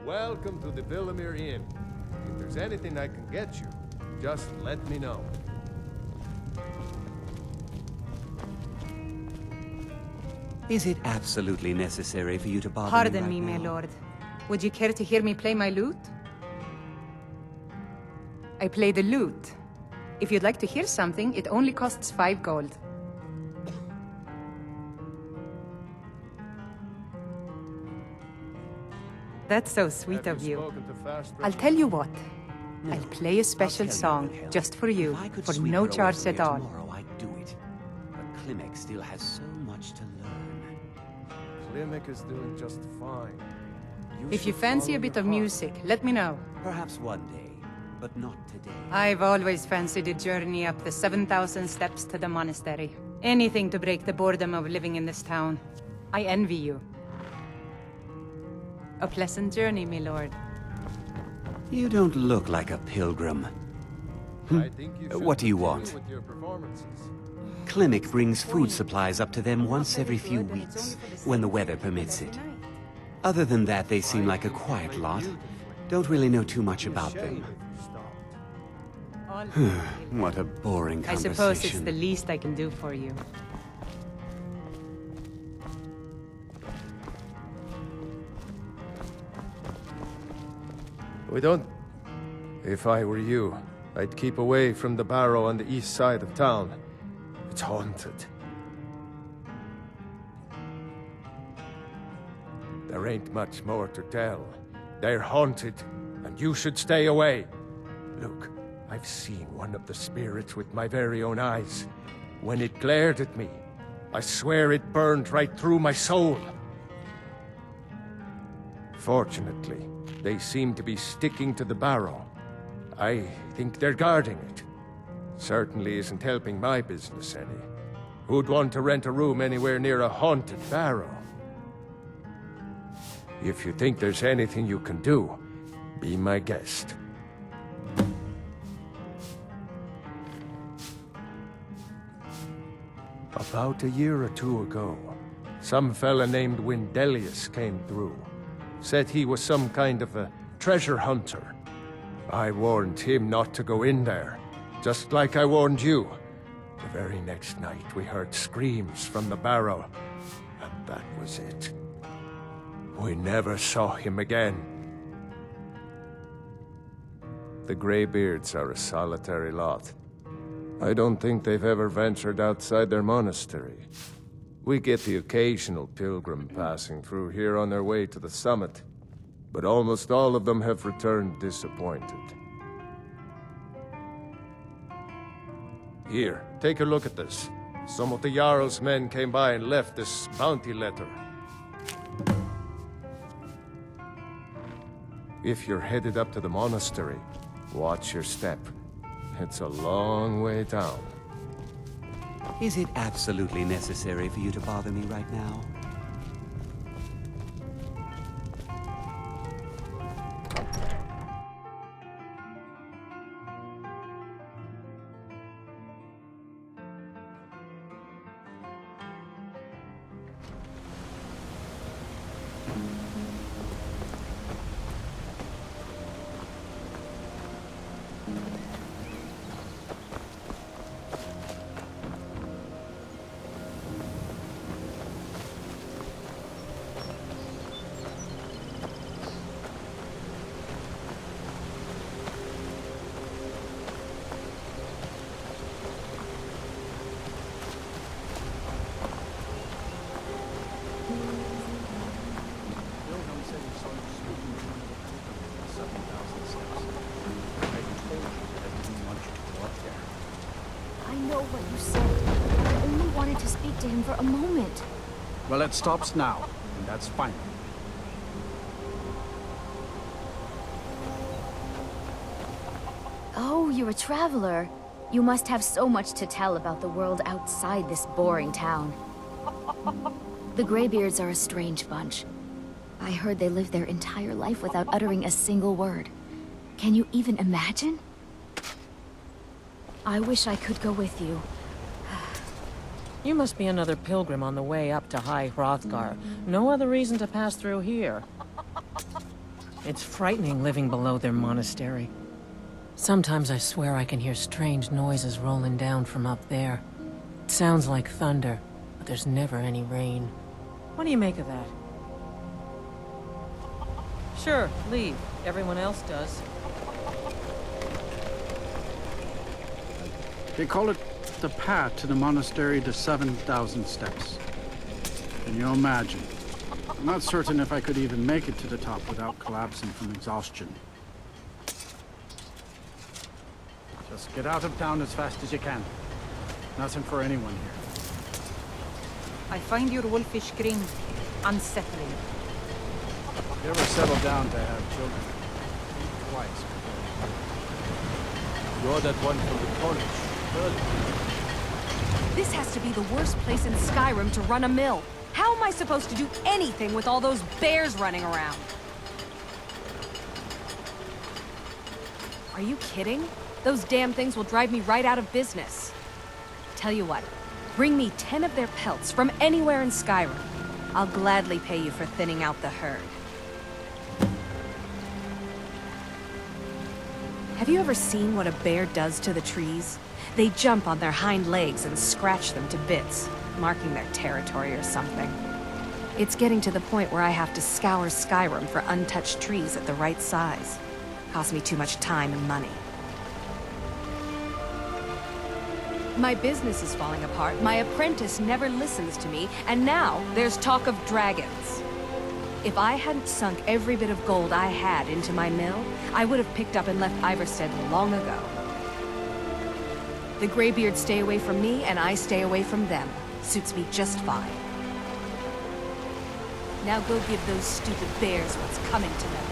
Welcome to the Villamere Inn. If there's anything I can get you, just let me know. Is it absolutely necessary for you to bother Pardon me, me, right my now? lord. Would you care to hear me play my lute? I play the lute. If you'd like to hear something, it only costs 5 gold. That's so sweet of you. I'll tell you what. No, I'll play a special I'll tell you, song Brunhild. just for you, If I could for sweep no her away charge from at here all. Tomorrow, I'd do it. But Klimek still has so much to learn. Klimek is doing just fine. If you should fancy a follow bit your of heart. music, let me know. Perhaps one day, but not today. I've always fancied a journey up the 7,000 steps to the monastery. Anything to break the boredom of living in this town. I envy you. A pleasant journey, my lord. You don't look like a pilgrim. I think you should What do you continue want? with your performances. Klimek brings food supplies up to them once every few weeks, when the weather permits it. Other than that, they seem like a quiet lot. Don't really know too much about them. What a boring I conversation. suppose it's the least I can do for you. We don't... If I were you, I'd keep away from the barrow on the east side of town. It's haunted. There ain't much more to tell. They're haunted, and you should stay away. Look, I've seen one of the spirits with my very own eyes. When it glared at me, I swear it burned right through my soul. Fortunately, they seem to be sticking to the barrow. I think they're guarding it. Certainly isn't helping my business any. Who'd want to rent a room anywhere near a haunted barrow? If you think there's anything you can do, be my guest. About a year or two ago, some fella named Windelius came through. Said he was some kind of a treasure hunter. I warned him not to go in there, just like I warned you. The very next night we heard screams from the barrow, and that was it. We never saw him again. The Greybeards are a solitary lot. I don't think they've ever ventured outside their monastery. We get the occasional pilgrim passing through here on their way to the summit, but almost all of them have returned disappointed. Here, take a look at this. Some of the Jarl's men came by and left this bounty letter. If you're headed up to the monastery, watch your step. It's a long way down. Is it absolutely necessary for you to bother me right now? I know what you said. I only wanted to speak to him for a moment. Well, it stops now, and that's fine. Oh, you're a traveler. You must have so much to tell about the world outside this boring town. The Greybeards are a strange bunch. I heard they lived their entire life without uttering a single word. Can you even imagine? I wish I could go with you. You must be another pilgrim on the way up to High Hrothgar. No other reason to pass through here. It's frightening living below their monastery. Sometimes I swear I can hear strange noises rolling down from up there. It sounds like thunder, but there's never any rain. What do you make of that? Sure, leave. Everyone else does. They call it the path to the monastery to 7,000 steps. Can you imagine? I'm not certain if I could even make it to the top without collapsing from exhaustion. Just get out of town as fast as you can. Nothing for anyone here. I find your wolfish grin unsettling. If you ever settle down to have children, think twice before You're that one from the college. This has to be the worst place in Skyrim to run a mill. How am I supposed to do anything with all those bears running around? Are you kidding? Those damn things will drive me right out of business. Tell you what, bring me 10 of their pelts from anywhere in Skyrim. I'll gladly pay you for thinning out the herd. Have you ever seen what a bear does to the trees? They jump on their hind legs and scratch them to bits, marking their territory or something. It's getting to the point where I have to scour Skyrim for untouched trees at the right size. Costs me too much time and money. My business is falling apart, my apprentice never listens to me, and now there's talk of dragons. If I hadn't sunk every bit of gold I had into my mill, I would have picked up and left Ivarstead long ago. The Greybeards stay away from me, and I stay away from them. Suits me just fine. Now go give those stupid bears what's coming to them.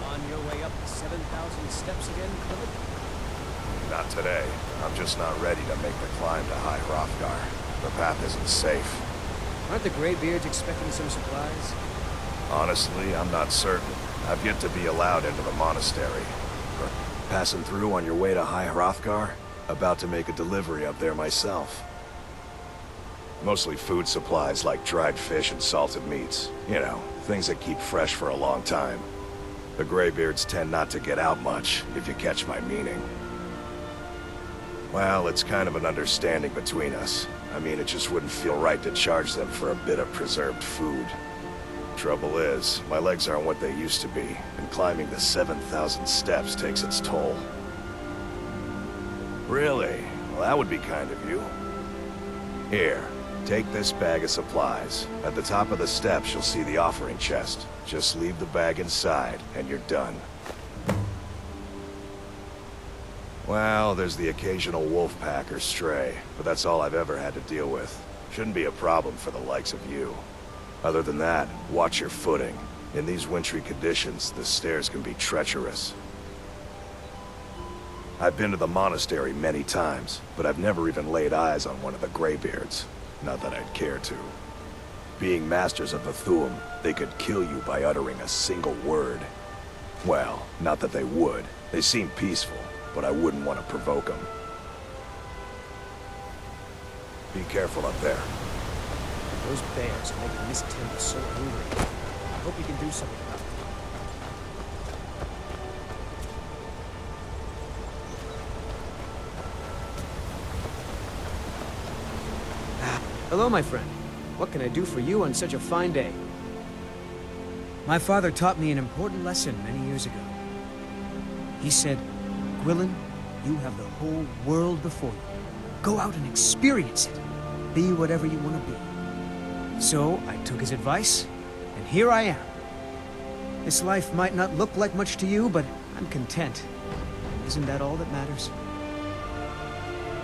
On your way up the 7,000 steps again, Philip? Not today. I'm just not ready to make the climb to High Hrothgar. The path isn't safe. Aren't the Greybeards expecting some supplies? Honestly, I'm not certain. I've yet to be allowed into the monastery. Passing through on your way to High Hrothgar? About to make a delivery up there myself. Mostly food supplies like dried fish and salted meats. You know, things that keep fresh for a long time. The Greybeards tend not to get out much, if you catch my meaning. Well, it's kind of an understanding between us. I mean, it just wouldn't feel right to charge them for a bit of preserved food. Trouble is, my legs aren't what they used to be, and climbing the 7,000 steps takes its toll. Really? Well, that would be kind of you. Here, take this bag of supplies. At the top of the steps, you'll see the offering chest. Just leave the bag inside, and you're done. Well, there's the occasional wolf pack or stray, but that's all I've ever had to deal with. Shouldn't be a problem for the likes of you. Other than that, watch your footing. In these wintry conditions, the stairs can be treacherous. I've been to the monastery many times, but I've never even laid eyes on one of the Greybeards. Not that I'd care to. Being masters of the Thu'um, they could kill you by uttering a single word. Well, not that they would. They seem peaceful, but I wouldn't want to provoke them. Be careful up there. Those bears are making Miss Timber so angry. I hope you can do something about it. Hello, my friend. What can I do for you on such a fine day? My father taught me an important lesson many years ago. He said, Gwilyn, you have the whole world before you. Go out and experience it. Be whatever you want to be. So, I took his advice, and here I am. This life might not look like much to you, but I'm content. Isn't that all that matters?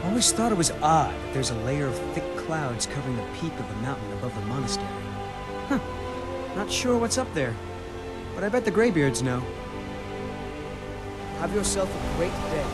I always thought it was odd that there's a layer of thick clouds covering the peak of the mountain above the monastery. Huh. Not sure what's up there, but I bet the Greybeards know. Have yourself a great day.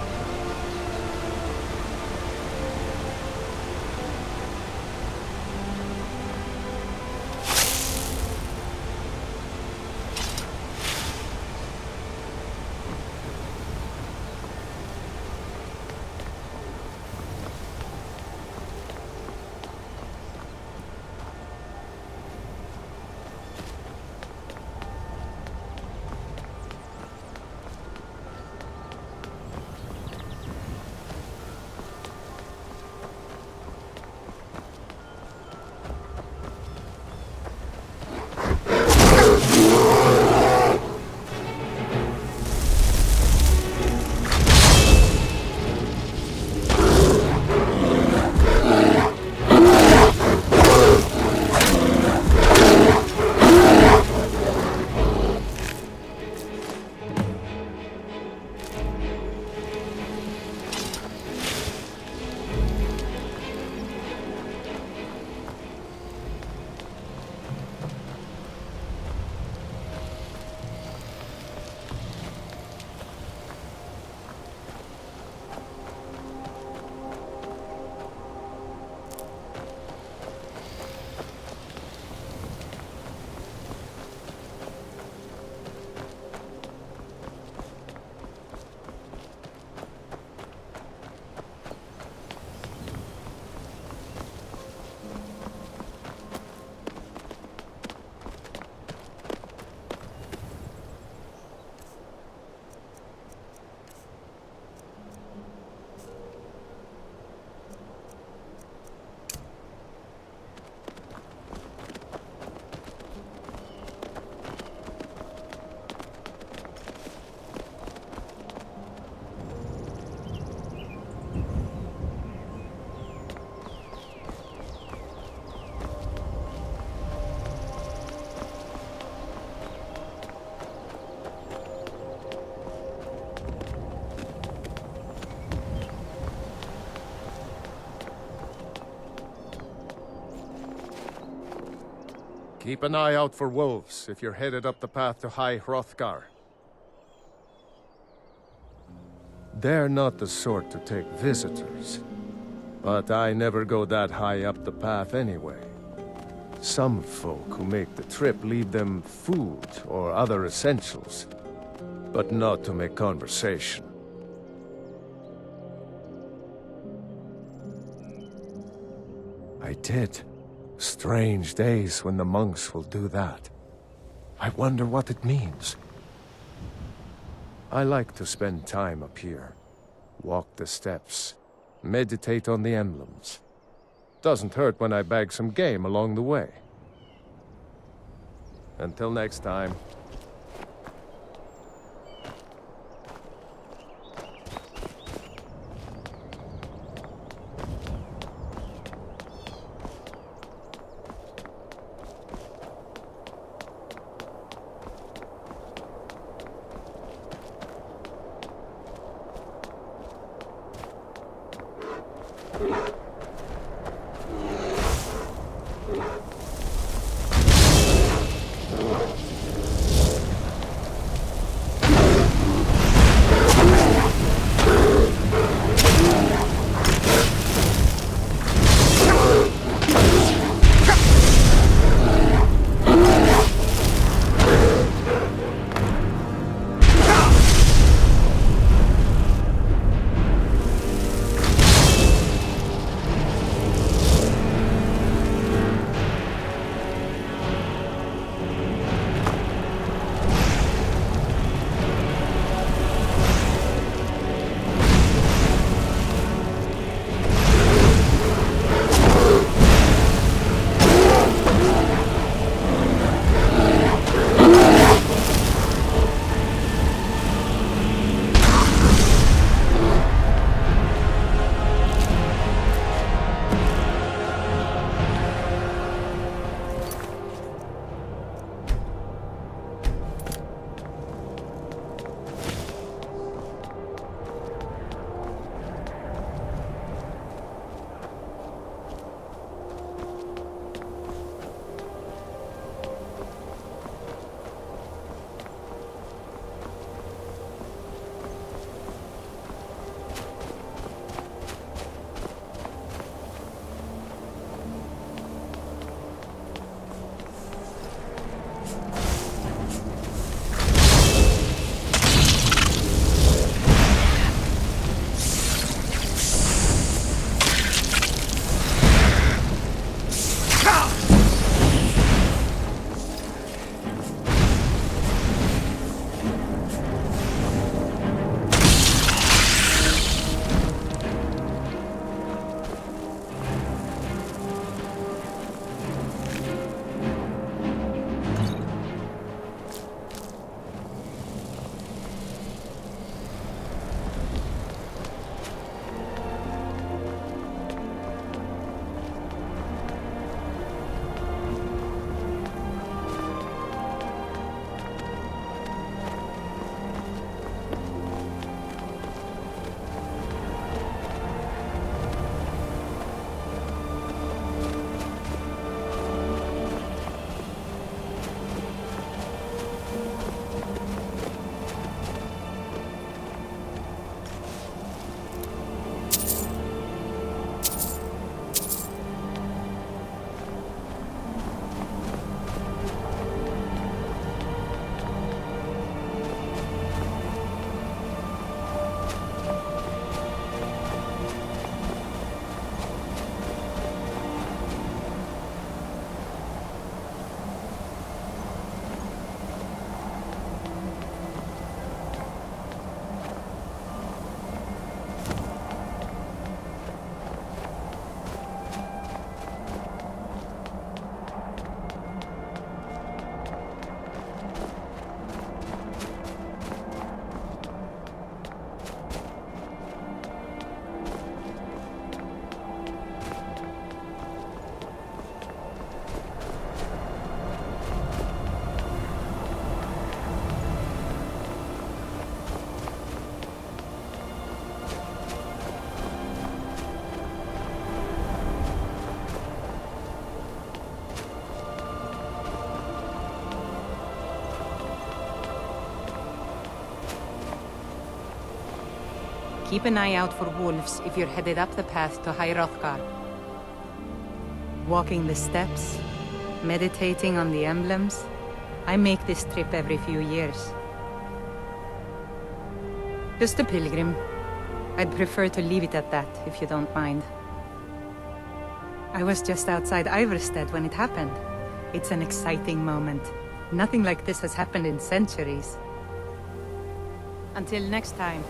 Keep an eye out for wolves if you're headed up the path to High Hrothgar. They're not the sort to take visitors. But I never go that high up the path anyway. Some folk who make the trip leave them food or other essentials, but not to make conversation. I did. Strange days when the monks will do that. I wonder what it means. I like to spend time up here. Walk the steps. Meditate on the emblems. Doesn't hurt when I bag some game along the way. Until next time. Keep an eye out for wolves if you're headed up the path to High Hrothgar. Walking the steps, meditating on the emblems. I make this trip every few years. Just a pilgrim. I'd prefer to leave it at that, if you don't mind. I was just outside Ivarstead when it happened. It's an exciting moment. Nothing like this has happened in centuries. Until next time.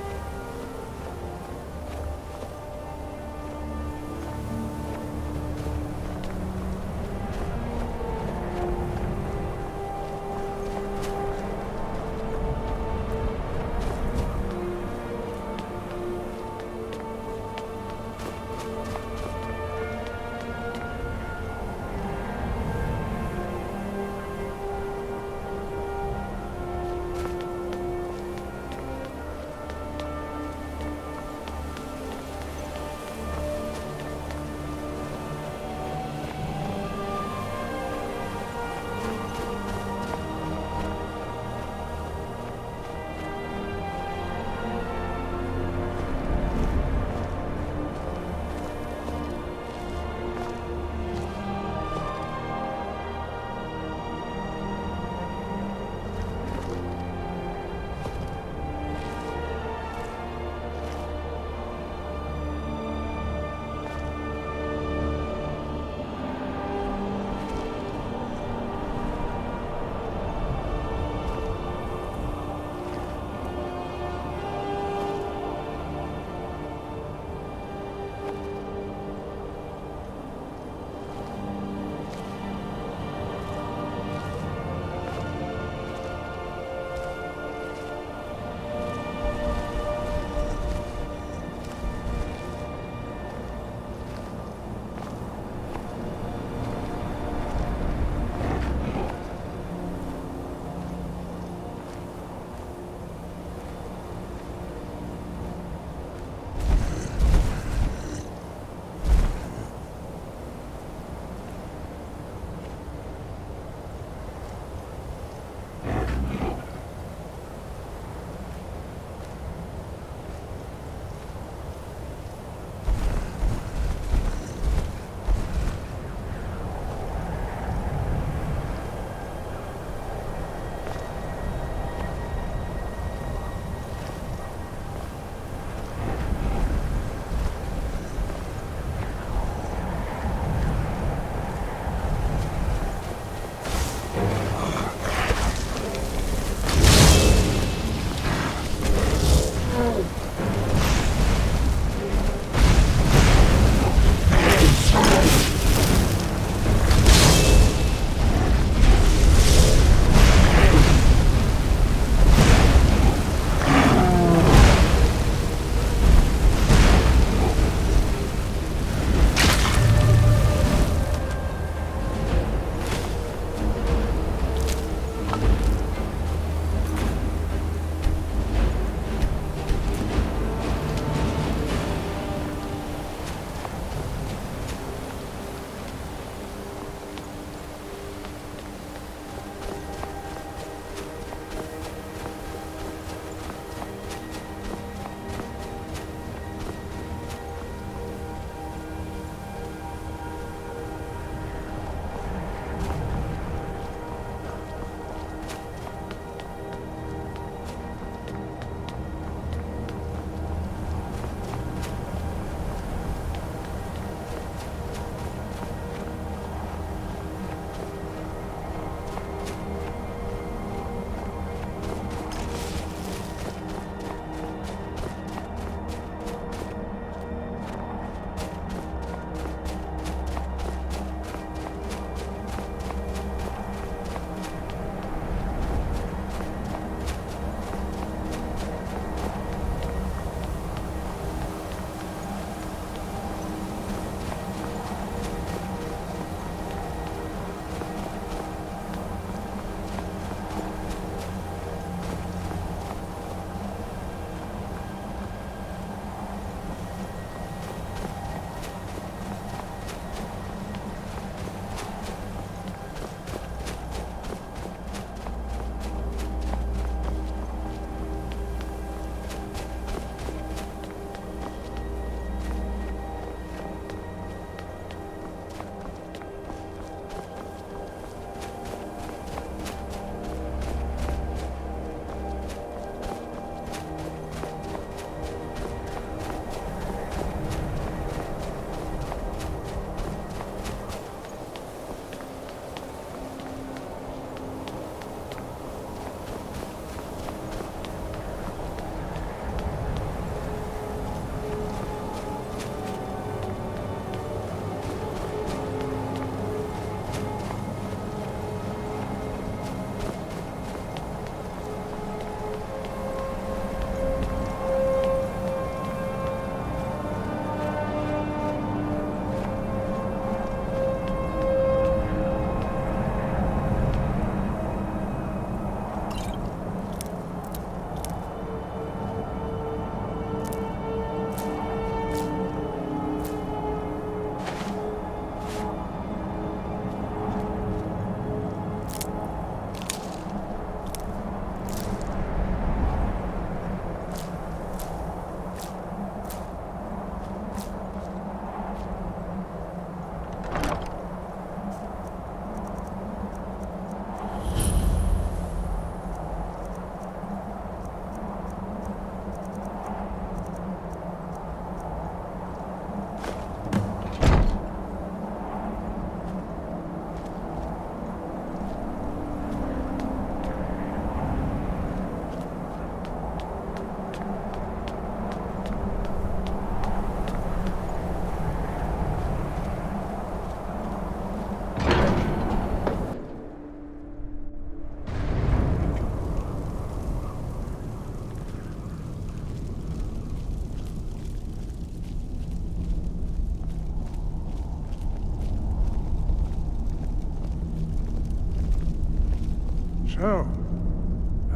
So,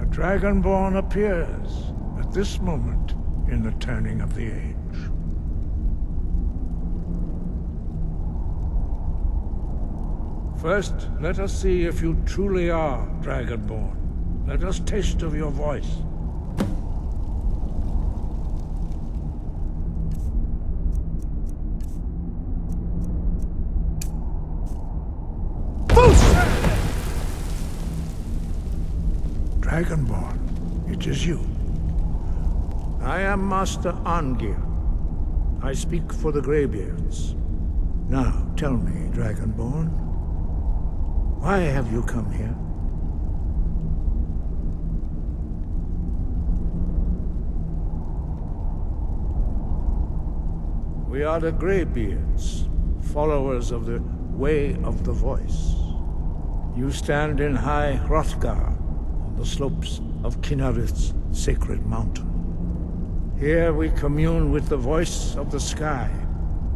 a Dragonborn appears at this moment in the turning of the age. First, let us see if you truly are Dragonborn. Let us taste of your voice. Dragonborn, it is you. I am Master Angir. I speak for the Greybeards. Now, tell me, Dragonborn, why have you come here? We are the Greybeards, followers of the Way of the Voice. You stand in High Hrothgar, on the slopes of Kinnarith's sacred mountain. Here we commune with the voice of the sky,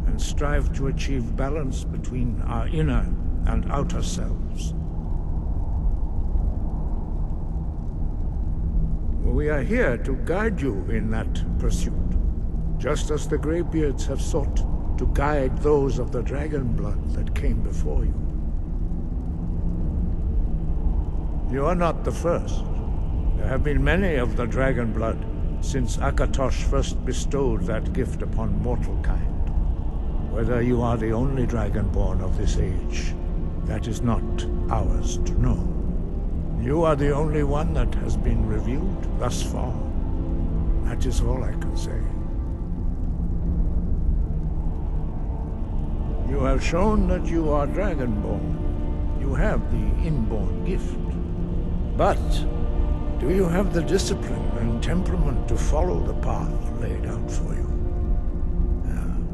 and strive to achieve balance between our inner and outer selves. We are here to guide you in that pursuit, just as the Greybeards have sought to guide those of the dragon blood that came before you. You are not the first. There have been many of the dragon blood since Akatosh first bestowed that gift upon mortal kind. Whether you are the only Dragonborn of this age, that is not ours to know. You are the only one that has been revealed thus far. That is all I can say. You have shown that you are Dragonborn. You have the inborn gift. But do you have the discipline and temperament to follow the path laid out for you?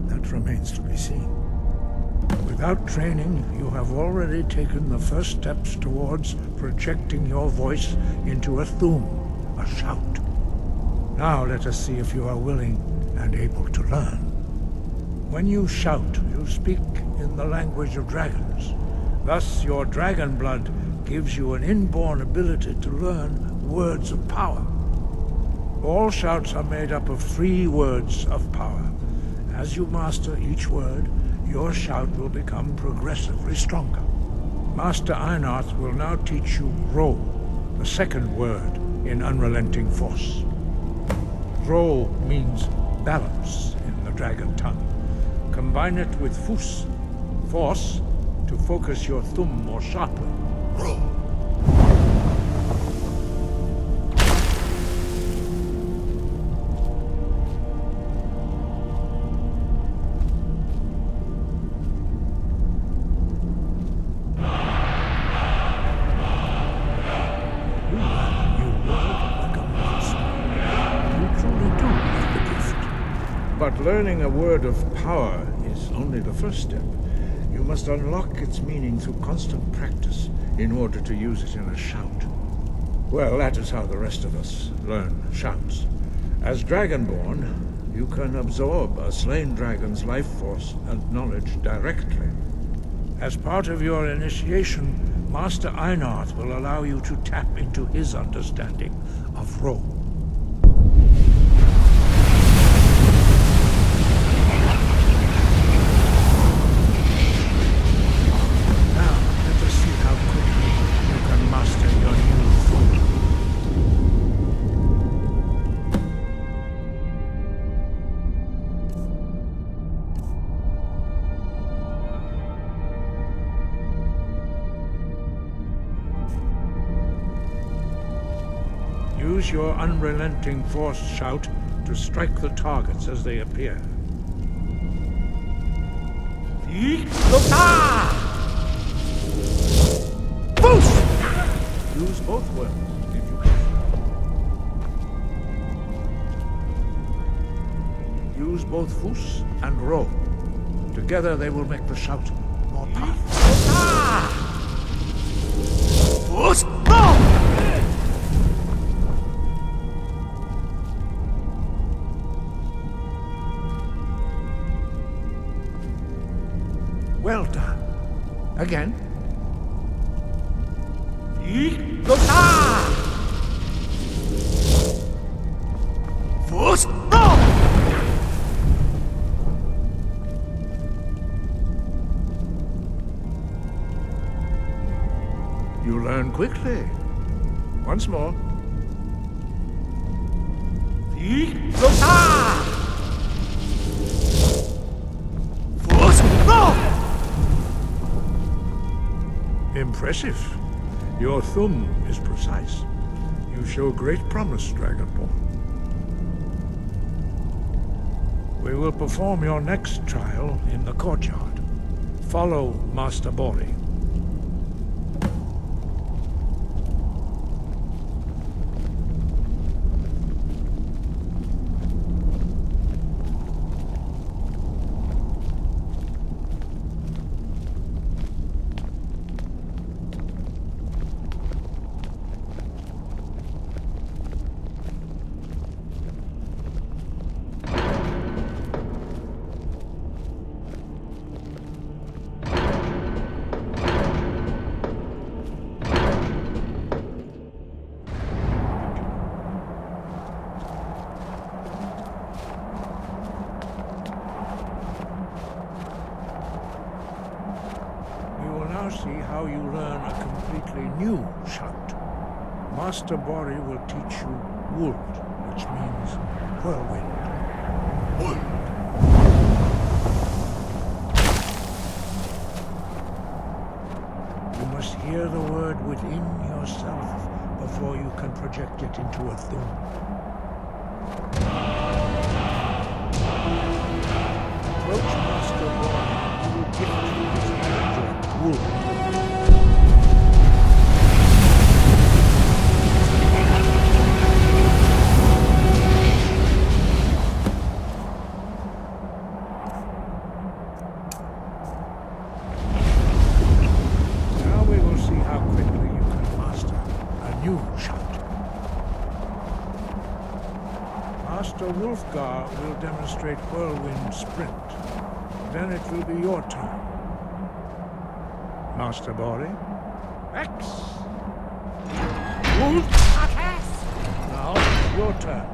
That remains to be seen. Without training, you have already taken the first steps towards projecting your voice into a thum, a shout. Now let us see if you are willing and able to learn. When you shout, you speak in the language of dragons. Thus, your dragon blood gives you an inborn ability to learn words of power. All shouts are made up of 3 words of power. As you master each word, your shout will become progressively stronger. Master Einarth will now teach you Ro, the second word in Unrelenting Force. Ro means balance in the dragon tongue. Combine it with Fus, force, to focus your thumb more sharply. Ro. But learning a word of power is only the first step. You must unlock its meaning through constant practice in order to use it in a shout. Well, that is how the rest of us learn shouts. As Dragonborn, you can absorb a slain dragon's life force and knowledge directly. As part of your initiation, Master Einarth will allow you to tap into his understanding of Ro. Use your unrelenting force shout to strike the targets as they appear. Use both words if you can. Use both Fus and Ro. Together they will make the shout more powerful. Fus! Well done. Again. You learn quickly. Once more. Impressive. Your thumb is precise. You show great promise, Dragonborn. We will perform your next trial in the courtyard. Follow Master Bori. See how you learn a completely new shout. Master Bori will teach you Wold, which means whirlwind. Wold. You must hear the word within yourself before you can project it into a thum. Approach Master Bori and you will gift you his magic Wold. Master Wulfgar will demonstrate Whirlwind Sprint. Then it will be your turn. Master Bori? X! Wolf! Now, your turn.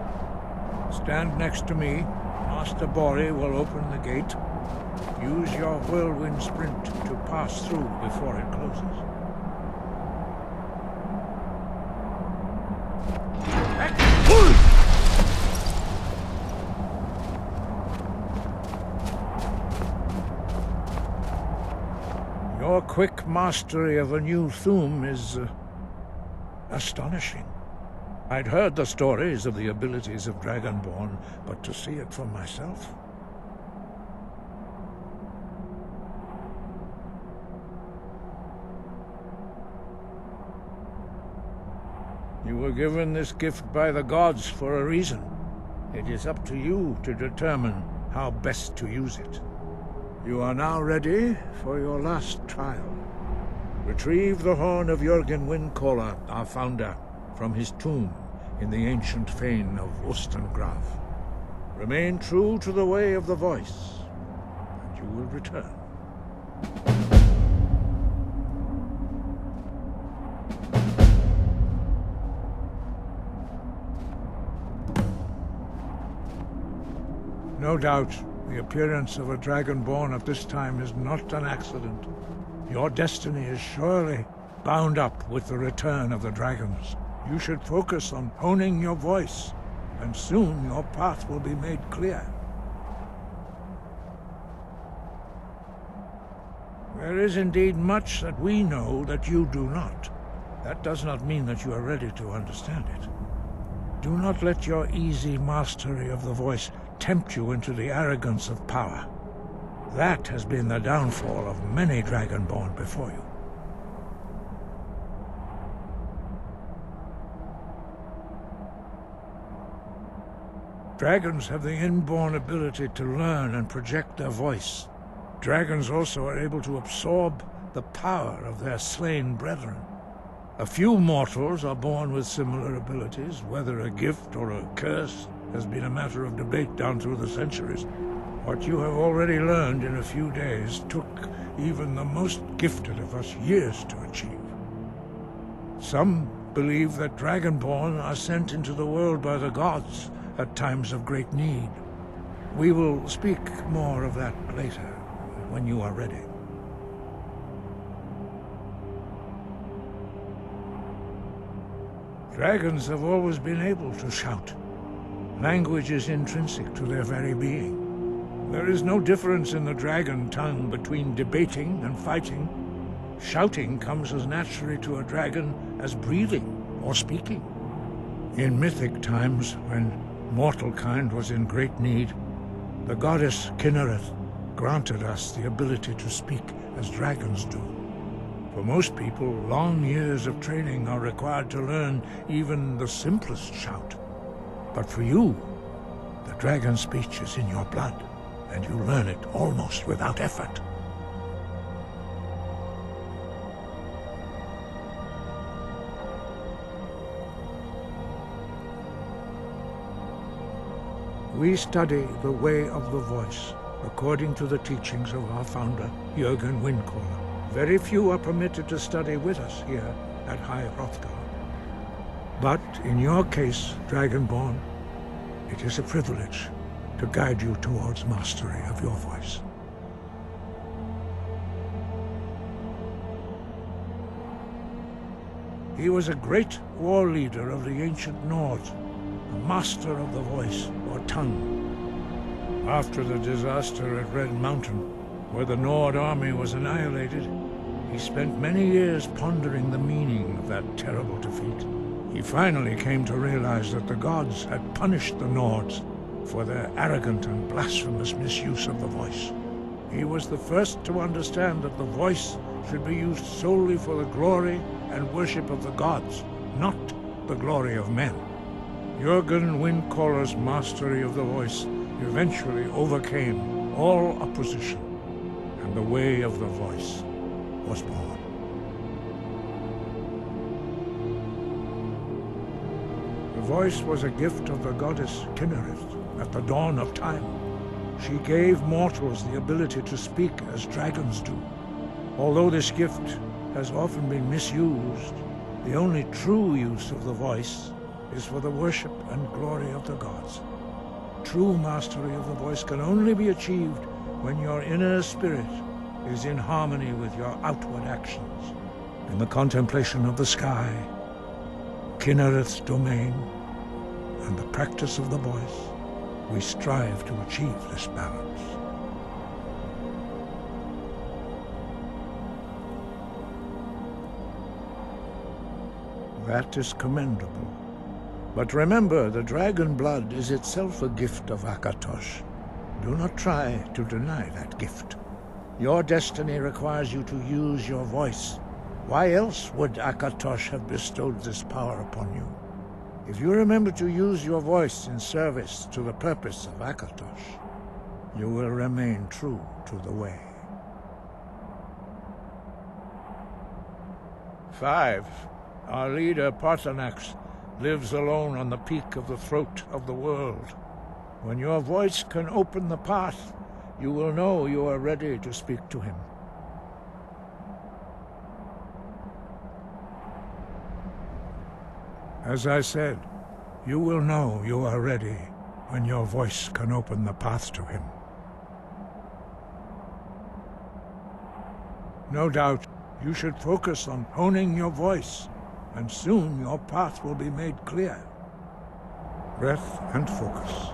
Stand next to me. Master Bori will open the gate. Use your Whirlwind Sprint to pass through before it closes. Your quick mastery of a new thum is astonishing. I'd heard the stories of the abilities of Dragonborn, but to see it for myself... You were given this gift by the gods for a reason. It is up to you to determine how best to use it. You are now ready for your last trial. Retrieve the horn of Jürgen Windcaller, our founder, from his tomb in the ancient fane of Ustengrav. Remain true to the way of the voice, and you will return. No doubt, the appearance of a Dragonborn at this time is not an accident. Your destiny is surely bound up with the return of the dragons. You should focus on honing your voice, and soon your path will be made clear. There is indeed much that we know that you do not. That does not mean that you are ready to understand it. Do not let your easy mastery of the voice tempt you into the arrogance of power. That has been the downfall of many Dragonborn before you. Dragons have the inborn ability to learn and project their voice. Dragons also are able to absorb the power of their slain brethren. A few mortals are born with similar abilities. Whether a gift or a curse has been a matter of debate down through the centuries. What you have already learned in a few days took even the most gifted of us years to achieve. Some believe that Dragonborn are sent into the world by the gods at times of great need. We will speak more of that later, when you are ready. Dragons have always been able to shout. Language is intrinsic to their very being. There is no difference in the dragon tongue between debating and fighting. Shouting comes as naturally to a dragon as breathing or speaking. In mythic times, when mortal kind was in great need, the goddess Kinnereth granted us the ability to speak as dragons do. For most people, long years of training are required to learn even the simplest shout. But for you, the dragon speech is in your blood, and you learn it almost without effort. We study the way of the voice, according to the teachings of our founder, Jürgen Windcaller. Very few are permitted to study with us here at High Hrothgar. But in your case, Dragonborn, it is a privilege to guide you towards mastery of your voice. He was a great war leader of the ancient Nords, a master of the voice, or tongue. After the disaster at Red Mountain, where the Nord army was annihilated, he spent many years pondering the meaning of that terrible defeat. He finally came to realize that the gods had punished the Nords for their arrogant and blasphemous misuse of the voice. He was the first to understand that the voice should be used solely for the glory and worship of the gods, not the glory of men. Jürgen Windcaller's mastery of the voice eventually overcame all opposition, and the way of the voice was born. The voice was a gift of the goddess Kinnereth at the dawn of time. She gave mortals the ability to speak as dragons do. Although this gift has often been misused, the only true use of the voice is for the worship and glory of the gods. True mastery of the voice can only be achieved when your inner spirit is in harmony with your outward actions. In the contemplation of the sky, Kinnereth's domain, and the practice of the voice, we strive to achieve this balance. That is commendable. But remember, the dragon blood is itself a gift of Akatosh. Do not try to deny that gift. Your destiny requires you to use your voice. Why else would Akatosh have bestowed this power upon you? If you remember to use your voice in service to the purpose of Akatosh, you will remain true to the way. 5. Our leader, Parthenax, lives alone on the peak of the throat of the world. When your voice can open the path, you will know you are ready to speak to him. As I said, you will know you are ready when your voice can open the path to him. No doubt, you should focus on honing your voice, and soon your path will be made clear. Breath and focus.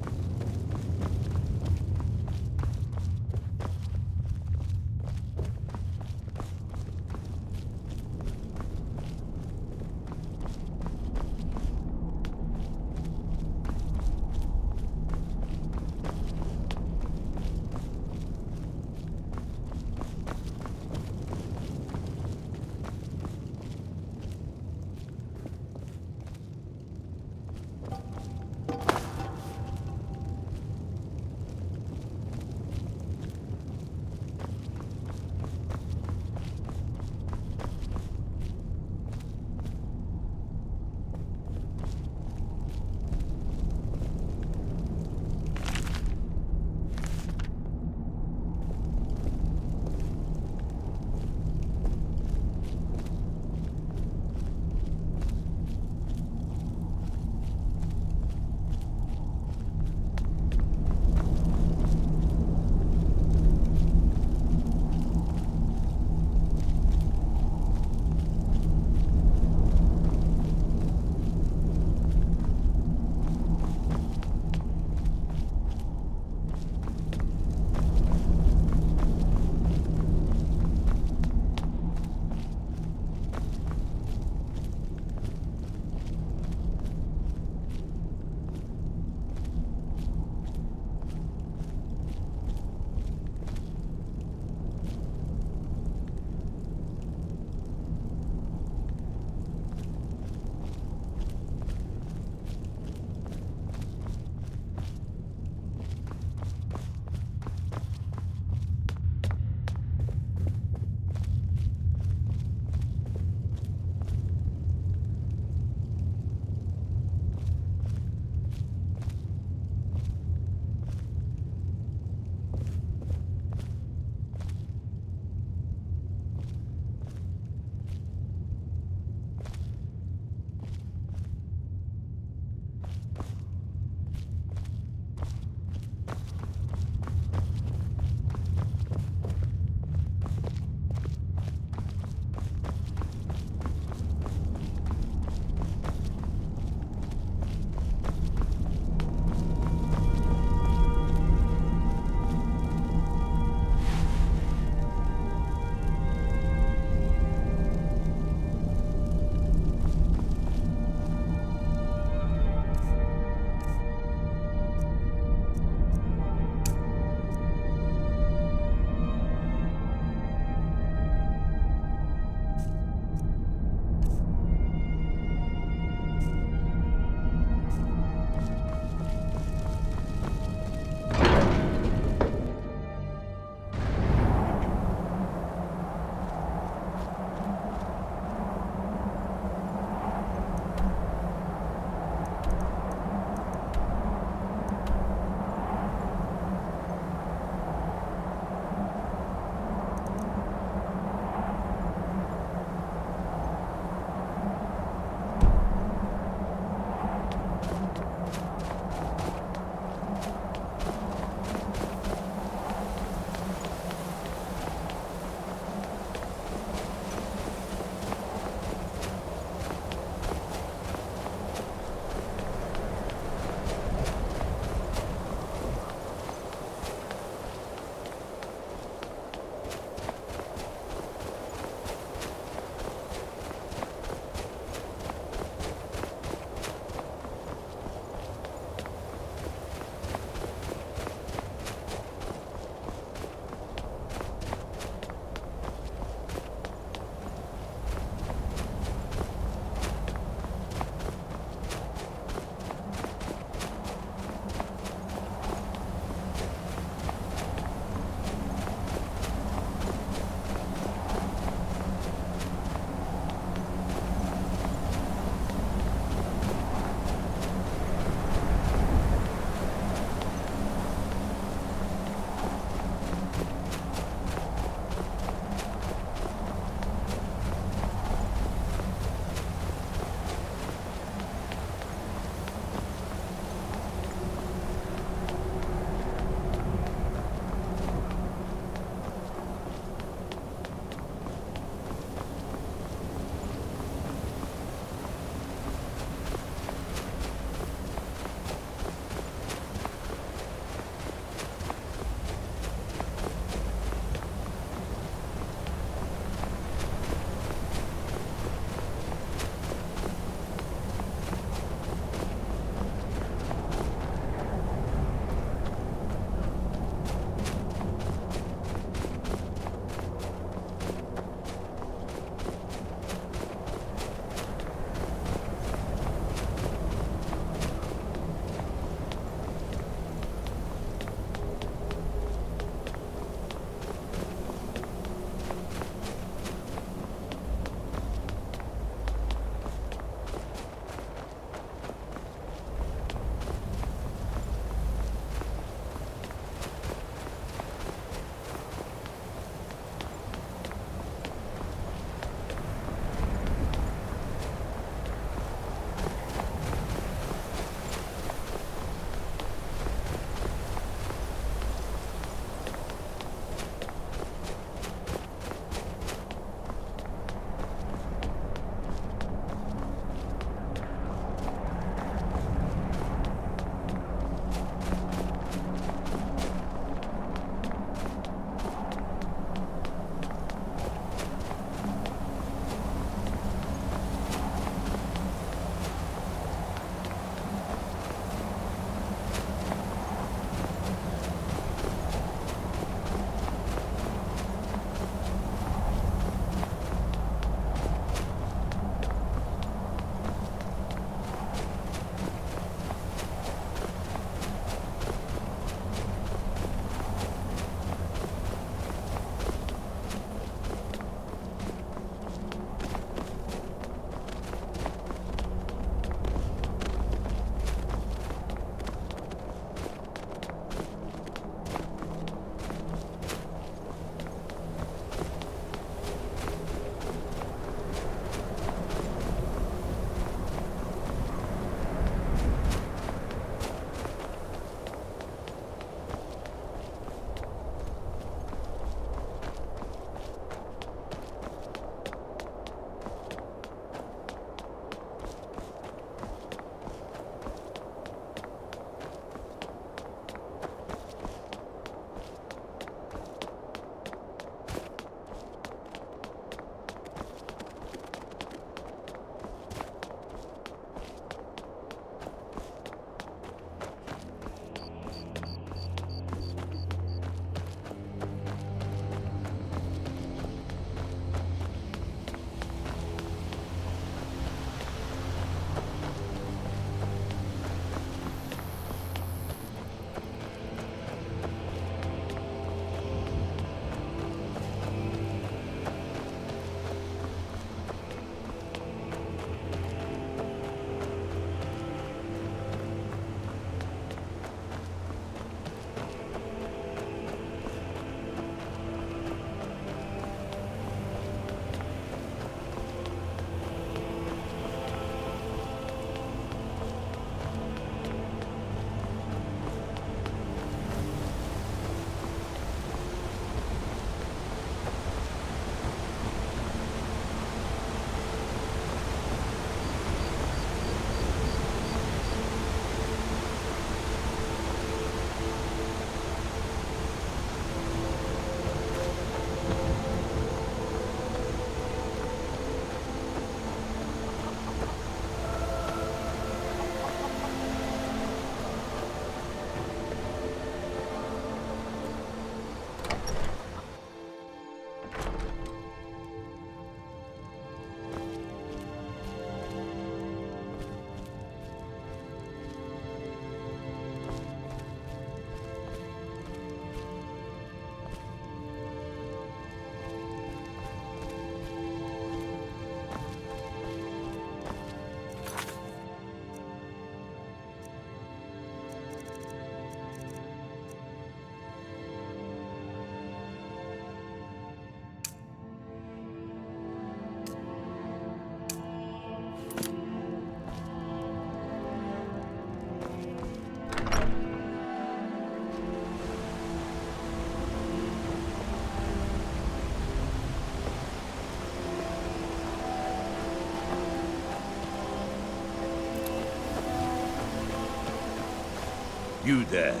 You there.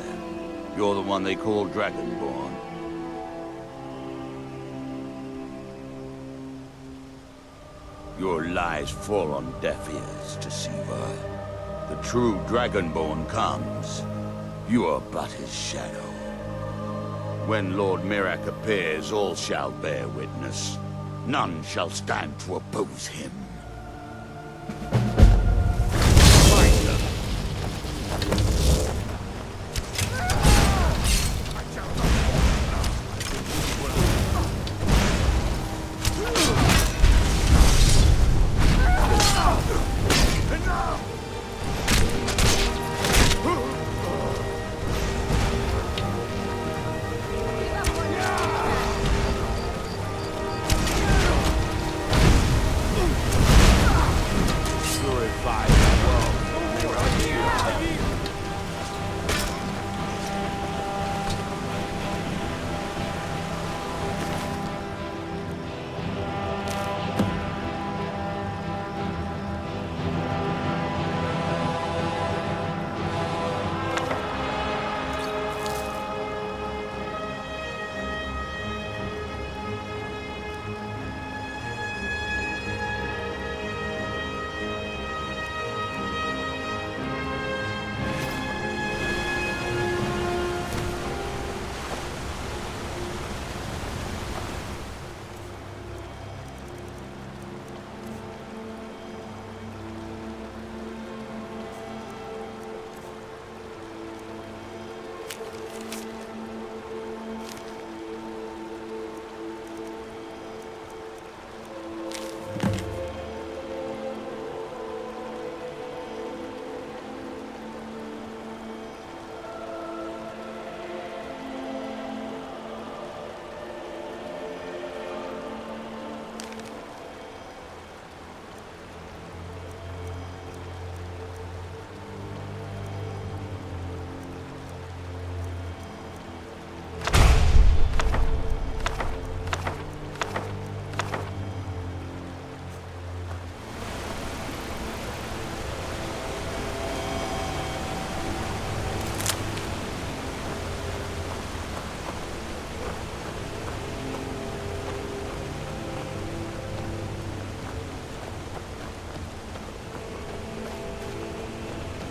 You're the one they call Dragonborn. Your lies fall on deaf ears, Deceiver. The true Dragonborn comes. You are but his shadow. When Lord Mirak appears, all shall bear witness. None shall stand to oppose him.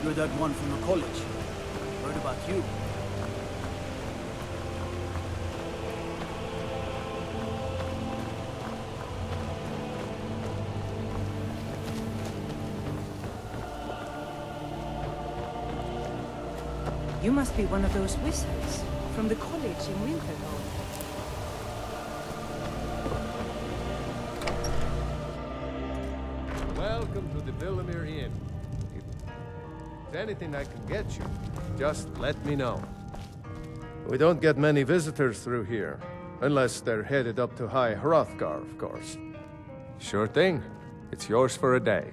You're that one from the college. Heard about you. You must be one of those wizards from the college in Winterhold. Welcome to the Villamere Inn. If there's anything I can get you, just let me know. We don't get many visitors through here, unless they're headed up to High Hrothgar, of course. Sure thing. It's yours for a day.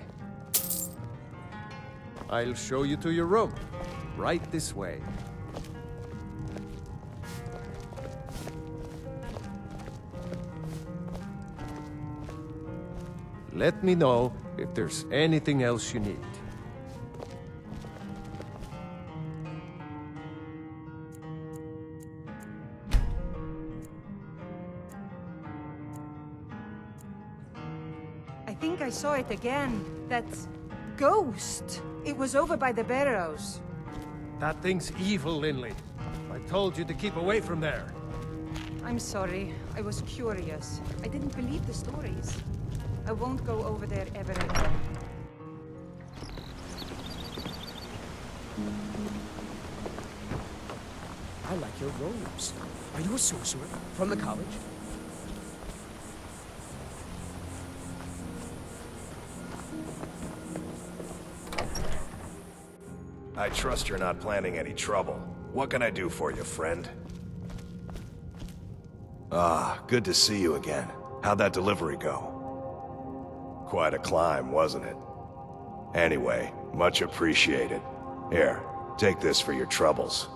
I'll show you to your room. Right this way. Let me know if there's anything else you need. I think I saw it again. That ghost. It was over by the barrows. That thing's evil, Linley. I told you to keep away from there. I'm sorry. I was curious. I didn't believe the stories. I won't go over there ever again. I like your robes. Are you a sorcerer from the college? I trust you're not planning any trouble. What can I do for you, friend? Ah, good to see you again. How'd that delivery go? Quite a climb, wasn't it? Anyway, much appreciated. Here, take this for your troubles.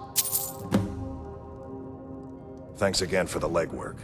Thanks again for the legwork.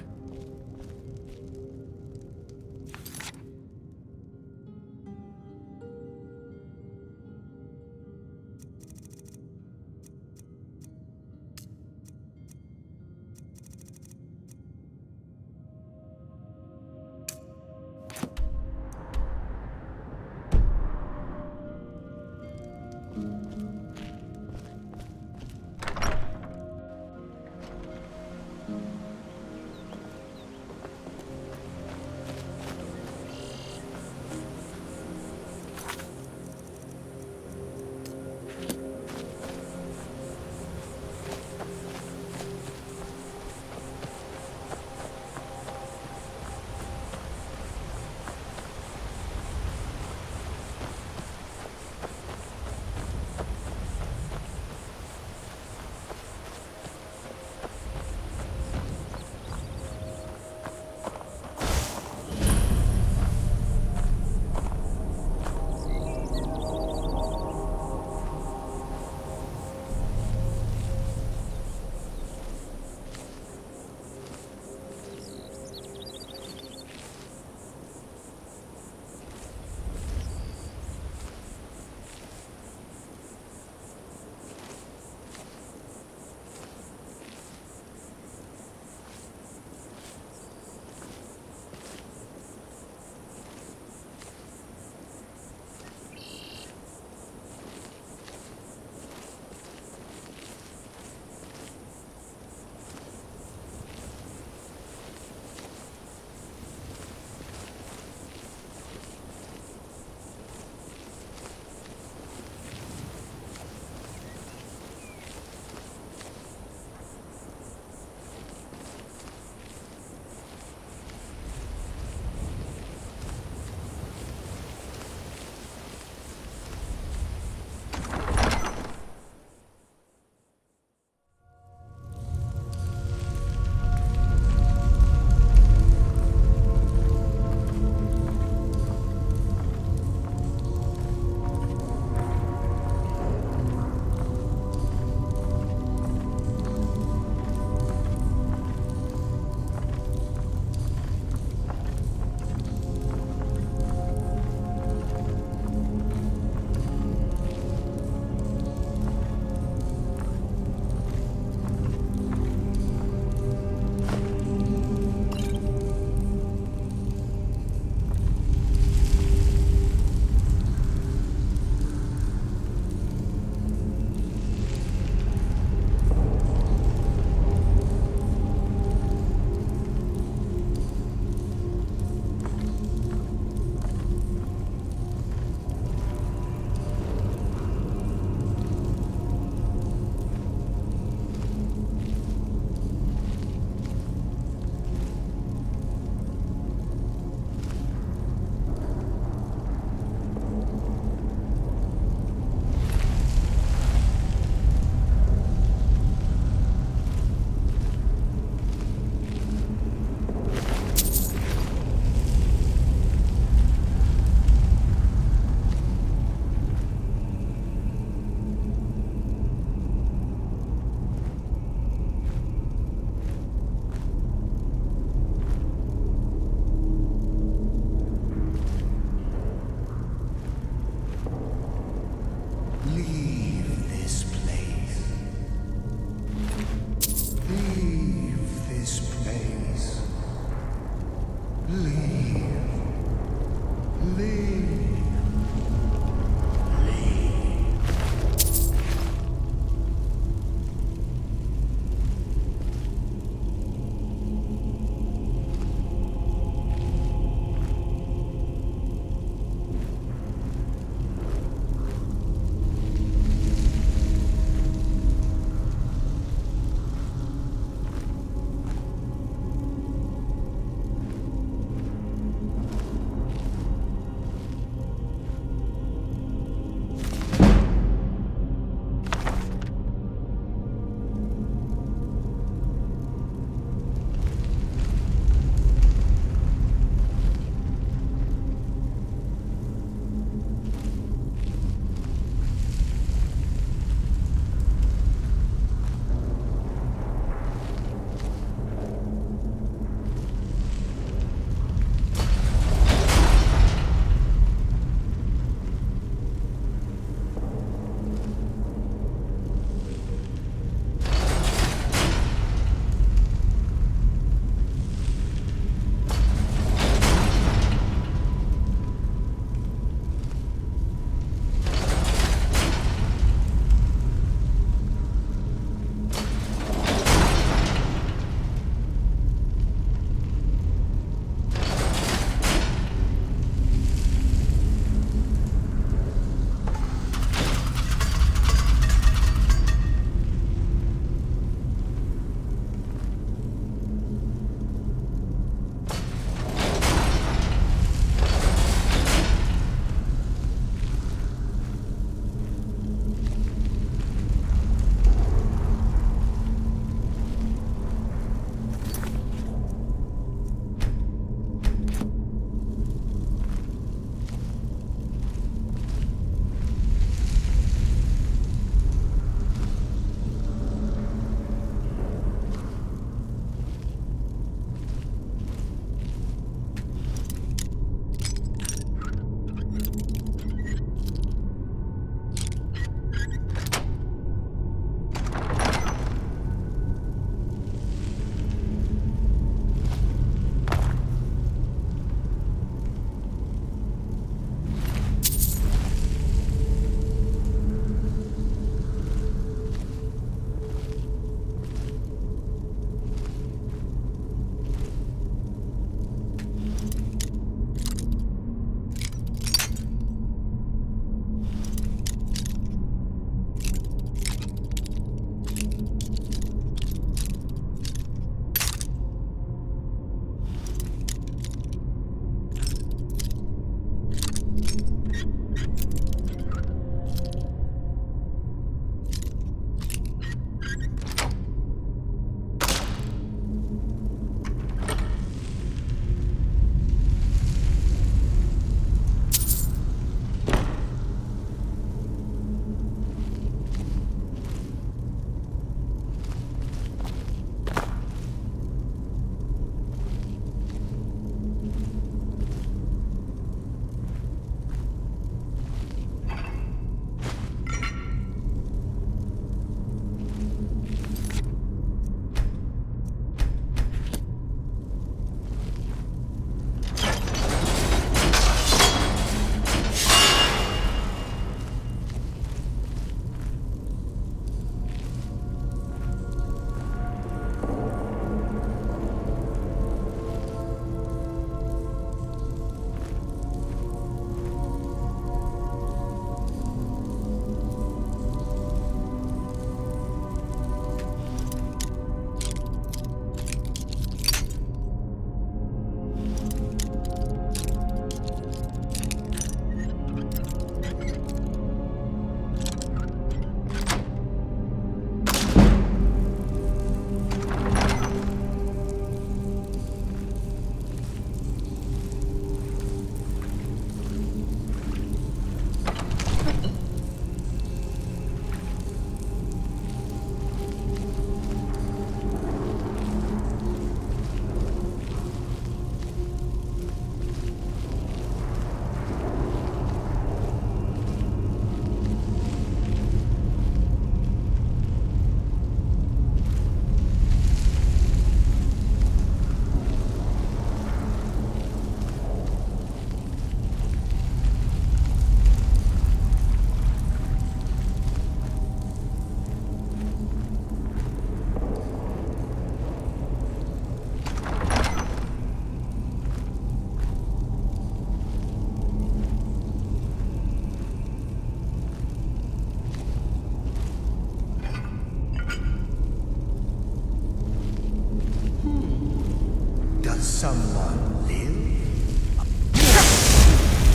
someone live?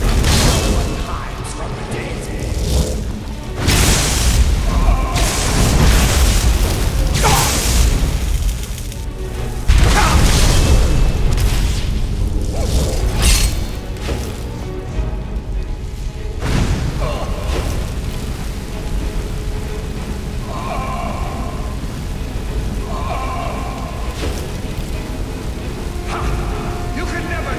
No one hides from the dead. You could never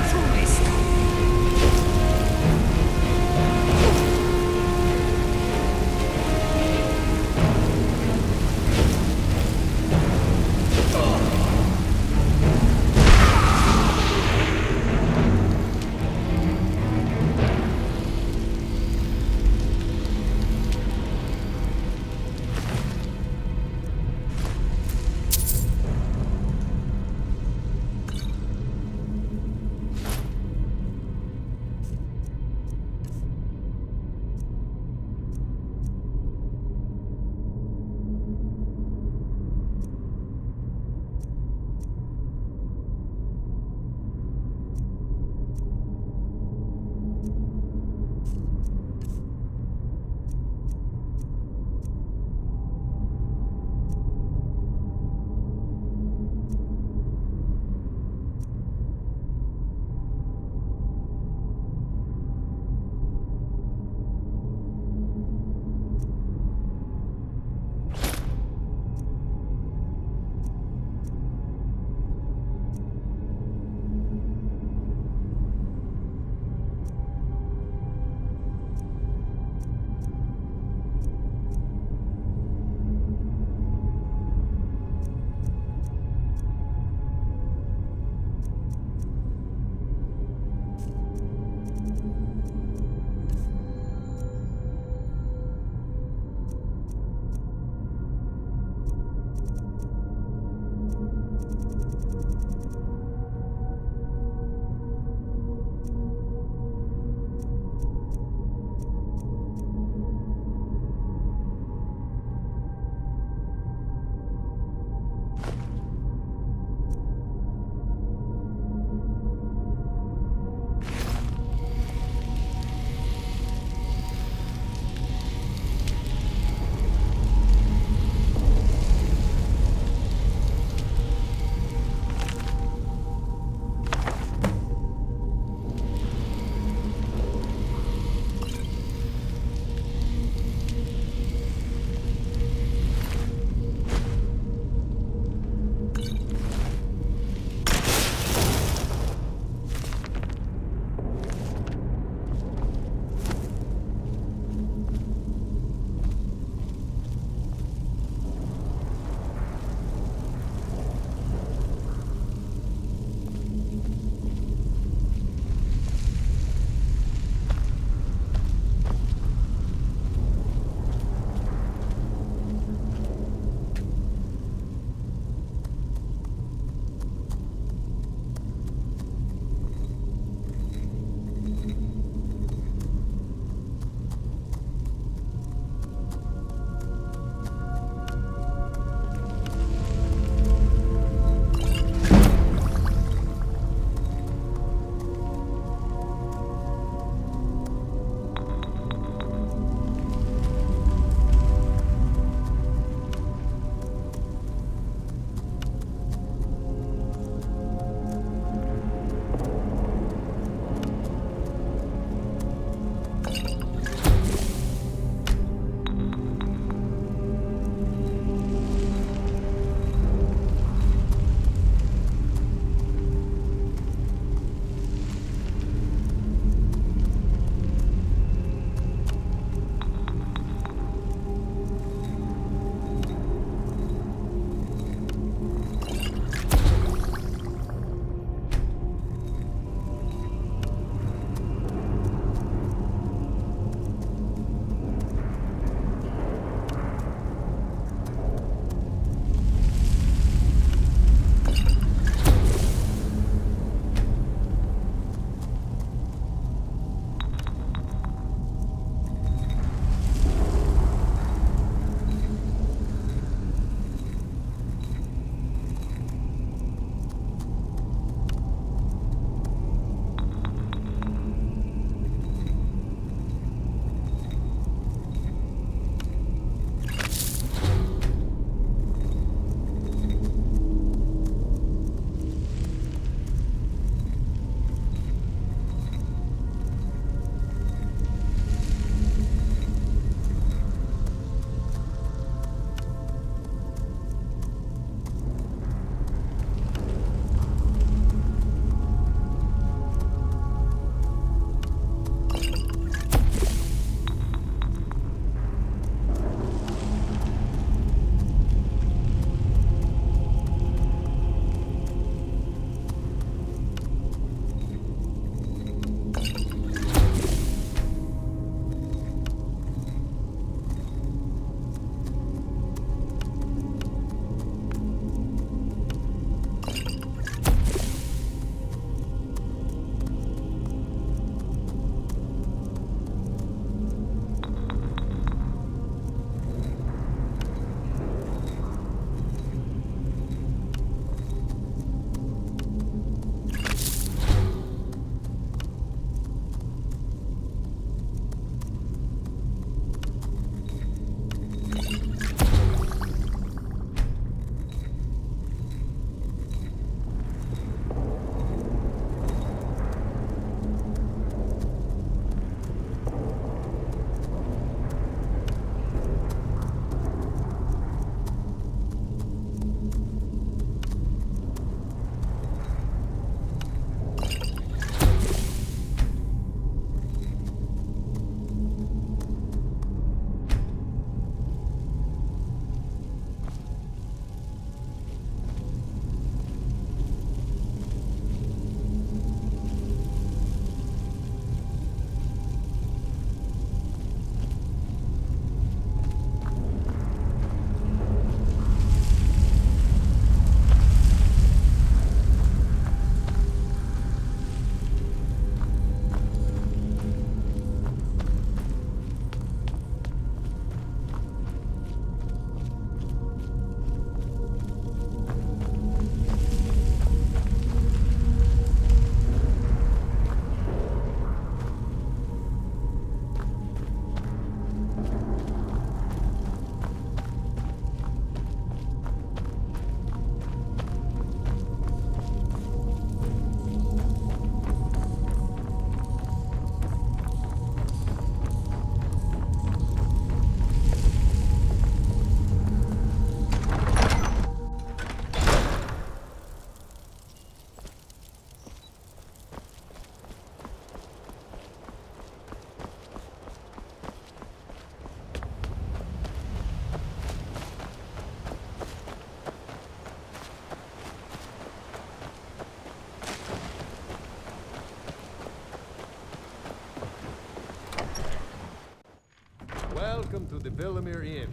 to the Villamere Inn.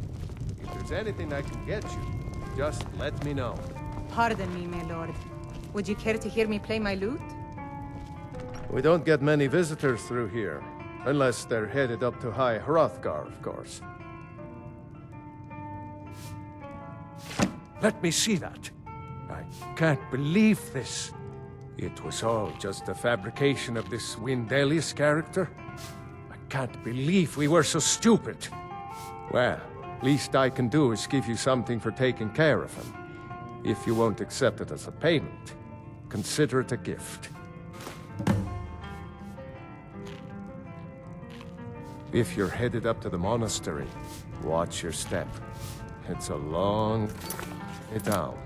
If there's anything I can get you, just let me know. Pardon me, my lord. Would you care to hear me play my lute? We don't get many visitors through here, unless they're headed up to High Hrothgar, of course. Let me see that. I can't believe this. It was all just a fabrication of this Windelius character. I can't believe we were so stupid. Well, least I can do is give you something for taking care of him. If you won't accept it as a payment, consider it a gift. If you're headed up to the monastery, watch your step. It's a long way down.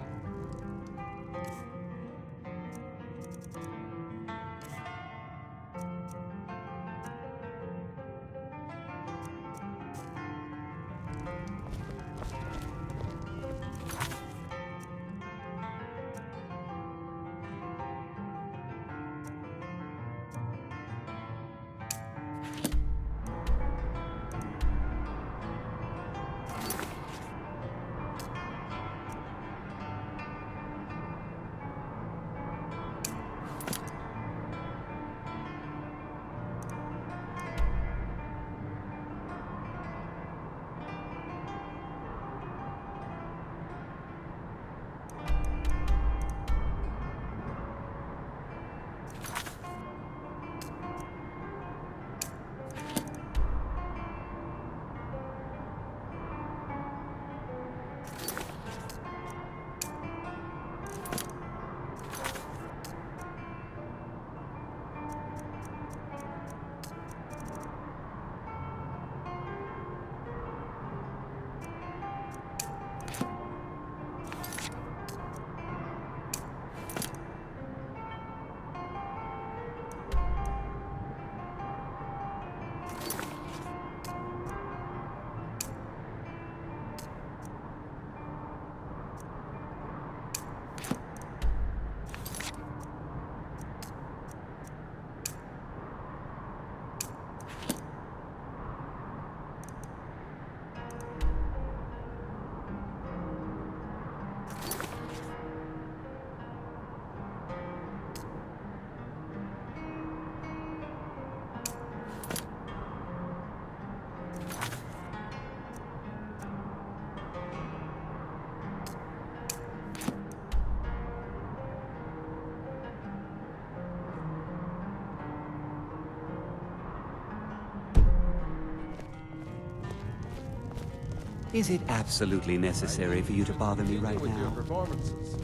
Is it absolutely necessary for you to bother me right With your now? performances.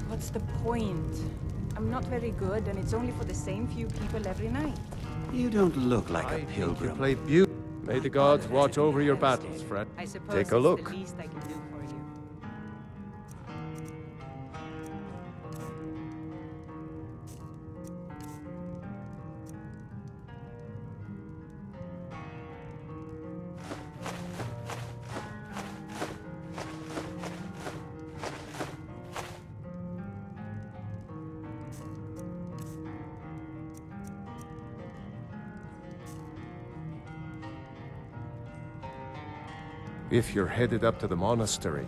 What's the point? I'm not very good, and it's only for the same few people every night. You don't look like I a think you pilgrim. play beautiful. May the gods watch over your battles, friend. I suppose Take a it's look. the least I can do for you. If you're headed up to the monastery,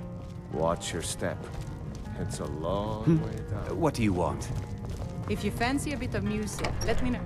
watch your step. It's a long way down. What do you want? If you fancy a bit of music, let me know.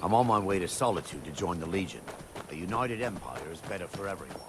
I'm on my way to Solitude to join the Legion. A united empire is better for everyone.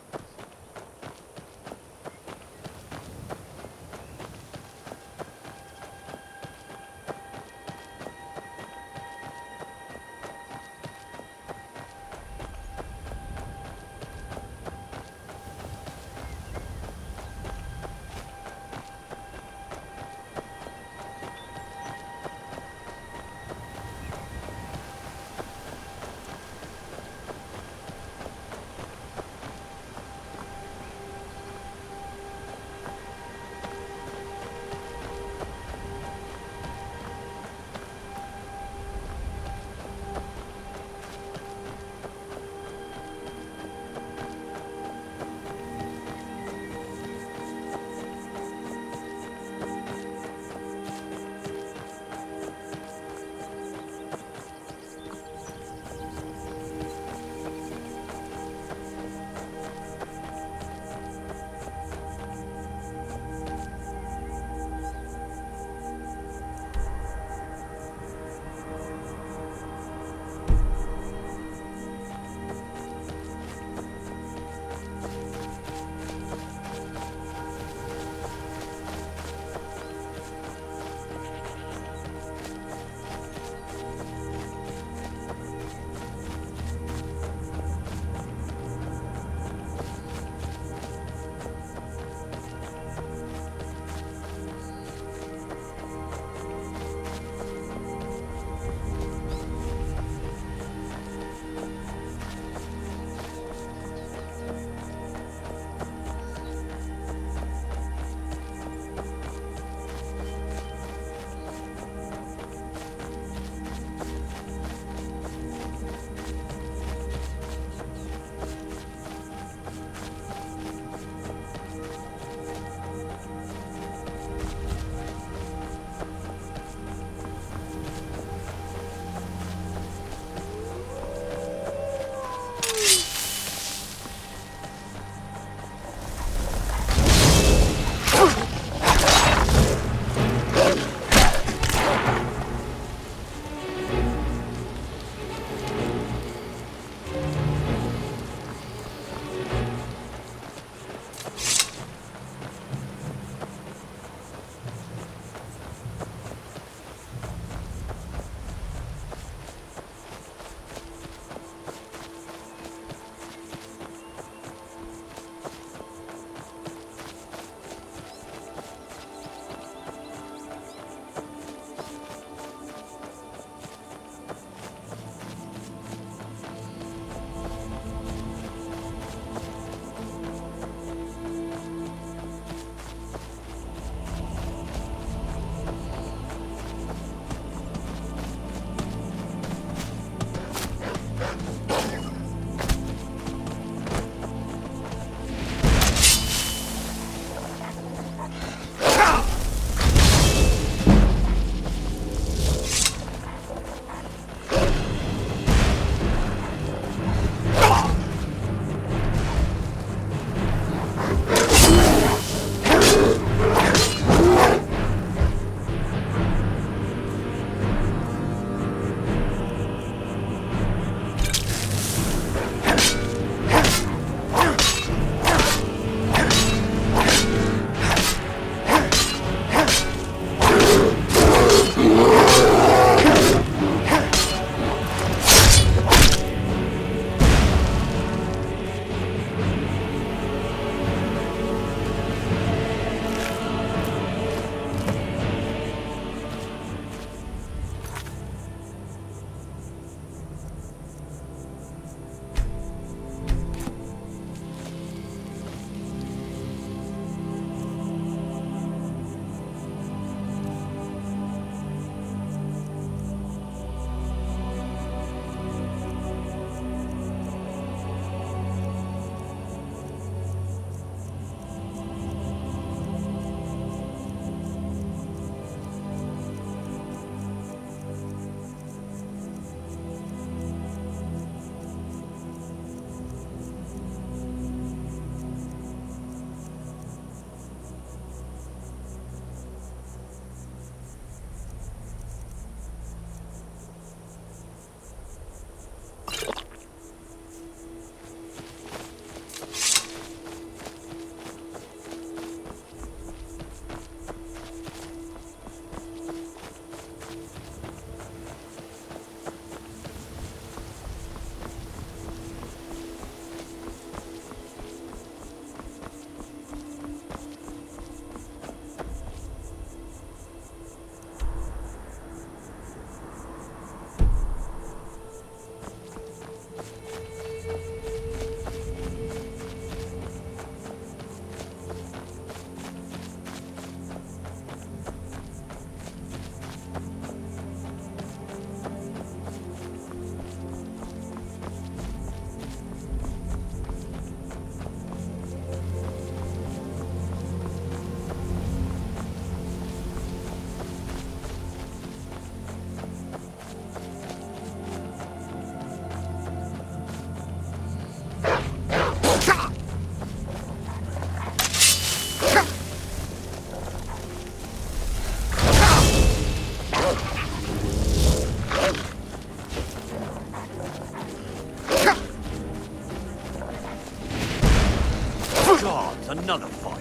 Another fight.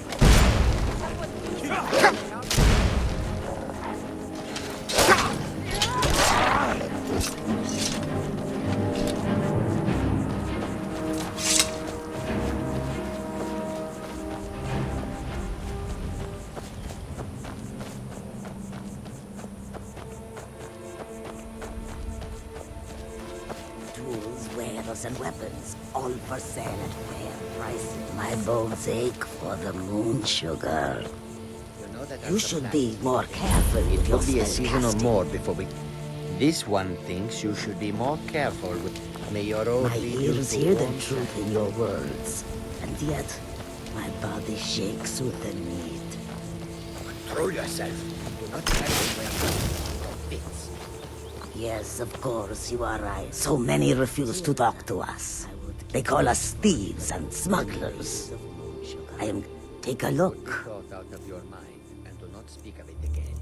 Tools, wares, and weapons, all for sale at fair prices. My bones ache for the moon sugar. You should be more careful with It your will be a season or spellcasting. more before we... This one thinks you should be more careful with... May your old My lead you ears to hear the warm truth in your words, and yet my body shakes with the need. Control yourself. Do not try to wear fits. Yes, of course, you are right. So many refuse to talk to us. They call us thieves and smugglers. I am... Take a look. Thought out of your mind, and do not speak of it again.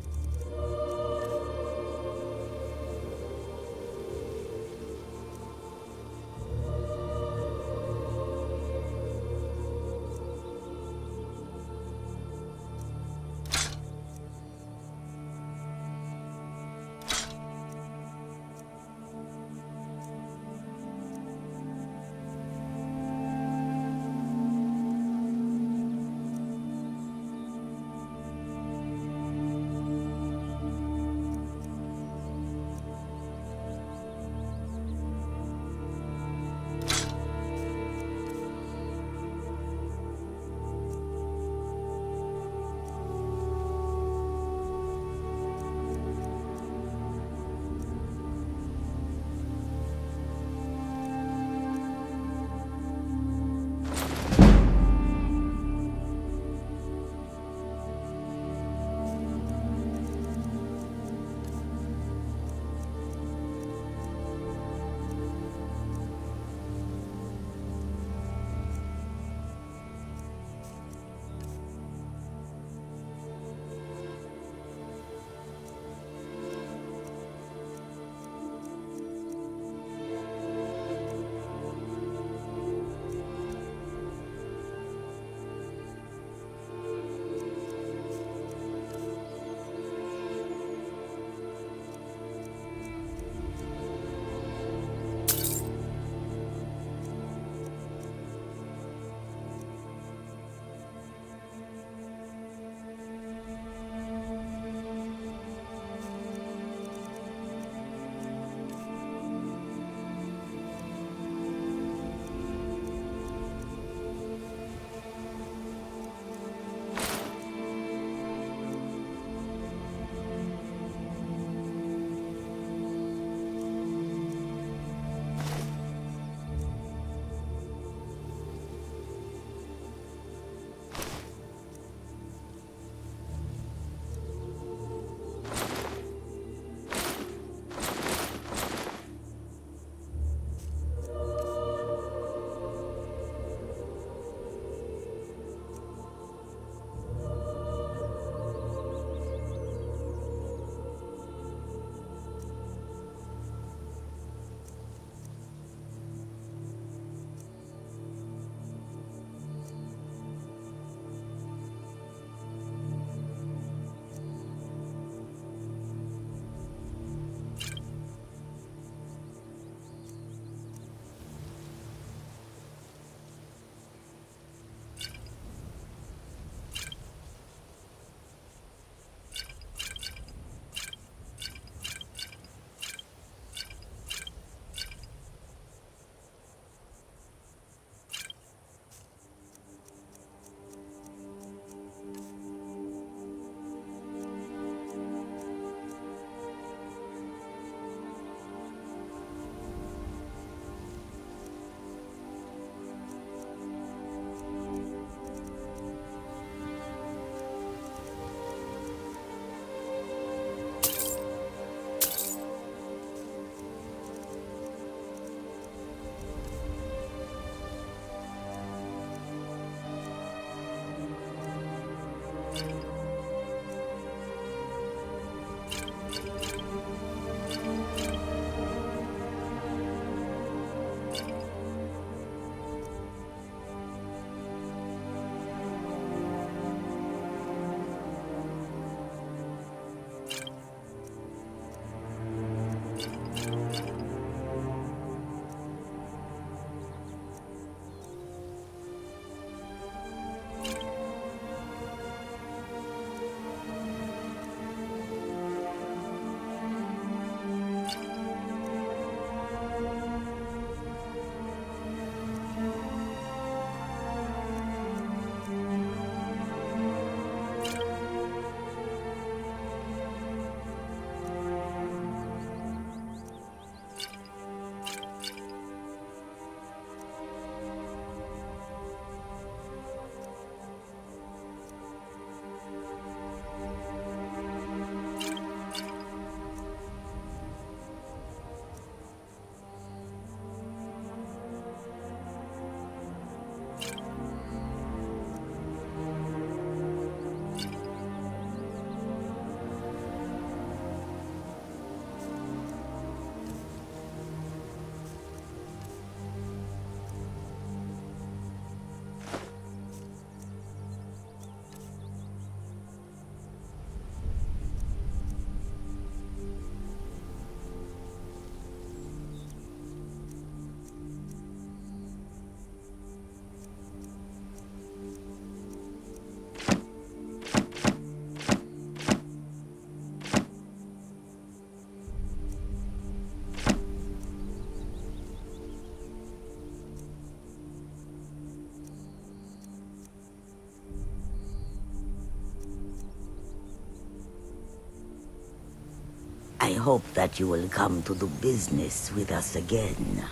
I hope that you will come to do business with us again.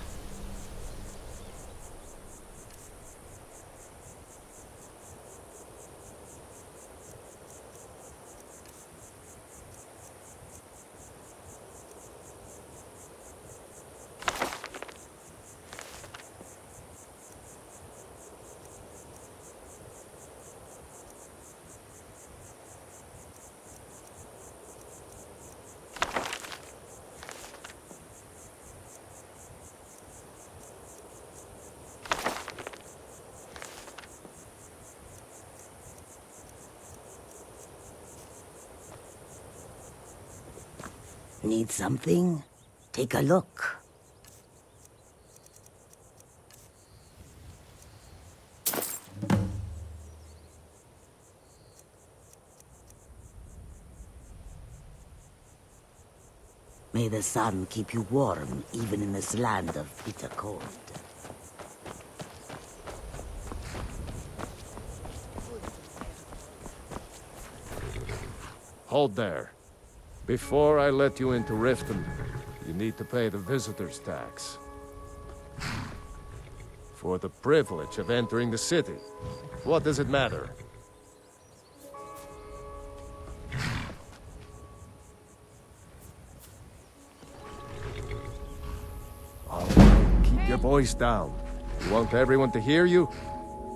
Need something? Take a look. May the sun keep you warm, even in this land of bitter cold. Hold there. Before I let you into Riften, you need to pay the visitor's tax. For the privilege of entering the city. What does it matter? All right, keep your voice down. You want everyone to hear you?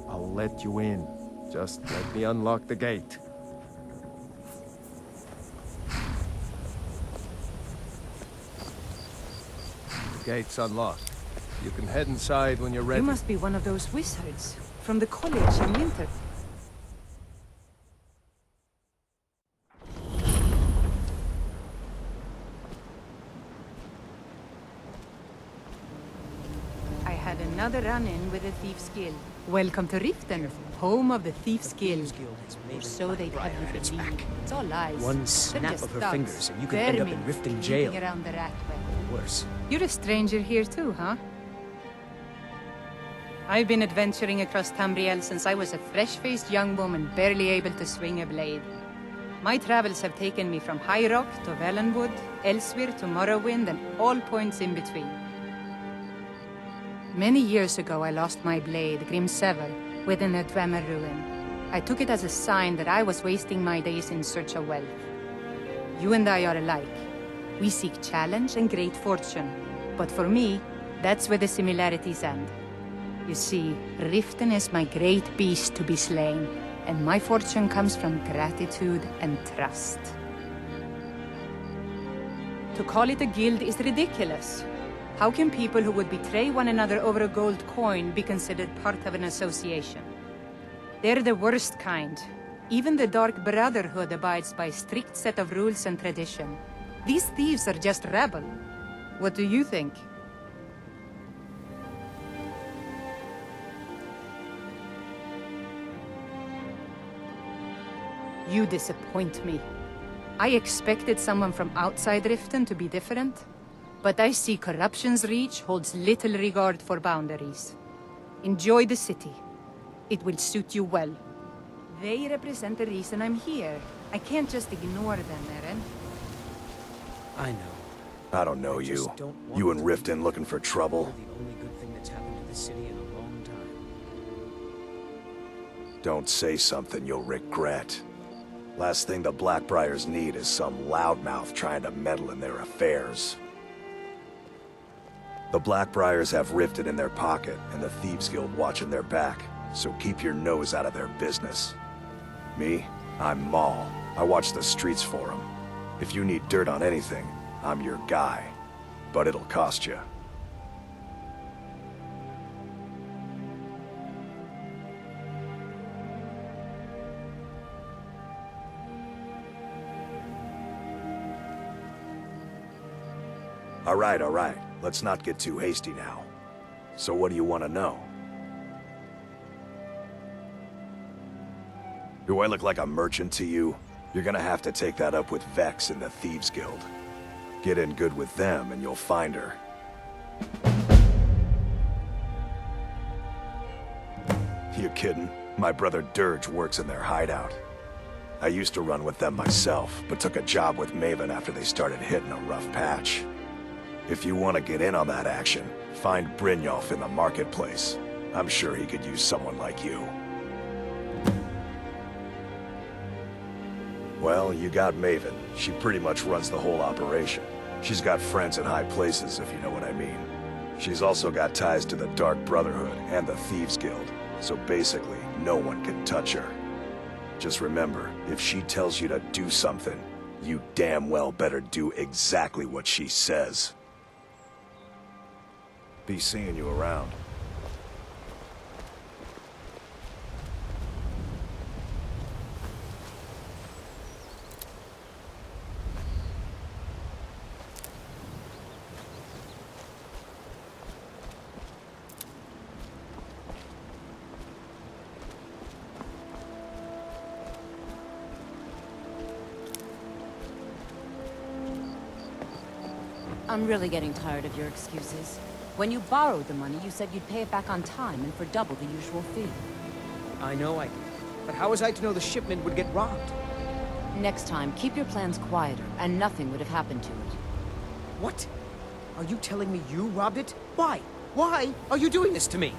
I'll let you in. Just let me unlock the gate. Gate's unlocked. You can head inside when you're ready. You must be one of those wizards from the college in winter. I had another run-in with the Thieves Guild. Welcome to Riften, home of the Thieves Guild. Or so they'd have you believe. It's all lies. One They're snap just of her thugs, fingers and you can end up in vermin, Riften jail. creeping around the Ratway. Worse. You're a stranger here too, huh? I've been adventuring across Tamriel since I was a fresh-faced young woman barely able to swing a blade. My travels have taken me from High Rock to Valenwood, elsewhere to Morrowind, and all points in between. Many years ago, I lost my blade, Grimsever, within the Dwarven Ruin. I took it as a sign that I was wasting my days in search of wealth. You and I are alike. We seek challenge and great fortune. But for me, that's where the similarities end. You see, Riften is my great beast to be slain, and my fortune comes from gratitude and trust. To call it a guild is ridiculous. How can people who would betray one another over a gold coin be considered part of an association? They're the worst kind. Even the Dark Brotherhood abides by a strict set of rules and tradition. These thieves are just rabble. What do you think? You disappoint me. I expected someone from outside Riften to be different, but I see corruption's reach holds little regard for boundaries. Enjoy the city. It will suit you well. They represent the reason I'm here. I can't just ignore them, Eren. I know. I don't know you. You and Riften looking for trouble? The only good thing that's happened to the city in a long time. Don't say something you'll regret. Last thing the Blackbriars need is some loudmouth trying to meddle in their affairs. The Blackbriars have Riften in their pocket and the Thieves Guild watching their back, so keep your nose out of their business. Me? I'm Maul. I watch the streets for them. If you need dirt on anything, I'm your guy. But it'll cost you. All right. Let's not get too hasty now. So what do you want to know? Do I look like a merchant to you? You're gonna have to take that up with Vex in the Thieves Guild. Get in good with them and you'll find her. You kidding? My brother Dirge works in their hideout. I used to run with them myself, but took a job with Maven after they started hitting a rough patch. If you want to get in on that action, find Brynjolf in the marketplace. I'm sure he could use someone like you. Well, you got Maven. She pretty much runs the whole operation. She's got friends in high places, if you know what I mean. She's also got ties to the Dark Brotherhood and the Thieves Guild, so basically, no one can touch her. Just remember, if she tells you to do something, you damn well better do exactly what she says. Be seeing you around. I'm really getting tired of your excuses. When you borrowed the money, you said you'd pay it back on time and for double the usual fee. I know I did. But how was I to know the shipment would get robbed? Next time, keep your plans quieter, and nothing would have happened to it. What? Are you telling me you robbed it? Why? Why are you doing this to me?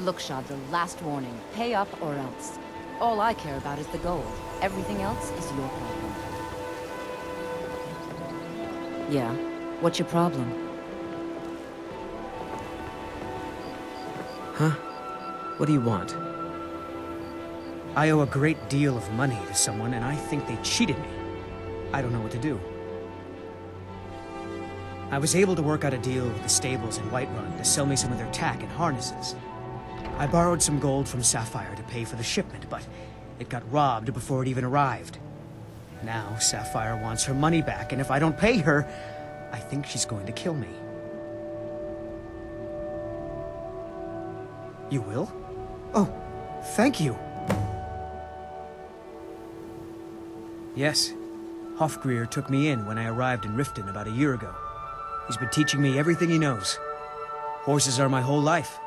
Look, Shad, the last warning. Pay up or else. All I care about is the gold. Everything else is your problem. Yeah? What's your problem? Huh? What do you want? I owe a great deal of money to someone, and I think they cheated me. I don't know what to do. I was able to work out a deal with the stables in Whiterun to sell me some of their tack and harnesses. I borrowed some gold from Sapphire to pay for the shipment, but it got robbed before it even arrived. Now, Sapphire wants her money back, and if I don't pay her, I think she's going to kill me. You will? Oh, thank you. Yes, Hofgrir took me in when I arrived in Riften about a year ago. He's been teaching me everything he knows. Horses are my whole life.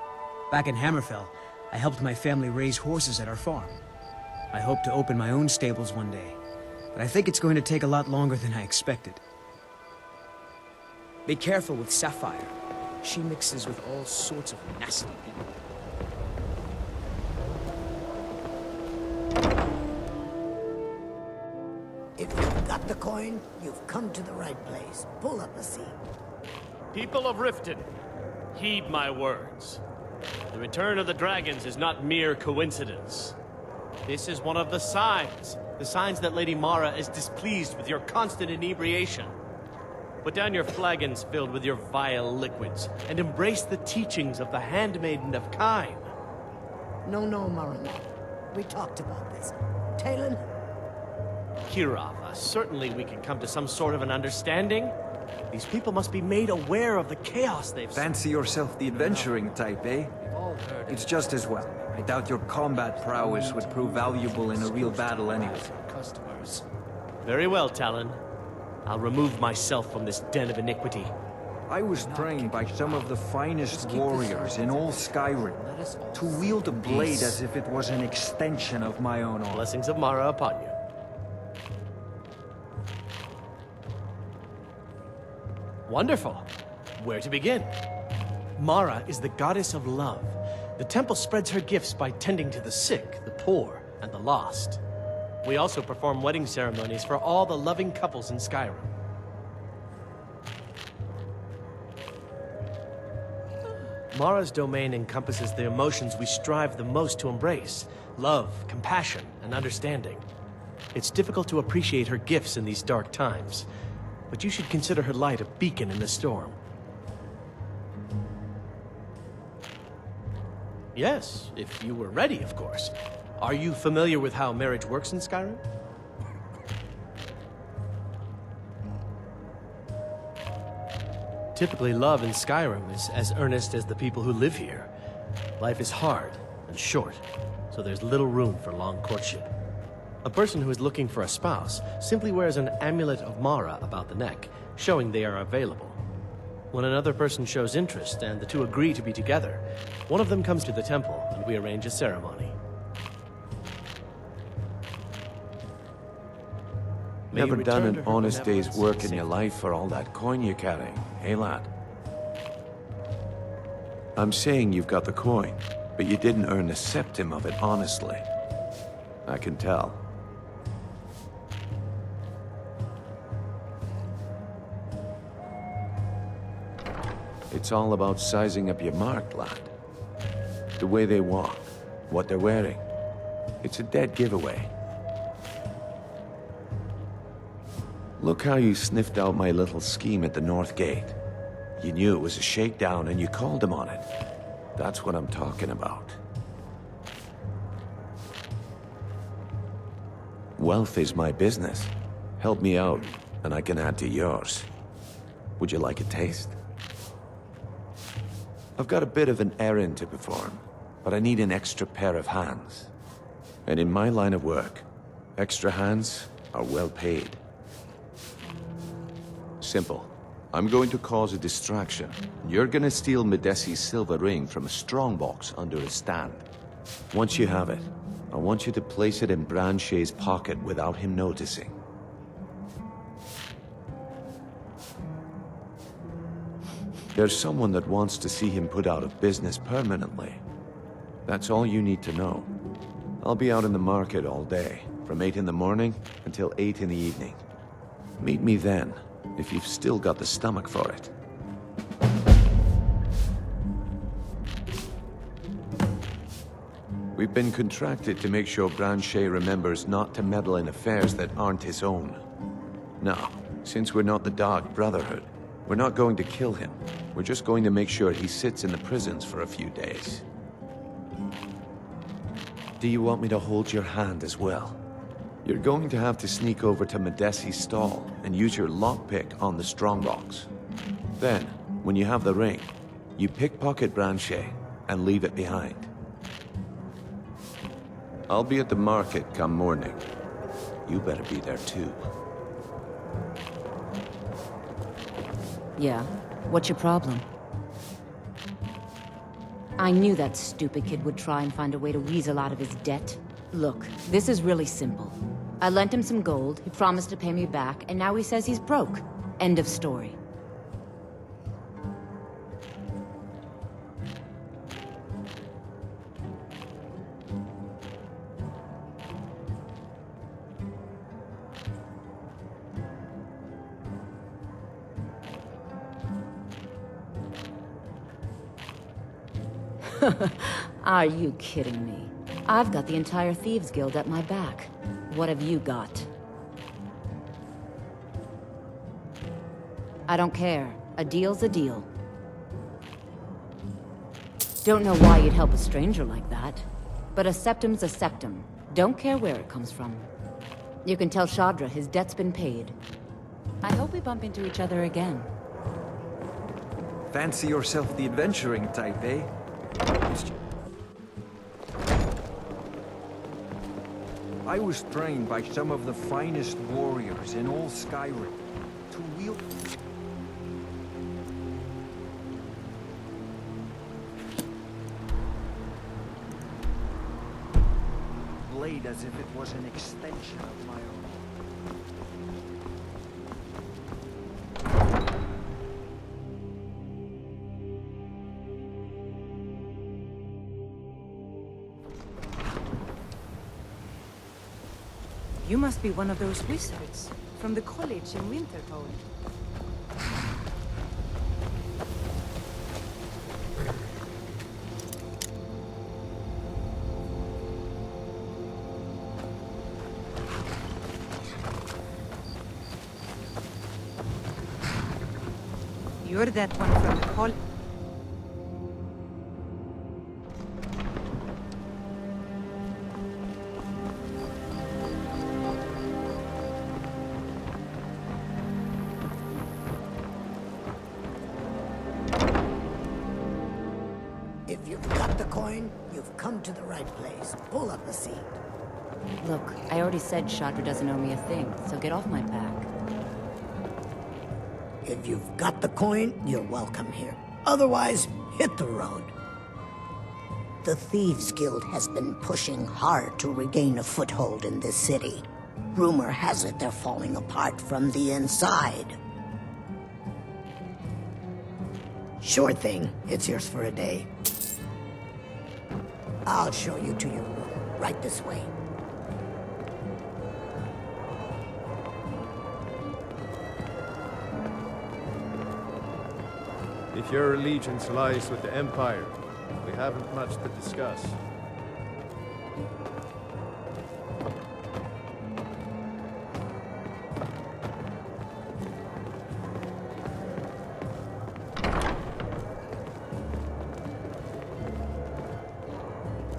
Back in Hammerfell, I helped my family raise horses at our farm. I hope to open my own stables one day, but I think it's going to take a lot longer than I expected. Be careful with Sapphire. She mixes with all sorts of nasty people. If you've got the coin, you've come to the right place. Pull up a seat. People of Riften, heed my words. The return of the dragons is not mere coincidence. This is one of the signs that Lady Mara is displeased with your constant inebriation. Put down your flagons filled with your vile liquids, and embrace the teachings of the Handmaiden of Kyne. No, Marana. We talked about this. Talon? Kirava, certainly we can come to some sort of an understanding. These people must be made aware of the chaos they've seen. Fancy yourself the adventuring type, eh? It's just as well. I doubt your combat prowess would prove valuable in a real battle anyway. Customers. Very well, Talon. I'll remove myself from this den of iniquity. I was trained by some of the finest warriors in all Skyrim to wield a blade as if it was an extension of my own arm. Blessings of Mara upon you. Wonderful. Where to begin? Mara is the goddess of love. The temple spreads her gifts by tending to the sick, the poor, and the lost. We also perform wedding ceremonies for all the loving couples in Skyrim. Mara's domain encompasses the emotions we strive the most to embrace: love, compassion, and understanding. It's difficult to appreciate her gifts in these dark times, but you should consider her light a beacon in the storm. Yes, if you were ready, of course. Are you familiar with how marriage works in Skyrim? Typically, love in Skyrim is as earnest as the people who live here. Life is hard and short, so there's little room for long courtship. A person who is looking for a spouse simply wears an amulet of Mara about the neck, showing they are available. When another person shows interest and the two agree to be together, one of them comes to the temple and we arrange a ceremony. May you Never done return an to her honest day's benevolence work and in your safety. life for all that coin you're carrying, hey lad? I'm saying you've got the coin, but you didn't earn a septim of it honestly. I can tell. It's all about sizing up your mark, lad. The way they walk, what they're wearing. It's a dead giveaway. Look how you sniffed out my little scheme at the North Gate. You knew it was a shakedown and you called him on it. That's what I'm talking about. Wealth is my business. Help me out, and I can add to yours. Would you like a taste? I've got a bit of an errand to perform, but I need an extra pair of hands. And in my line of work, extra hands are well paid. Simple. I'm going to cause a distraction. You're gonna steal Medesi's silver ring from a strongbox under a stand. Once you have it, I want you to place it in Branche's pocket without him noticing. There's someone that wants to see him put out of business permanently. That's all you need to know. I'll be out in the market all day, from 8 in the morning until 8 in the evening. Meet me then, if you've still got the stomach for it. We've been contracted to make sure Branche remembers not to meddle in affairs that aren't his own. Now, since we're not the Dark Brotherhood, we're not going to kill him. We're just going to make sure he sits in the prisons for a few days. Do you want me to hold your hand as well? You're going to have to sneak over to Medesi's stall and use your lockpick on the strongbox. Then, when you have the ring, you pickpocket Branche and leave it behind. I'll be at the market come morning. You better be there too. Yeah? What's your problem? I knew that stupid kid would try and find a way to weasel out of his debt. Look, this is really simple. I lent him some gold, he promised to pay me back, and now he says he's broke. End of story. Are you kidding me? I've got the entire Thieves Guild at my back. What have you got? I don't care. A deal's a deal. Don't know why you'd help a stranger like that. But a septum's a septum. Don't care where it comes from. You can tell Shadra his debt's been paid. I hope we bump into each other again. Fancy yourself the adventuring type, eh? I was trained by some of the finest warriors in all Skyrim to wield... blade as if it was an extension of my own. You must be one of those wizards from the college in Winterhold. You're that one from the college. If you've got the coin, you've come to the right place. Pull up the seat. Look, I already said Shadra doesn't owe me a thing, so get off my back. If you've got the coin, you're welcome here. Otherwise, hit the road. The Thieves Guild has been pushing hard to regain a foothold in this city. Rumor has it they're falling apart from the inside. Sure thing. It's yours for a day. I'll show you to your room. Right this way. If your allegiance lies with the Empire, we haven't much to discuss.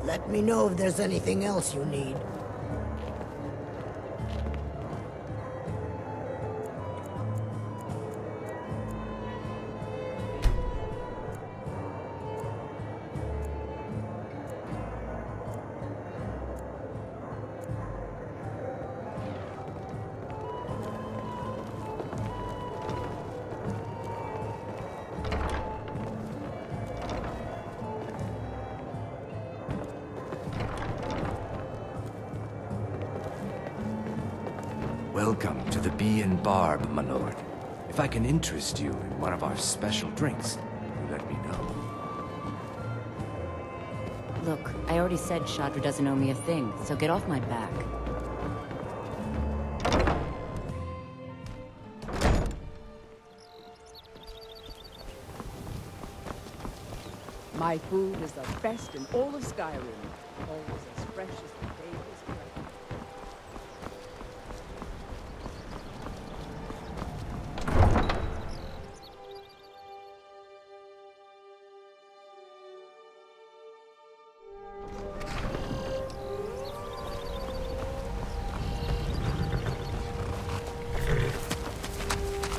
Let me know if there's anything else you need. Welcome to the Bee and Barb, my lord. If I can interest you in one of our special drinks, you let me know. Look, I already said Shadra doesn't owe me a thing, so get off my back. My food is the best in all of Skyrim. Always as fresh as the day is fresh.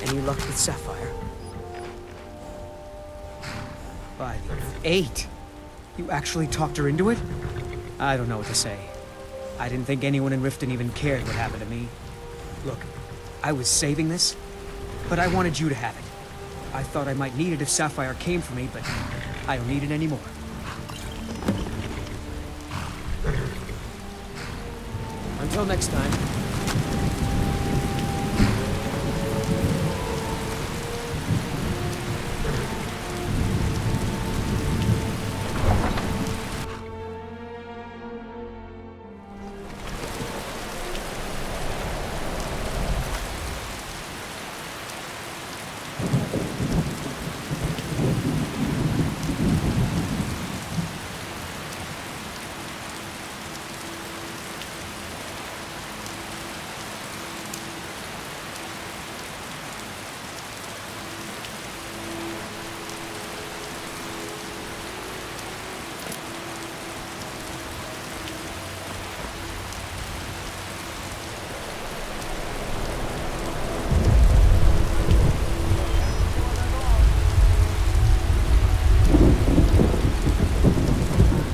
Any luck with Sapphire? 5, 8. You actually talked her into it? I don't know what to say. I didn't think anyone in Riften even cared what happened to me. Look, I was saving this, but I wanted you to have it. I thought I might need it if Sapphire came for me, but I don't need it anymore. Until next time.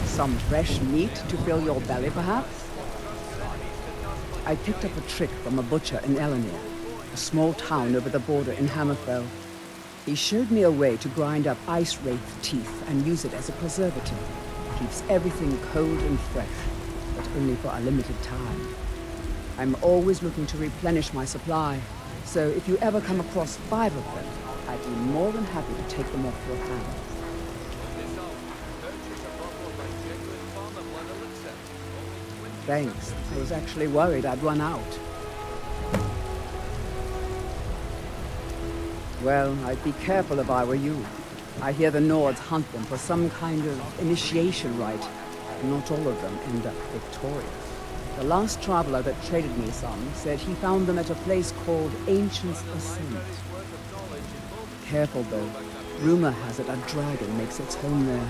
Some fresh meat to fill your belly, perhaps? I picked up a trick from a butcher in Elenir, a small town over the border in Hammerfell. He showed me a way to grind up ice wraith teeth and use it as a preservative. Keeps everything cold and fresh, but only for a limited time. I'm always looking to replenish my supply, so if you ever come across 5 of them, I'd be more than happy to take them off your hands. Thanks. I was actually worried I'd run out. Well, I'd be careful if I were you. I hear the Nords hunt them for some kind of initiation rite. Not all of them end up victorious. The last traveler that traded me some said he found them at a place called Ancient's Ascent. Careful though. Rumor has it a dragon makes its home there.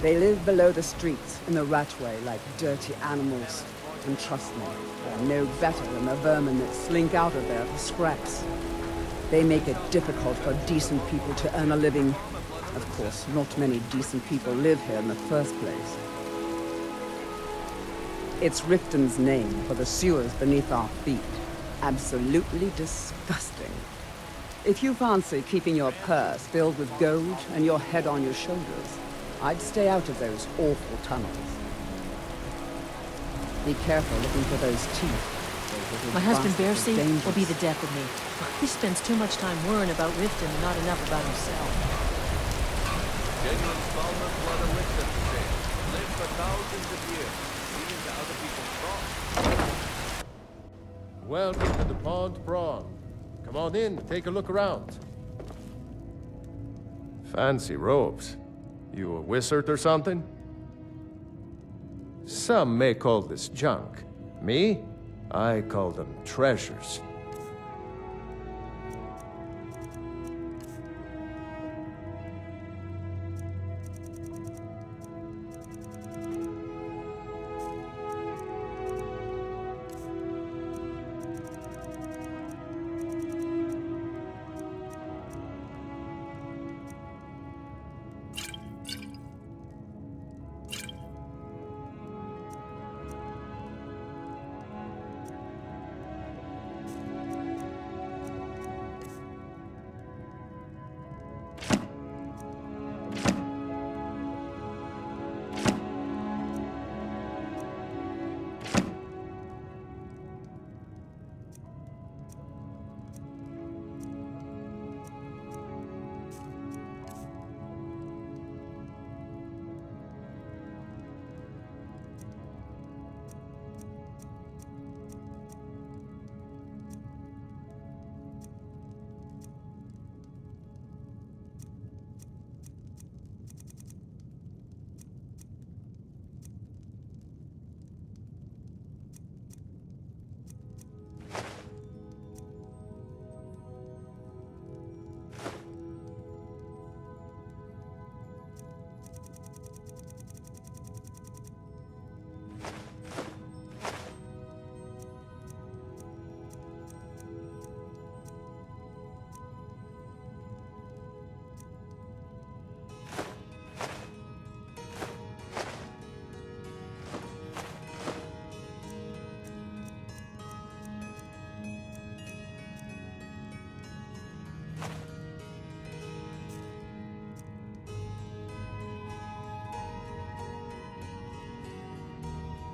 They live below the streets, in the ratway, like dirty animals. And trust me, they're no better than the vermin that slink out of there for scraps. They make it difficult for decent people to earn a living. Of course, not many decent people live here in the first place. It's Riften's name for the sewers beneath our feet. Absolutely disgusting. If you fancy keeping your purse filled with gold and your head on your shoulders, I'd stay out of those awful tunnels. Be careful looking for those teeth. My husband bastards are Bearseed will dangerous. be the death of me. He spends too much time worrying about Riften and not enough about himself. Genuine Solomon blood of Riften today. Lived for thousands of years, leading to other people's thoughts. Welcome to the Pond Prawn. Come on in, take a look around. Fancy robes. You a wizard or something? Some may call this junk. Me? I call them treasures.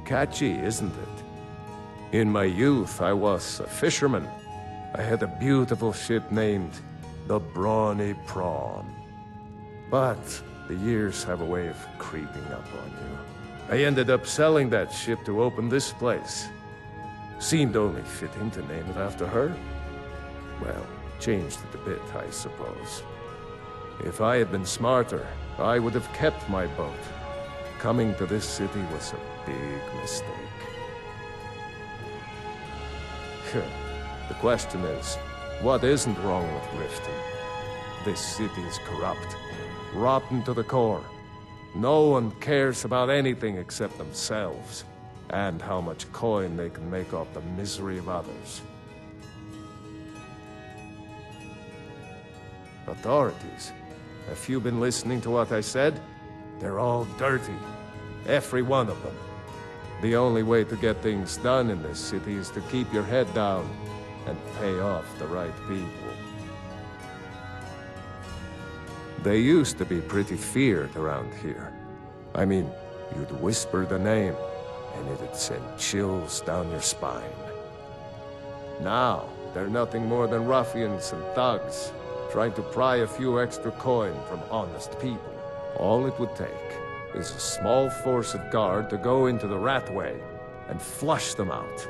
Catchy, isn't it? In my youth, I was a fisherman. I had a beautiful ship named the Brawny Prawn. But the years have a way of creeping up on you. I ended up selling that ship to open this place. Seemed only fitting to name it after her. Well, changed it a bit, I suppose. If I had been smarter, I would have kept my boat. Coming to this city was a big mistake. The question is, what isn't wrong with Riften? This city is corrupt, rotten to the core. No one cares about anything except themselves, and how much coin they can make off the misery of others. Authorities, have you been listening to what I said? They're all dirty. Every one of them. The only way to get things done in this city is to keep your head down and pay off the right people. They used to be pretty feared around here. I mean, you'd whisper the name, and it'd send chills down your spine. Now, they're nothing more than ruffians and thugs, trying to pry a few extra coin from honest people. All it would take is a small force of guard to go into the Ratway and flush them out.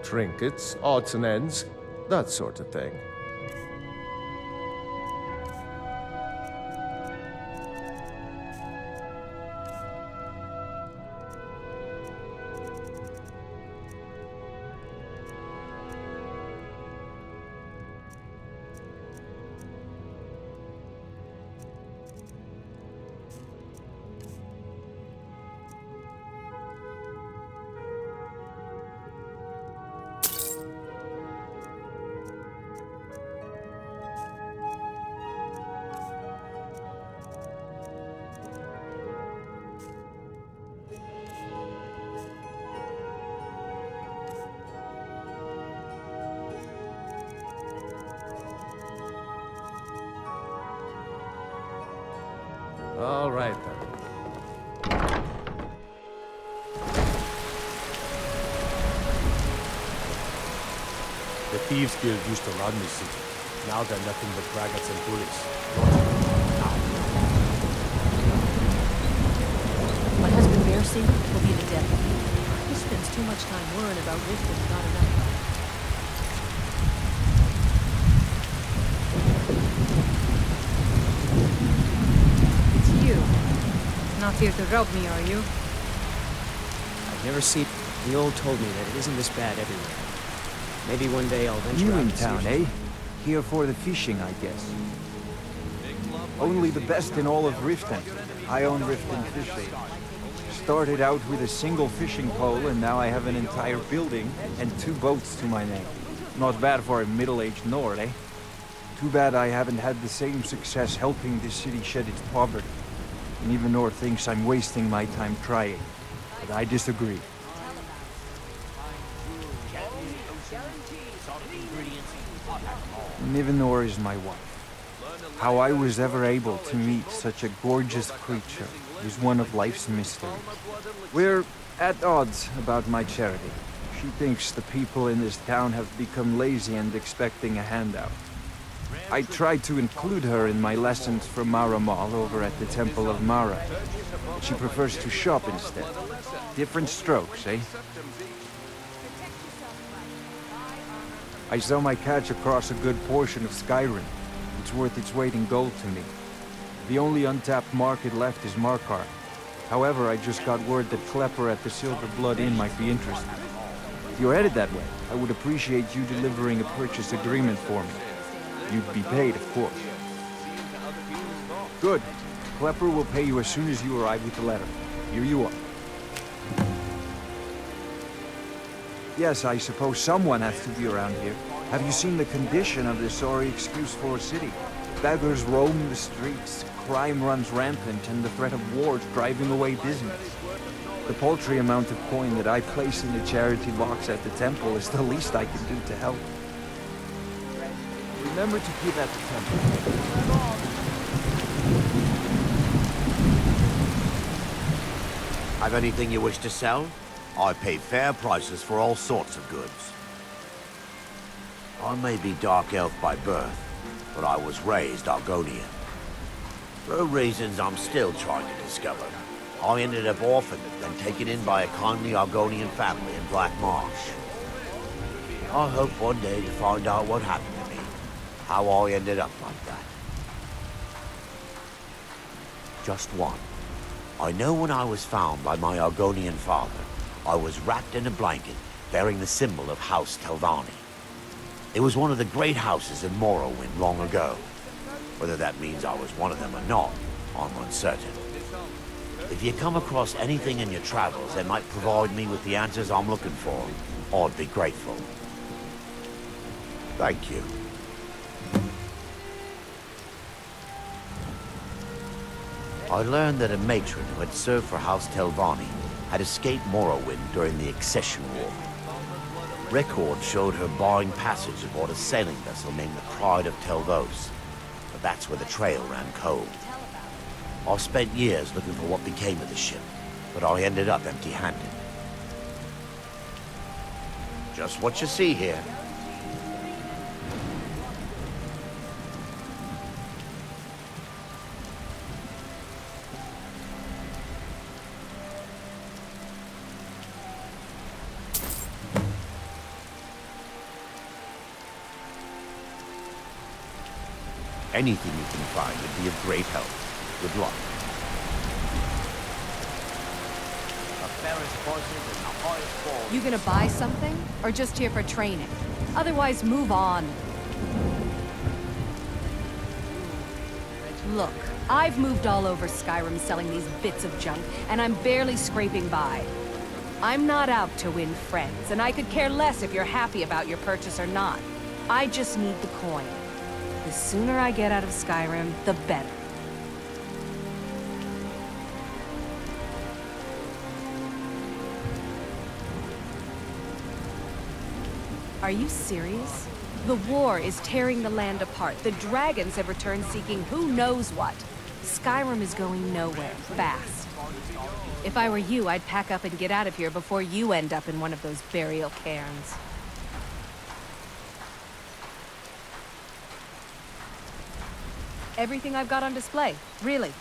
Trinkets, odds and ends, that sort of thing. right then. The Thieves Guild used to run this city. Now they're nothing but braggarts and bullies. My husband Bercy will be the death of me. He spends too much time worrying about Riften, not enough. It's you. Not here to rob me, are you? I've never seen... The old told me that it isn't this bad everywhere. Maybe one day I'll venture New out in and see town, if- eh? Here for the fishing, I guess. Only the best in all of Riften. I own Riften Fishing. Started out with a single fishing pole, and now I have an entire building and 2 boats to my name. Not bad for a middle-aged Nord, eh? Too bad I haven't had the same success helping this city shed its poverty. And even Nord thinks I'm wasting my time trying. But I disagree. Nivenor is my wife. How I was ever able to meet such a gorgeous creature is one of life's mysteries. We're at odds about my charity. She thinks the people in this town have become lazy and expecting a handout. I tried to include her in my lessons from Mara Mall over at the Temple of Mara. But she prefers to shop instead. Different strokes, eh? I sell my catch across a good portion of Skyrim. It's worth its weight in gold to me. The only untapped market left is Markarth. However, I just got word that Klepper at the Silver Blood Inn might be interested. If you're headed that way, I would appreciate you delivering a purchase agreement for me. You'd be paid, of course. Good. Klepper will pay you as soon as you arrive with the letter. Here you are. Yes, I suppose someone has to be around here. Have you seen the condition of this sorry excuse for a city? Beggars roam the streets, crime runs rampant, and the threat of wars driving away business. The paltry amount of coin that I place in the charity box at the temple is the least I can do to help. Remember to keep at the temple. Have anything you wish to sell? I pay fair prices for all sorts of goods. I may be Dark Elf by birth, but I was raised Argonian. For reasons I'm still trying to discover, I ended up orphaned and taken in by a kindly Argonian family in Black Marsh. I hope one day to find out what happened to me, how I ended up like that. Just one. I know when I was found by my Argonian father, I was wrapped in a blanket bearing the symbol of House Telvanni. It was one of the great houses in Morrowind long ago. Whether that means I was one of them or not, I'm uncertain. If you come across anything in your travels that might provide me with the answers I'm looking for, I'd be grateful. Thank you. I learned that a matron who had served for House Telvanni had escaped Morrowind during the Accession War. Records showed her buying passage aboard a sailing vessel named the Pride of Telvos, but that's where the trail ran cold. I spent years looking for what became of the ship, but I ended up empty-handed. Just what you see here. Anything you can find would be of great help. Good luck. You gonna buy something? Or just here for training? Otherwise, move on. Look, I've moved all over Skyrim selling these bits of junk, and I'm barely scraping by. I'm not out to win friends, and I could care less if you're happy about your purchase or not. I just need the coin. The sooner I get out of Skyrim, the better. Are you serious? The war is tearing the land apart. The dragons have returned seeking who knows what. Skyrim is going nowhere, fast. If I were you, I'd pack up and get out of here before you end up in one of those burial cairns. Everything I've got on display, really.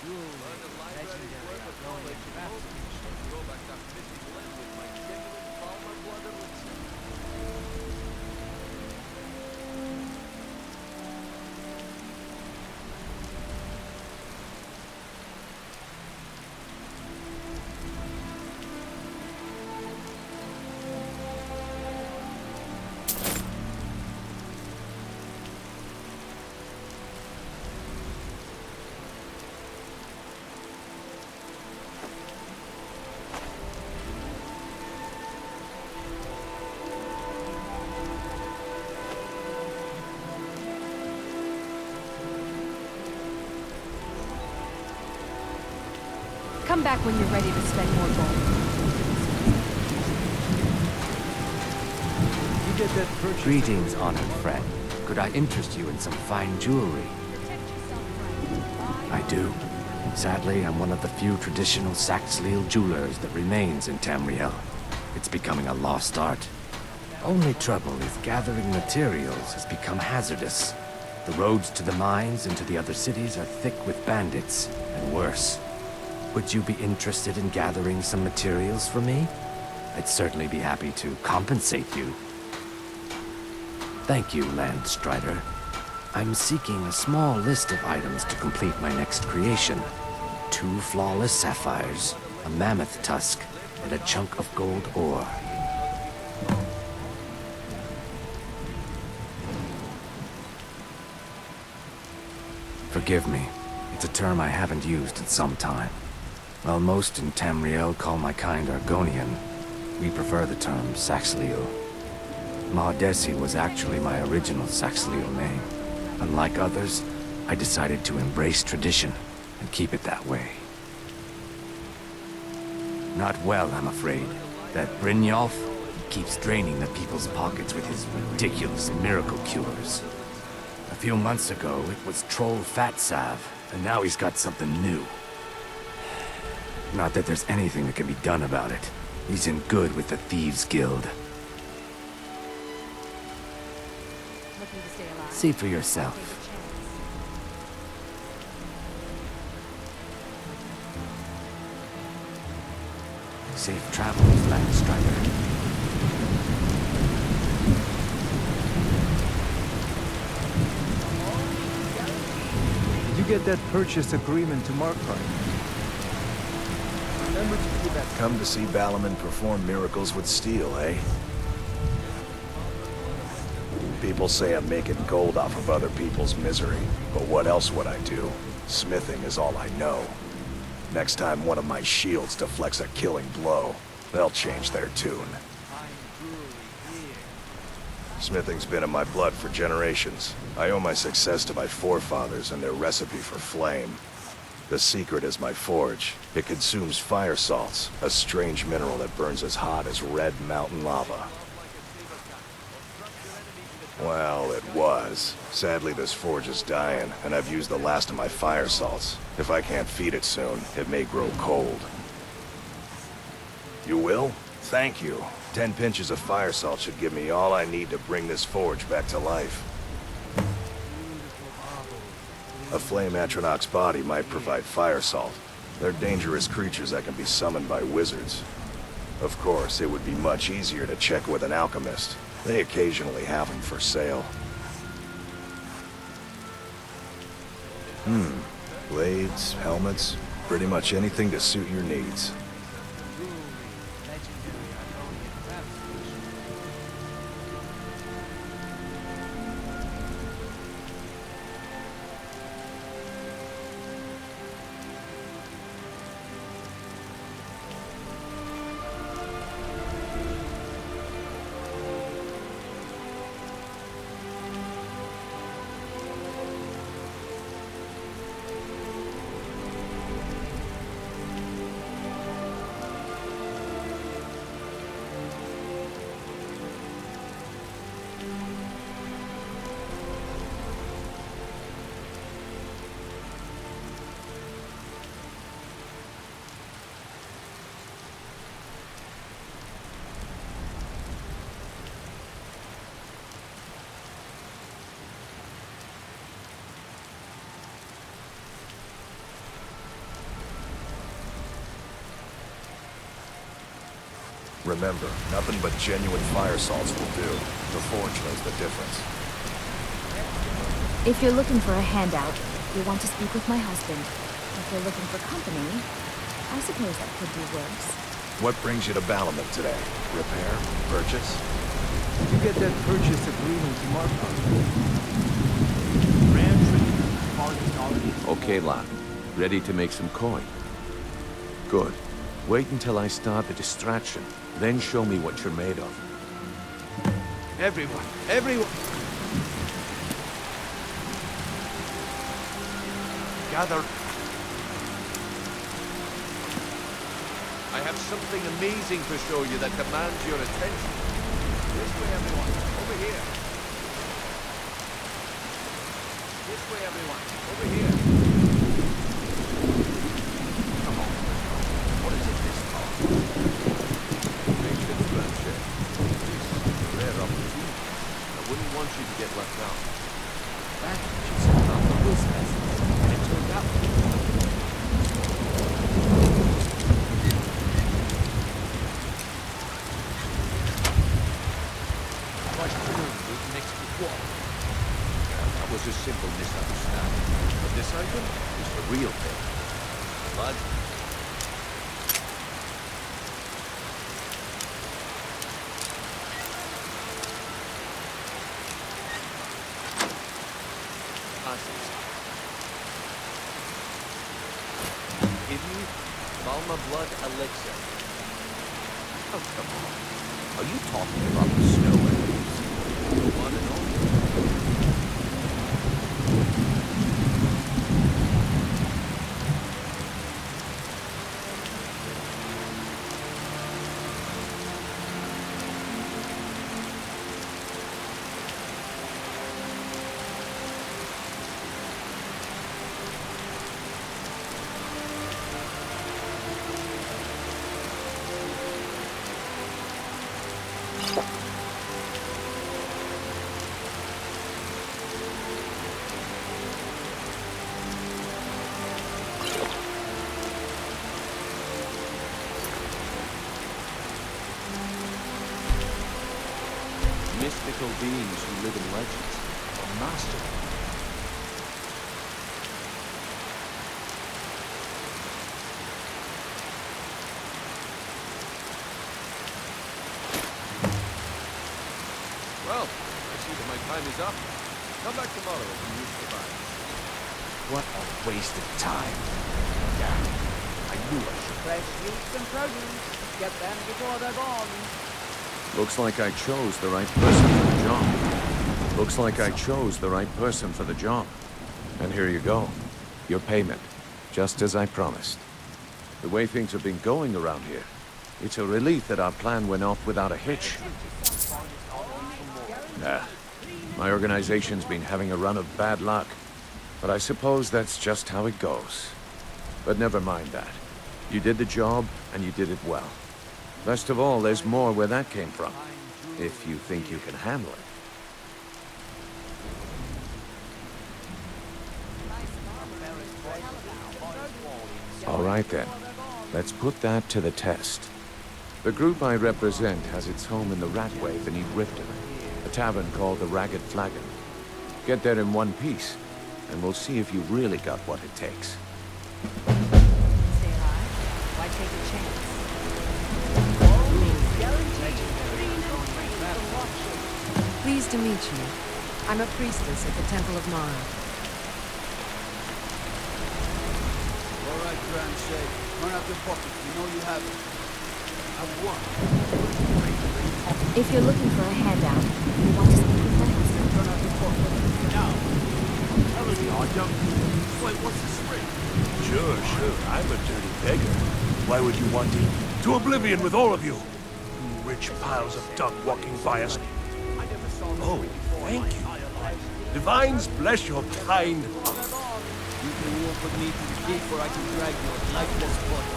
Come back when you're ready to spend more gold. You get that purchase. Greetings, honored friend. Could I interest you in some fine jewelry? I do. Sadly, I'm one of the few traditional Saxhleel jewelers that remains in Tamriel. It's becoming a lost art. Only trouble is gathering materials has become hazardous. The roads to the mines and to the other cities are thick with bandits, and worse. Would you be interested in gathering some materials for me? I'd certainly be happy to compensate you. Thank you, Landstrider. I'm seeking a small list of items to complete my next creation. 2 flawless sapphires, a mammoth tusk, and a chunk of gold ore. Forgive me. It's a term I haven't used in some time. While most in Tamriel call my kind Argonian, we prefer the term Saxhleel. Maudesi was actually my original Saxhleel name. Unlike others, I decided to embrace tradition and keep it that way. Not well, I'm afraid. That Brynjolf keeps draining the people's pockets with his ridiculous miracle cures. A few months ago, it was Troll Fatsav, and now he's got something new. Not that there's anything that can be done about it. He's in good with the Thieves Guild. See for yourself. Safe travels, Landstrider. Did you get that purchase agreement to Markheim? Come to see Balaman perform miracles with steel, eh? People say I'm making gold off of other people's misery, but what else would I do? Smithing is all I know. Next time one of my shields deflects a killing blow, they'll change their tune. Smithing's been in my blood for generations. I owe my success to my forefathers and their recipe for flame. The secret is my forge. It consumes fire salts, a strange mineral that burns as hot as red mountain lava. Well, it was. Sadly, this forge is dying, and I've used the last of my fire salts. If I can't feed it soon, it may grow cold. You will? Thank you. 10 pinches of fire salt should give me all I need to bring this forge back to life. A flame Atronach's body might provide fire salt. They're dangerous creatures that can be summoned by wizards. Of course, it would be much easier to check with an alchemist. They occasionally have them for sale. Blades, helmets, pretty much anything to suit your needs. Remember, nothing but genuine fire salts will do. The forge knows the difference. If you're looking for a handout, you'll want to speak with my husband. If you're looking for company, I suppose I could do worse. What brings you to Balamut today? Repair? Purchase? Did you get that purchase agreement to mark on? Okay, lad. Ready to make some coin? Good. Wait until I start the distraction, then show me what you're made of. Everyone! Everyone! Gather. I have something amazing to show you that demands your attention. This way, everyone. Over here. This way, everyone. Over here. Come on. What is it this time? Patience, Blanchett. This is a rare opportunity. I wouldn't want you to get left out. That she's about the horse lessons, and it turned out. Next to what? That was a simple misunderstanding. But this item is the real thing. Blood. Give me Balma blood elixir. Oh, come on. Are you talking about the snow elves? The one and only? Mystical beings who live in legends, or master. Well, I see that my time is up. Come back tomorrow if you wish to buy. What a waste of time. Damn, I knew I should. Fresh meats and produce. Get them before they're gone. Looks like I chose the right person for the job. Looks like I chose the right person for the job. And here you go. Your payment. Just as I promised. The way things have been going around here, it's a relief that our plan went off without a hitch. Nah. My organization's been having a run of bad luck. But I suppose that's just how it goes. But never mind that. You did the job, and you did it well. Best of all, there's more where that came from, if you think you can handle it. All right then, let's put that to the test. The group I represent has its home in the Ratway beneath Riften, a tavern called the Ragged Flagon. Get there in one piece, and we'll see if you really got what it takes. Say hi. Why take a chance? Pleased to meet you. I'm a priestess at the Temple of Mara. All right, Grand Shade. Turn out your pockets. We know you have it. Have one. If you're looking for a handout, you want to speak with my husband. Turn out your pockets. Now. Telling you, I don't. Wait, what's the spring? Sure. I'm a dirty beggar. Why would you want to oblivion with all of you? You rich piles of dung walking by us. Oh, thank you. Divines bless your kind. You can walk with me to the gate where I can drag your lifeless body.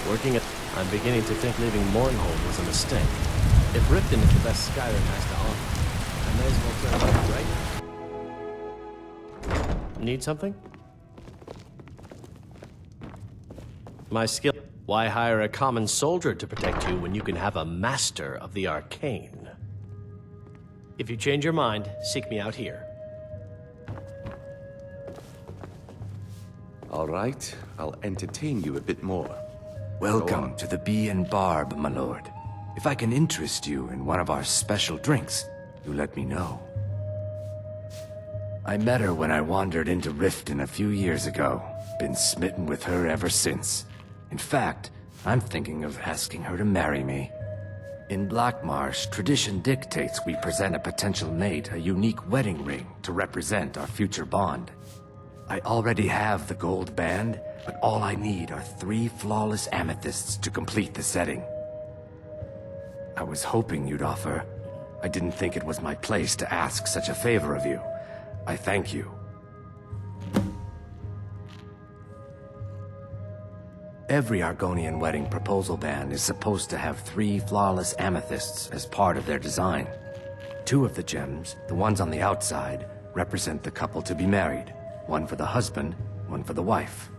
Working at... I'm beginning to think leaving Mournhold was a mistake. If Riften is the best Skyrim has to offer, I may as well turn it right. Need something? My skill... Why hire a common soldier to protect you when you can have a master of the arcane? If you change your mind, seek me out here. All right, I'll entertain you a bit more. Welcome to the Bee and Barb, my lord. If I can interest you in one of our special drinks, you let me know. I met her when I wandered into Riften a few years ago. Been smitten with her ever since. In fact, I'm thinking of asking her to marry me. In Blackmarsh, tradition dictates we present a potential mate a unique wedding ring to represent our future bond. I already have the gold band, but all I need are 3 flawless amethysts to complete the setting. I was hoping you'd offer. I didn't think it was my place to ask such a favor of you. I thank you. Every Argonian wedding proposal band is supposed to have 3 flawless amethysts as part of their design. 2 of the gems, the ones on the outside, represent the couple to be married. 1 for the husband, 1 for the wife.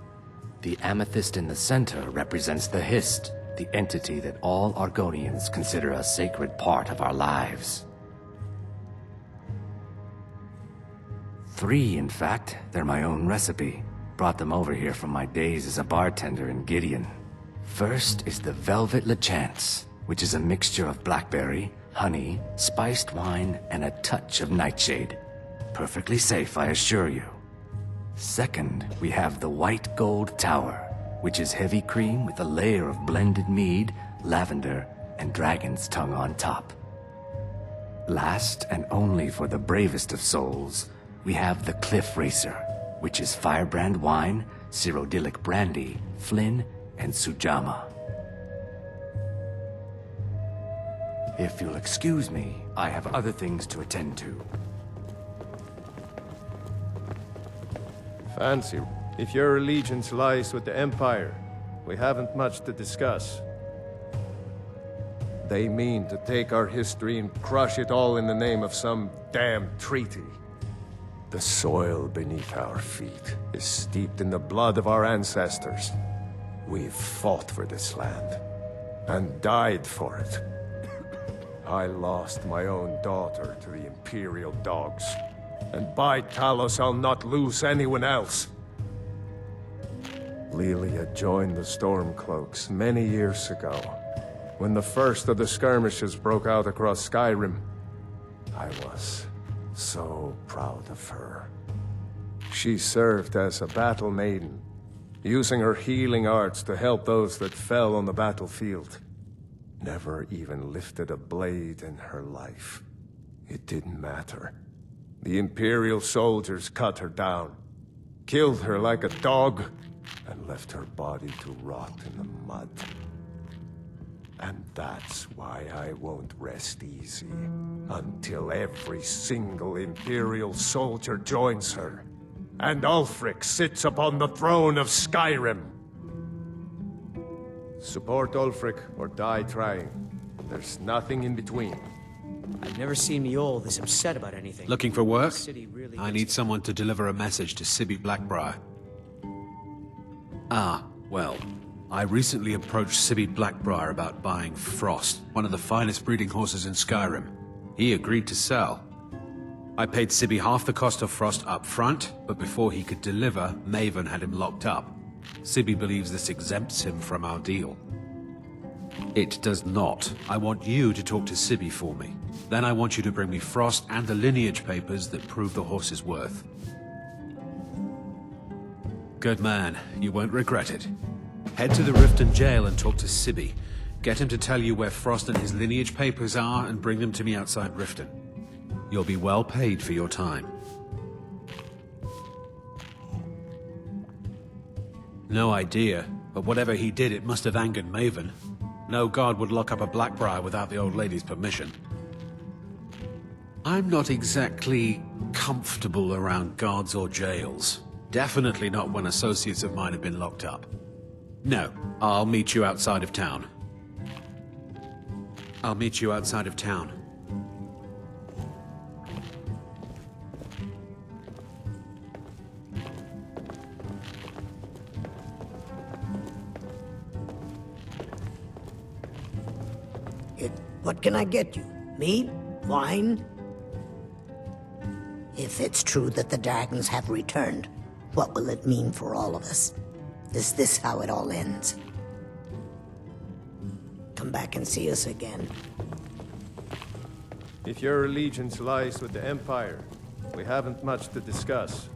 The amethyst in the center represents the Hist, the entity that all Argonians consider a sacred part of our lives. 3, in fact. They're my own recipe. Brought them over here from my days as a bartender in Gideon. First is the Velvet Lechance, which is a mixture of blackberry, honey, spiced wine, and a touch of nightshade. Perfectly safe, I assure you. Second, we have the White Gold Tower, which is heavy cream with a layer of blended mead, lavender, and dragon's tongue on top. Last, and only for the bravest of souls, we have the Cliff Racer, which is firebrand wine, Cyrodiilic brandy, Flynn, and Sujamma. If you'll excuse me, I have other things to attend to. Fancy. If your allegiance lies with the Empire, we haven't much to discuss. They mean to take our history and crush it all in the name of some damn treaty. The soil beneath our feet is steeped in the blood of our ancestors. We've fought for this land, and died for it. I lost my own daughter to the Imperial dogs, and by Talos I'll not lose anyone else. Lilia joined the Stormcloaks many years ago, when the first of the skirmishes broke out across Skyrim. I was so proud of her. She served as a battle maiden, using her healing arts to help those that fell on the battlefield. Never even lifted a blade in her life. It didn't matter. The Imperial soldiers cut her down, killed her like a dog, and left her body to rot in the mud. And that's why I won't rest easy until every single Imperial soldier joins her, and Ulfric sits upon the throne of Skyrim. Support Ulfric or die trying. There's nothing in between. I've never seen Mjolnir this upset about anything. Looking for work? The city really I need someone to deliver a message to Sibby Blackbriar. Ah, well, I recently approached Sibby Blackbriar about buying Frost, one of the finest breeding horses in Skyrim. He agreed to sell. I paid Sibby half the cost of Frost up front, but before he could deliver, Maven had him locked up. Sibby believes this exempts him from our deal. It does not. I want you to talk to Sibby for me. Then I want you to bring me Frost and the lineage papers that prove the horse's worth. Good man. You won't regret it. Head to the Riften jail and talk to Sibby. Get him to tell you where Frost and his lineage papers are and bring them to me outside Riften. You'll be well paid for your time. No idea, but whatever he did, it must have angered Maven. No guard would lock up a Blackbriar without the old lady's permission. I'm not exactly comfortable around guards or jails. Definitely not when associates of mine have been locked up. No, I'll meet you outside of town. I'll meet you outside of town. What can I get you? Meat? Wine? If it's true that the dragons have returned, what will it mean for all of us? Is this how it all ends? Come back and see us again. If your allegiance lies with the Empire, we haven't much to discuss.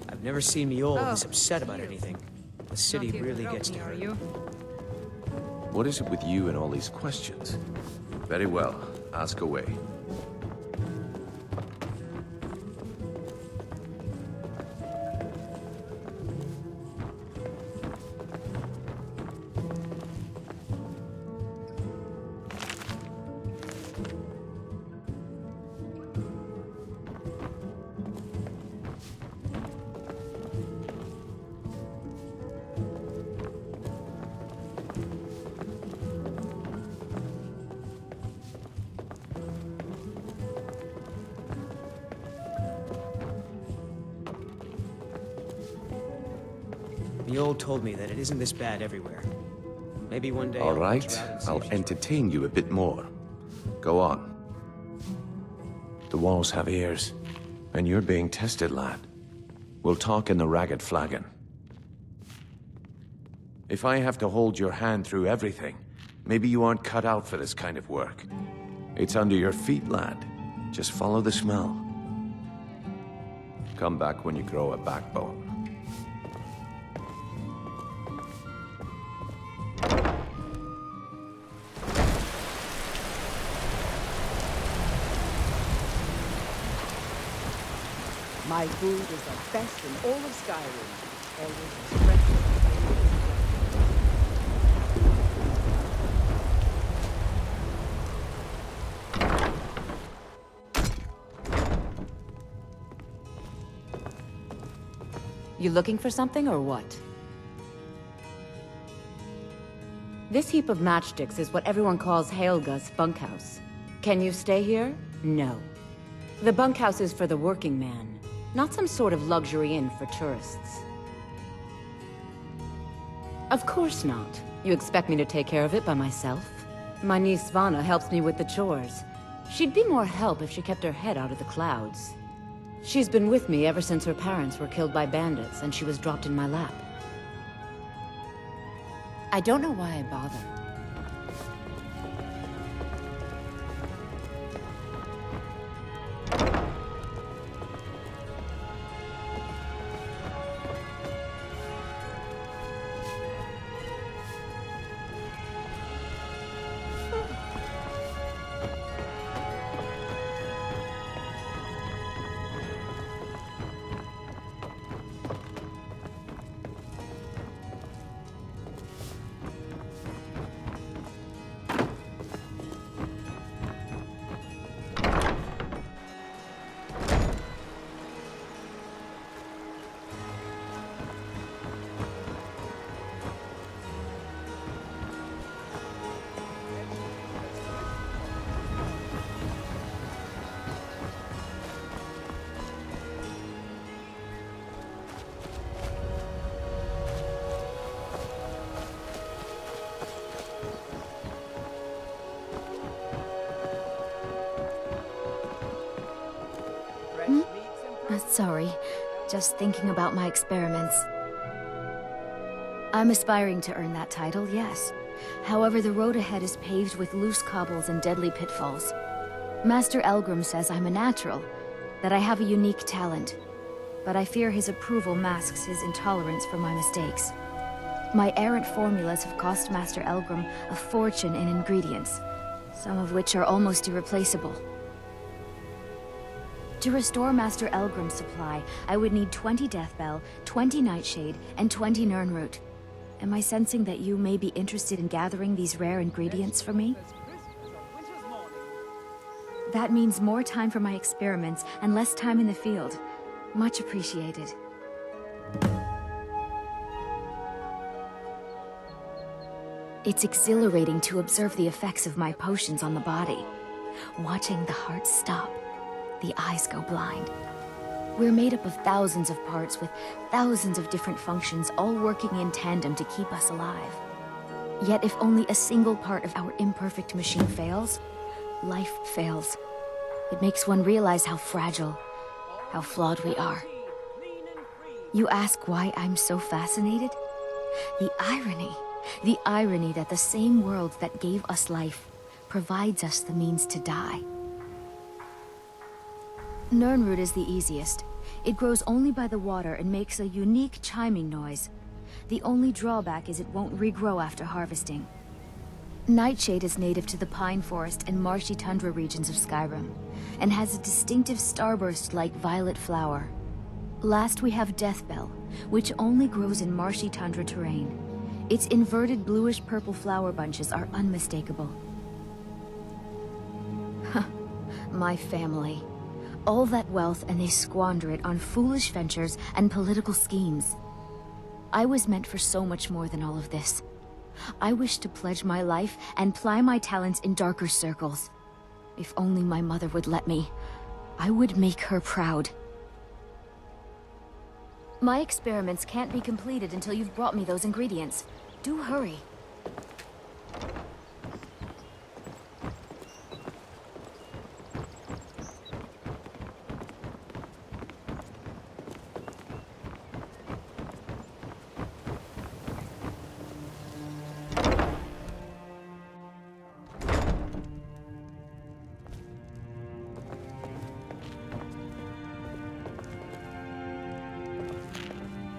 I've never seen Mjolnir this upset about anything. The city Not here to really help gets me, to are her. you? What is it with you and all these questions? Very well, ask away. Mjolnir told me that it isn't this bad everywhere. Maybe one day All I'll right, venture out and see I'll if she's entertain you a bit more. Go on. The walls have ears, and you're being tested, lad. We'll talk in the Ragged Flagon. If I have to hold your hand through everything, maybe you aren't cut out for this kind of work. It's under your feet, lad. Just follow the smell. Come back when you grow a backbone. My food is the best in all of Skyrim. Always fresh. You looking for something or what? This heap of matchsticks is what everyone calls Helga's bunkhouse. Can you stay here? No. The bunkhouse is for the working man, not some sort of luxury inn for tourists. Of course not. You expect me to take care of it by myself? My niece Svana helps me with the chores. She'd be more help if she kept her head out of the clouds. She's been with me ever since her parents were killed by bandits and she was dropped in my lap. I don't know why I bother. Sorry, just thinking about my experiments. I'm aspiring to earn that title, yes. However, the road ahead is paved with loose cobbles and deadly pitfalls. Master Elgrim says I'm a natural, that I have a unique talent. But I fear his approval masks his intolerance for my mistakes. My errant formulas have cost Master Elgrim a fortune in ingredients, some of which are almost irreplaceable. To restore Master Elgrim's supply, I would need 20 Deathbell, 20 Nightshade, and 20 Nirnroot. Am I sensing that you may be interested in gathering these rare ingredients for me? That means more time for my experiments and less time in the field. Much appreciated. It's exhilarating to observe the effects of my potions on the body. Watching the heart stop, the eyes go blind. We're made up of thousands of parts with thousands of different functions, all working in tandem to keep us alive. Yet if only a single part of our imperfect machine fails, life fails. It makes one realize how fragile, how flawed we are. You ask why I'm so fascinated? The irony that the same world that gave us life provides us the means to die. Nirnroot is the easiest. It grows only by the water and makes a unique chiming noise. The only drawback is it won't regrow after harvesting. Nightshade is native to the pine forest and marshy tundra regions of Skyrim, and has a distinctive starburst-like violet flower. Last we have Deathbell, which only grows in marshy tundra terrain. Its inverted bluish-purple flower bunches are unmistakable. My family. All that wealth and they squander it on foolish ventures and political schemes. I was meant for so much more than all of this. I wish to pledge my life and ply my talents in darker circles. If only my mother would let me, I would make her proud. My experiments can't be completed until you've brought me those ingredients. Do hurry.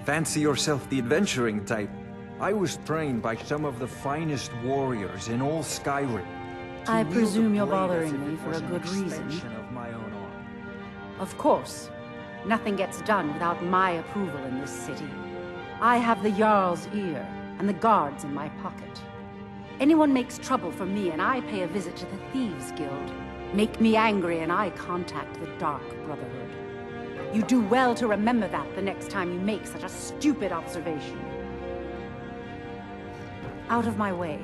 Fancy yourself the adventuring type. I was trained by some of the finest warriors in all Skyrim. I presume you're bothering me for a good reason. Of my own arm. Of course. Nothing gets done without my approval in this city. I have the Jarl's ear, and the guards in my pocket. Anyone makes trouble for me, and I pay a visit to the Thieves Guild. Make me angry, and I contact the Dark Brotherhood. You do well to remember that the next time you make such a stupid observation. Out of my way.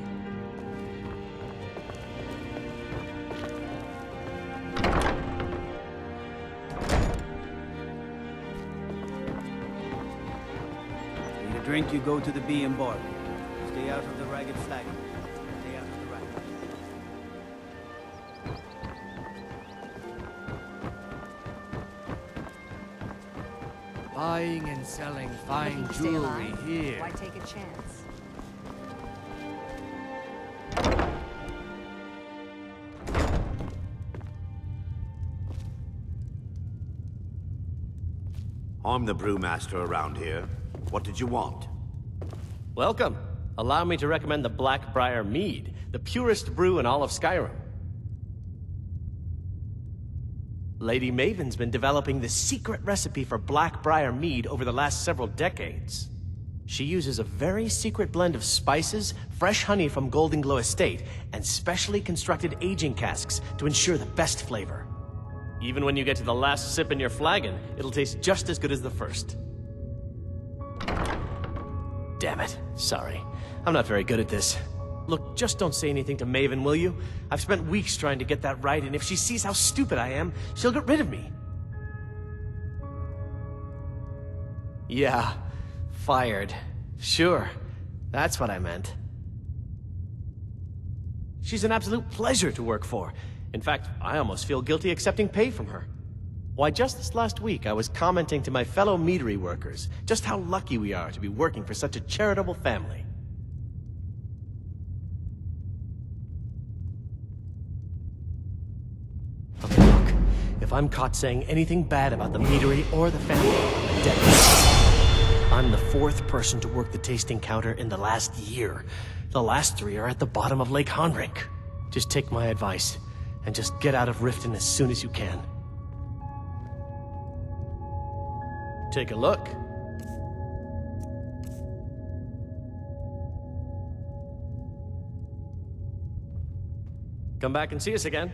Need a drink, you go to the Bee and Bar. Stay out of the Ragged Flagon. Stay out of the Ragged. Buying and selling fine jewelry here. Why take a chance? I'm the brewmaster around here. What did you want? Welcome. Allow me to recommend the Blackbriar Mead, the purest brew in all of Skyrim. Lady Maven's been developing the secret recipe for Blackbriar Mead over the last several decades. She uses a very secret blend of spices, fresh honey from Golden Glow Estate, and specially constructed aging casks to ensure the best flavor. Even when you get to the last sip in your flagon, it'll taste just as good as the first. Damn it. Sorry. I'm not very good at this. Look, just don't say anything to Maven, will you? I've spent weeks trying to get that right, and if she sees how stupid I am, she'll get rid of me. Yeah, fired. Sure, that's what I meant. She's an absolute pleasure to work for. In fact, I almost feel guilty accepting pay from her. Why, just this last week, I was commenting to my fellow meadery workers just how lucky we are to be working for such a charitable family. Okay, look. If I'm caught saying anything bad about the meadery or the family, I'm dead. I'm the fourth person to work the tasting counter in the last year. The last 3 are at the bottom of Lake Honrink. Just take my advice, and just get out of Riften as soon as you can. Take a look. Come back and see us again.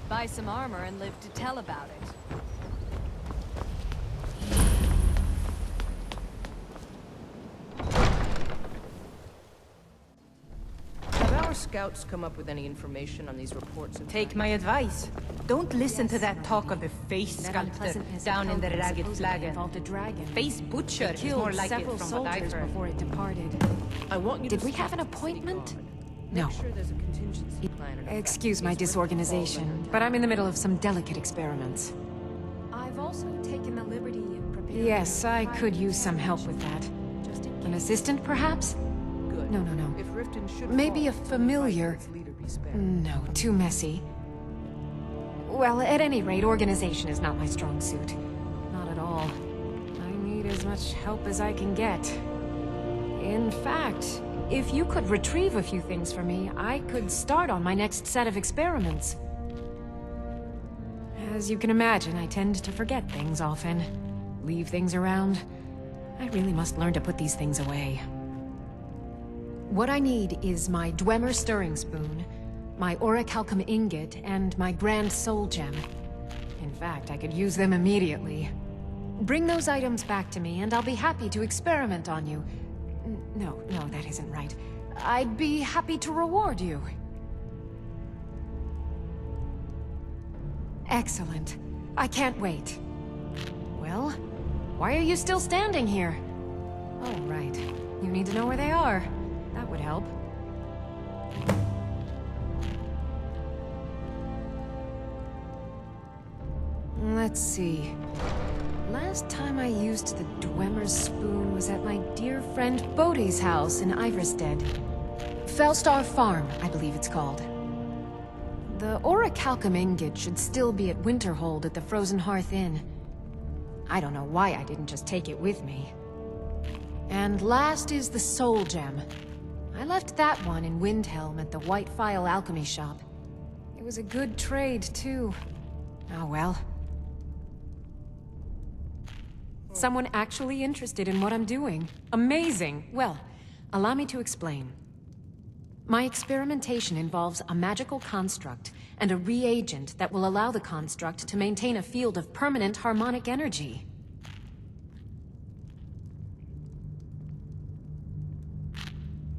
Buy some armor and live to tell about it. Have our scouts come up with any information on these reports of... Take my advice. Don't listen to that talk of the face sculptor down in the Ragged Flagon. Involved a dragon. Face butcher It is more killed like it several from what I've soldiers heard. before it departed. I want you Did to we speak have an to the city appointment? guard. No. Make sure there's a contingency plan in effect Excuse in my case Riften disorganization, falls under but I'm in the middle of some delicate experiments. I've also taken the liberty of preparing... Yes, I could use some help with that. An assistant, perhaps? Good. No, no, no. If Riften should Maybe a fall, familiar... its leader be spared. No, too messy. Well, at any rate, organization is not my strong suit. Not at all. I need as much help as I can get. In fact, if you could retrieve a few things for me, I could start on my next set of experiments. As you can imagine, I tend to forget things often. Leave things around. I really must learn to put these things away. What I need is my Dwemer stirring spoon, my orichalcum ingot, and my grand soul gem. In fact, I could use them immediately. Bring those items back to me, and I'll be happy to experiment on you. No, that isn't right. I'd be happy to reward you. Excellent. I can't wait. Well, why are you still standing here? Oh, right. You need to know where they are. That would help. Let's see. Last time I used the Dwemer's spoon was at my dear friend Bodhi's house in Ivarstead. Felstar Farm, I believe it's called. The orichalcum ingot should still be at Winterhold at the Frozen Hearth Inn. I don't know why I didn't just take it with me. And last is the soul gem. I left that one in Windhelm at the White Phial Alchemy Shop. It was a good trade, too. Oh well. Someone actually interested in what I'm doing. Amazing! Well, allow me to explain. My experimentation involves a magical construct and a reagent that will allow the construct to maintain a field of permanent harmonic energy.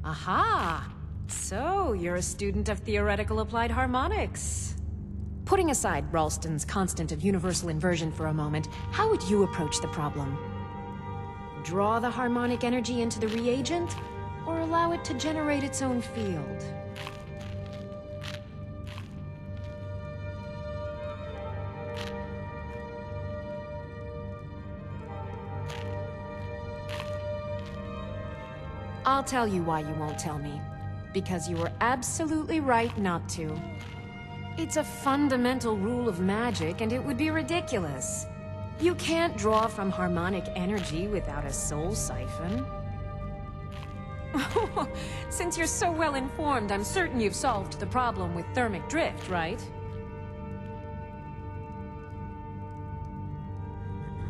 Aha! So, you're a student of theoretical applied harmonics. Putting aside Ralston's constant of universal inversion for a moment, how would you approach the problem? Draw the harmonic energy into the reagent, or allow it to generate its own field? I'll tell you why you won't tell me. Because you were absolutely right not to. It's a fundamental rule of magic, and it would be ridiculous. You can't draw from harmonic energy without a soul siphon. Since you're so well informed, I'm certain you've solved the problem with thermic drift, right?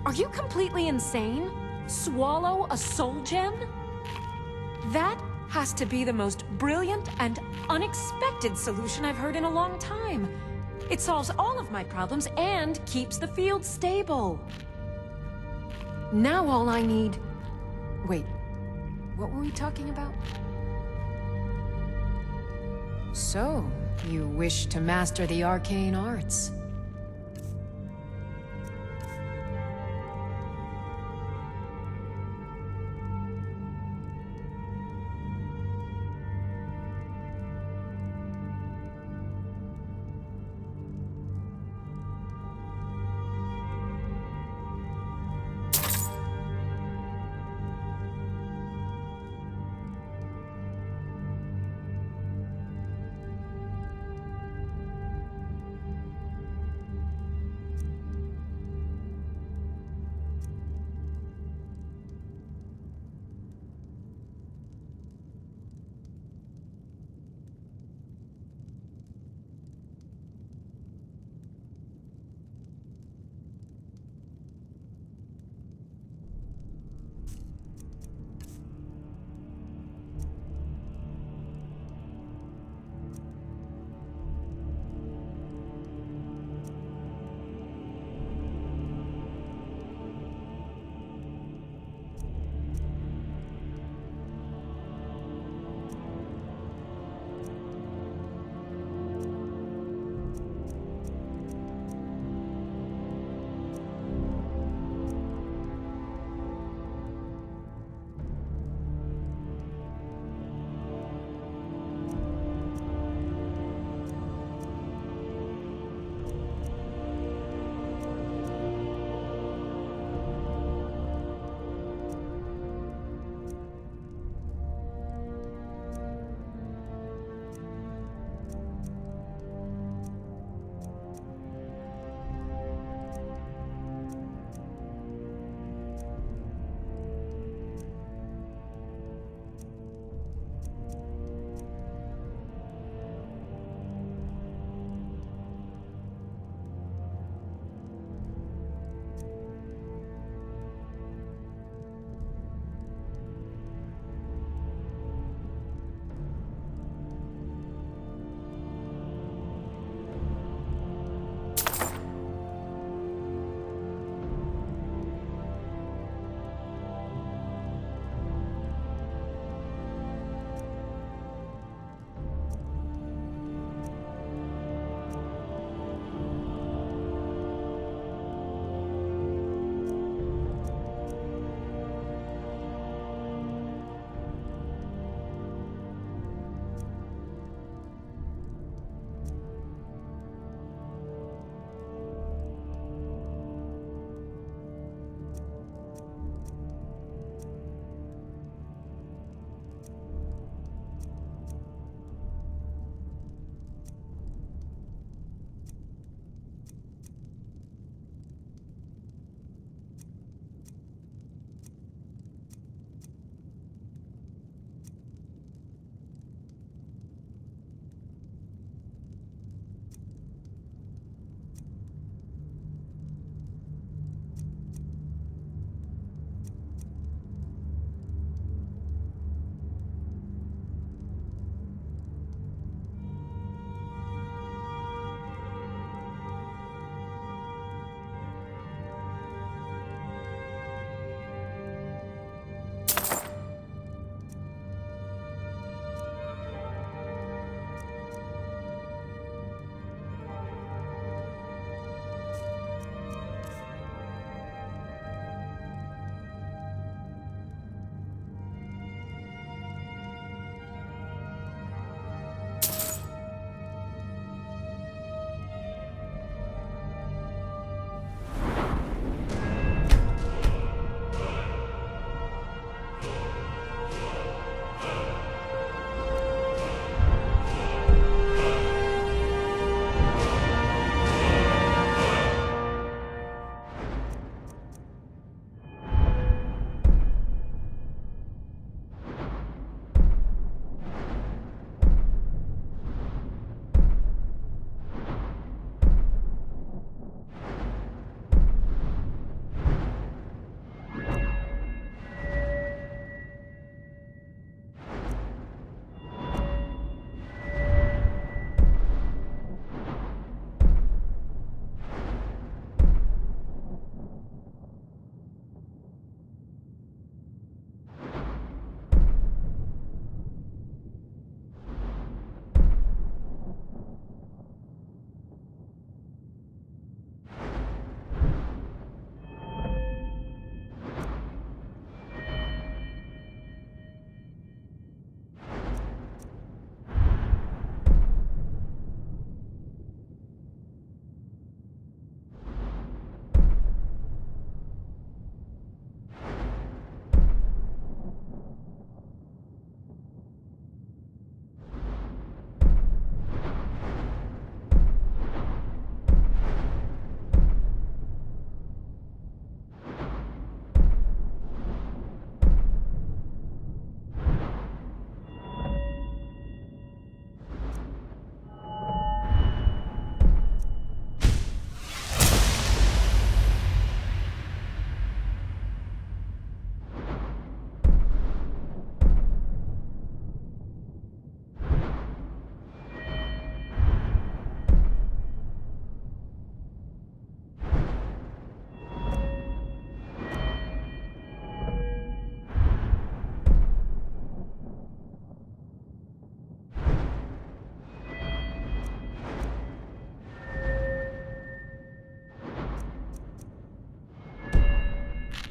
Are you completely insane? Swallow a soul gem? That has to be the most brilliant and unexpected solution I've heard in a long time. It solves all of my problems and keeps the field stable. Now all I need... Wait, what were we talking about? So, you wish to master the arcane arts.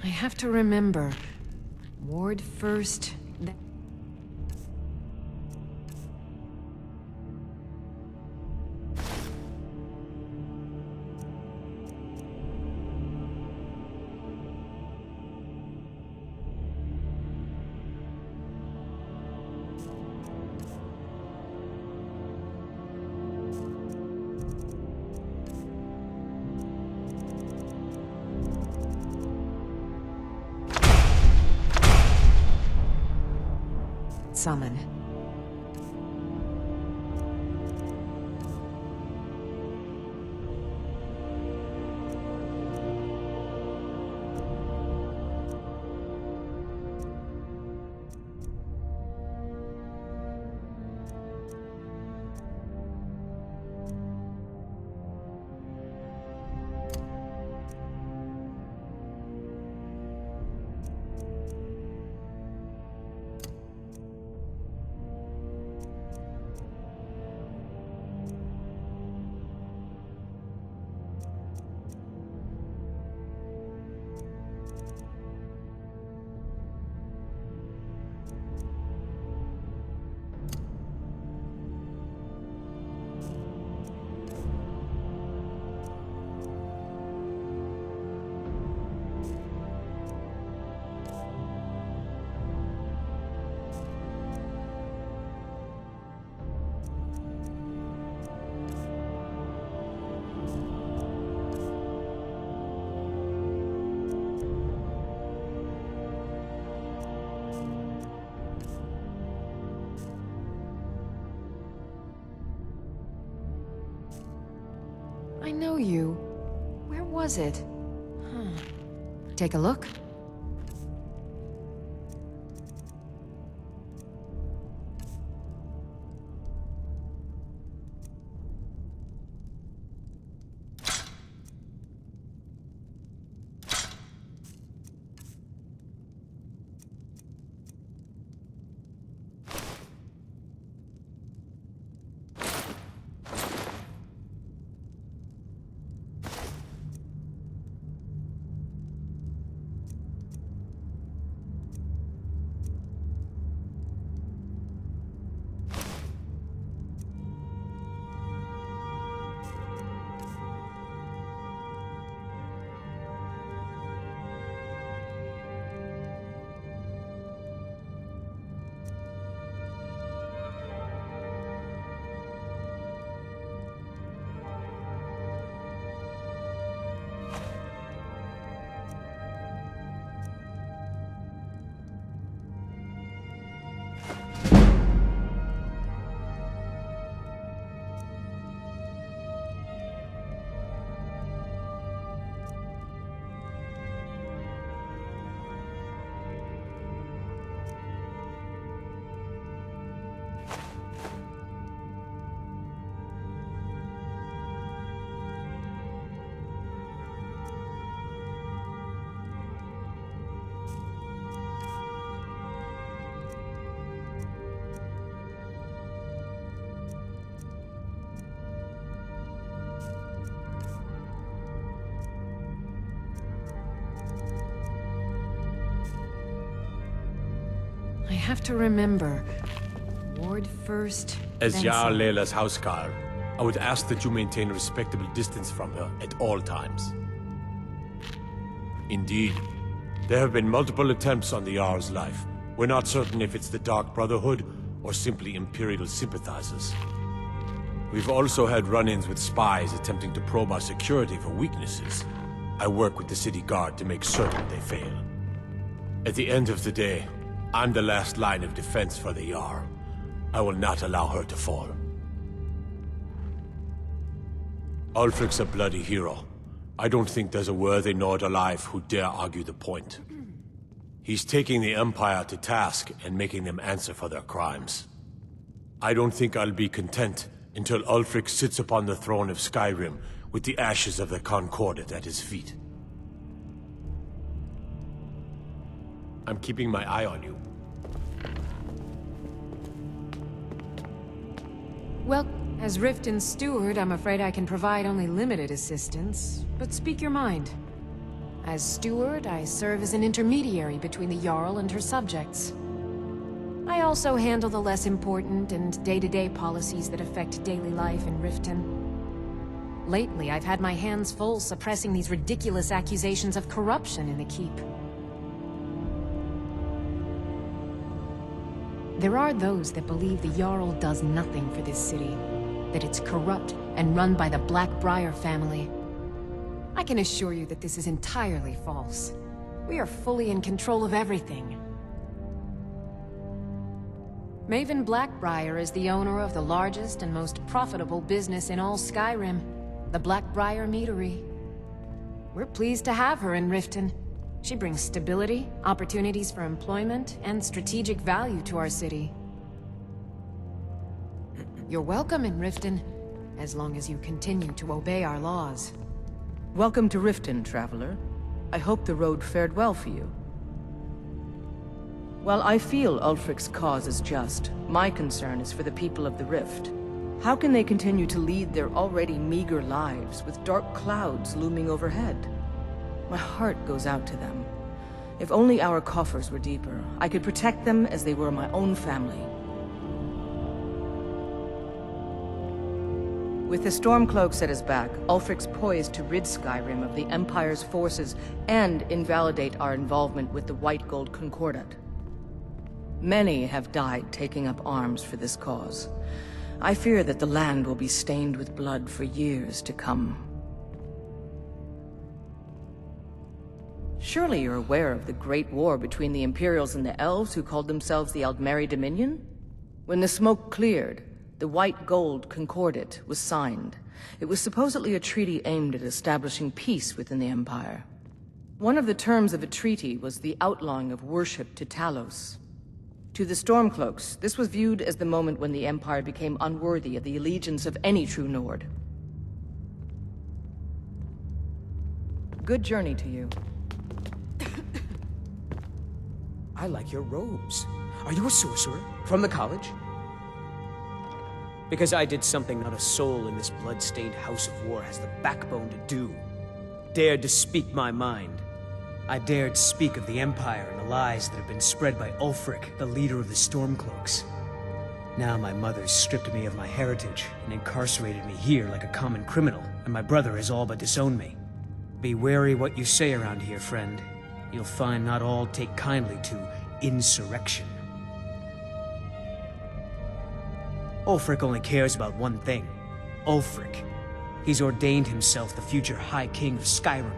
I have to remember. Ward first, then... Summon. I know you. Where was it? Huh. Take a look. I have to remember. Ward first, As then Jarl some. Layla's housecarl, I would ask that you maintain a respectable distance from her at all times. Indeed, there have been multiple attempts on the Jarl's life. We're not certain if it's the Dark Brotherhood or simply Imperial sympathizers. We've also had run-ins with spies attempting to probe our security for weaknesses. I work with the city guard to make certain they fail. At the end of the day, I'm the last line of defense for the Jarl. I will not allow her to fall. Ulfric's a bloody hero. I don't think there's a worthy Nord alive who dare argue the point. He's taking the Empire to task and making them answer for their crimes. I don't think I'll be content until Ulfric sits upon the throne of Skyrim with the ashes of the Concordat at his feet. I'm keeping my eye on you. Well, as Riften's steward, I'm afraid I can provide only limited assistance. But speak your mind. As steward, I serve as an intermediary between the Jarl and her subjects. I also handle the less important and day-to-day policies that affect daily life in Riften. Lately, I've had my hands full suppressing these ridiculous accusations of corruption in the keep. There are those that believe the Jarl does nothing for this city, that it's corrupt and run by the Blackbriar family. I can assure you that this is entirely false. We are fully in control of everything. Maven Blackbriar is the owner of the largest and most profitable business in all Skyrim, the Blackbriar Meadery. We're pleased to have her in Riften. She brings stability, opportunities for employment, and strategic value to our city. You're welcome in Riften, as long as you continue to obey our laws. Welcome to Riften, traveler. I hope the road fared well for you. While I feel Ulfric's cause is just, my concern is for the people of the Rift. How can they continue to lead their already meager lives with dark clouds looming overhead? My heart goes out to them. If only our coffers were deeper, I could protect them as they were my own family. With the Stormcloaks at his back, Ulfric's poised to rid Skyrim of the Empire's forces and invalidate our involvement with the White Gold Concordat. Many have died taking up arms for this cause. I fear that the land will be stained with blood for years to come. Surely you're aware of the Great War between the Imperials and the Elves who called themselves the Aldmeri Dominion? When the smoke cleared, the White Gold Concordat was signed. It was supposedly a treaty aimed at establishing peace within the Empire. One of the terms of a treaty was the outlawing of worship to Talos. To the Stormcloaks, this was viewed as the moment when the Empire became unworthy of the allegiance of any true Nord. Good journey to you. I like your robes. Are you a sorcerer? From the college? Because I did something not a soul in this blood-stained house of war has the backbone to do. Dared to speak my mind. I dared speak of the Empire and the lies that have been spread by Ulfric, the leader of the Stormcloaks. Now my mother's stripped me of my heritage and incarcerated me here like a common criminal, and my brother has all but disowned me. Be wary what you say around here, friend. You'll find not all take kindly to insurrection. Ulfric only cares about one thing. Ulfric. He's ordained himself the future High King of Skyrim,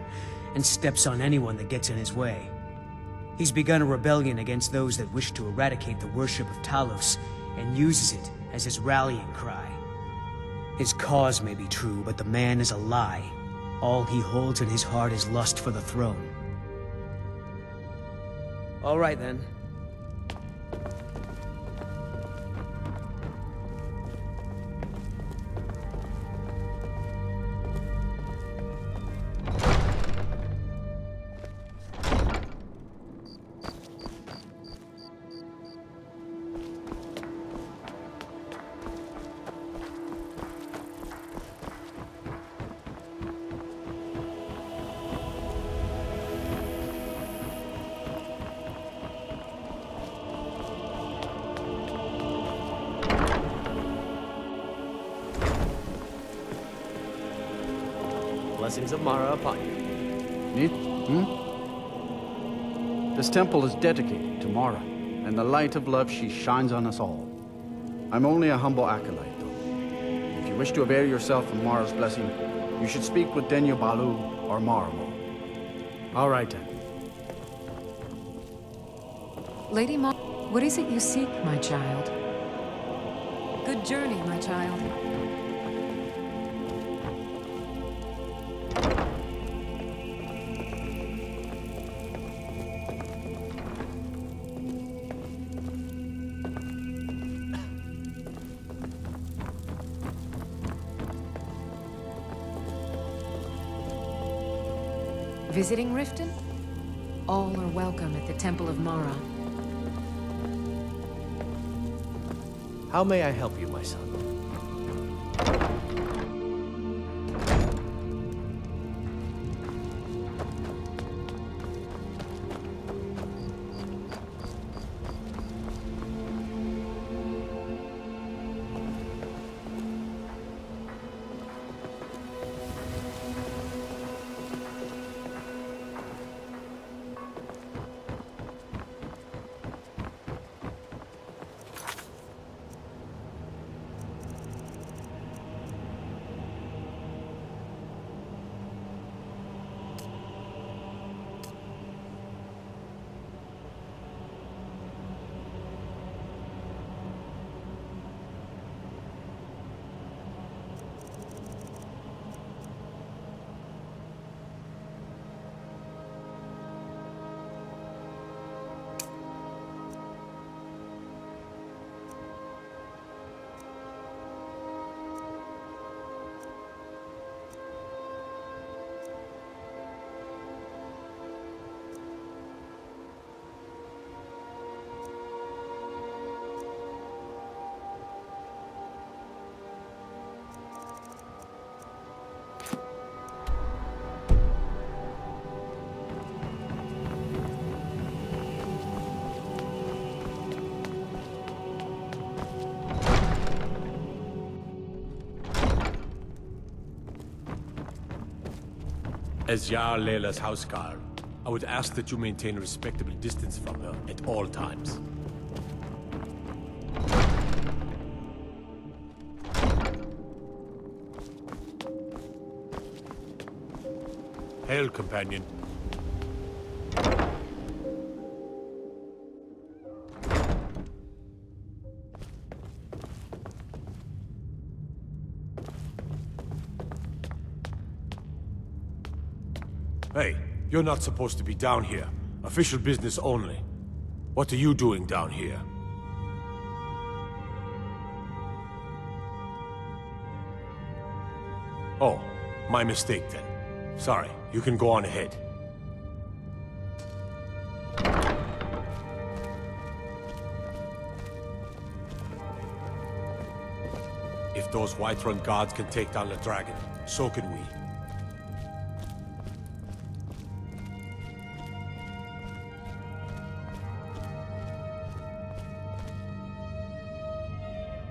and steps on anyone that gets in his way. He's begun a rebellion against those that wish to eradicate the worship of Talos, and uses it as his rallying cry. His cause may be true, but the man is a lie. All he holds in his heart is lust for the throne. All right, then. Blessings of Mara upon you. This temple is dedicated to Mara, and the light of love she shines on us all. I'm only a humble acolyte, though. If you wish to avail yourself of Mara's blessing, you should speak with Denyo Balu or Maramo. All right, then. Lady Mar, what is it you seek, my child? Good journey, my child. Visiting Riften? All are welcome at the Temple of Mara. How may I help you, my son? As Jarl Leila's houseguard, I would ask that you maintain a respectable distance from her at all times. Hail, companion. Hey, you're not supposed to be down here. Official business only. What are you doing down here? Oh, my mistake then. Sorry, you can go on ahead. If those Whiterun guards can take down the dragon, so can we.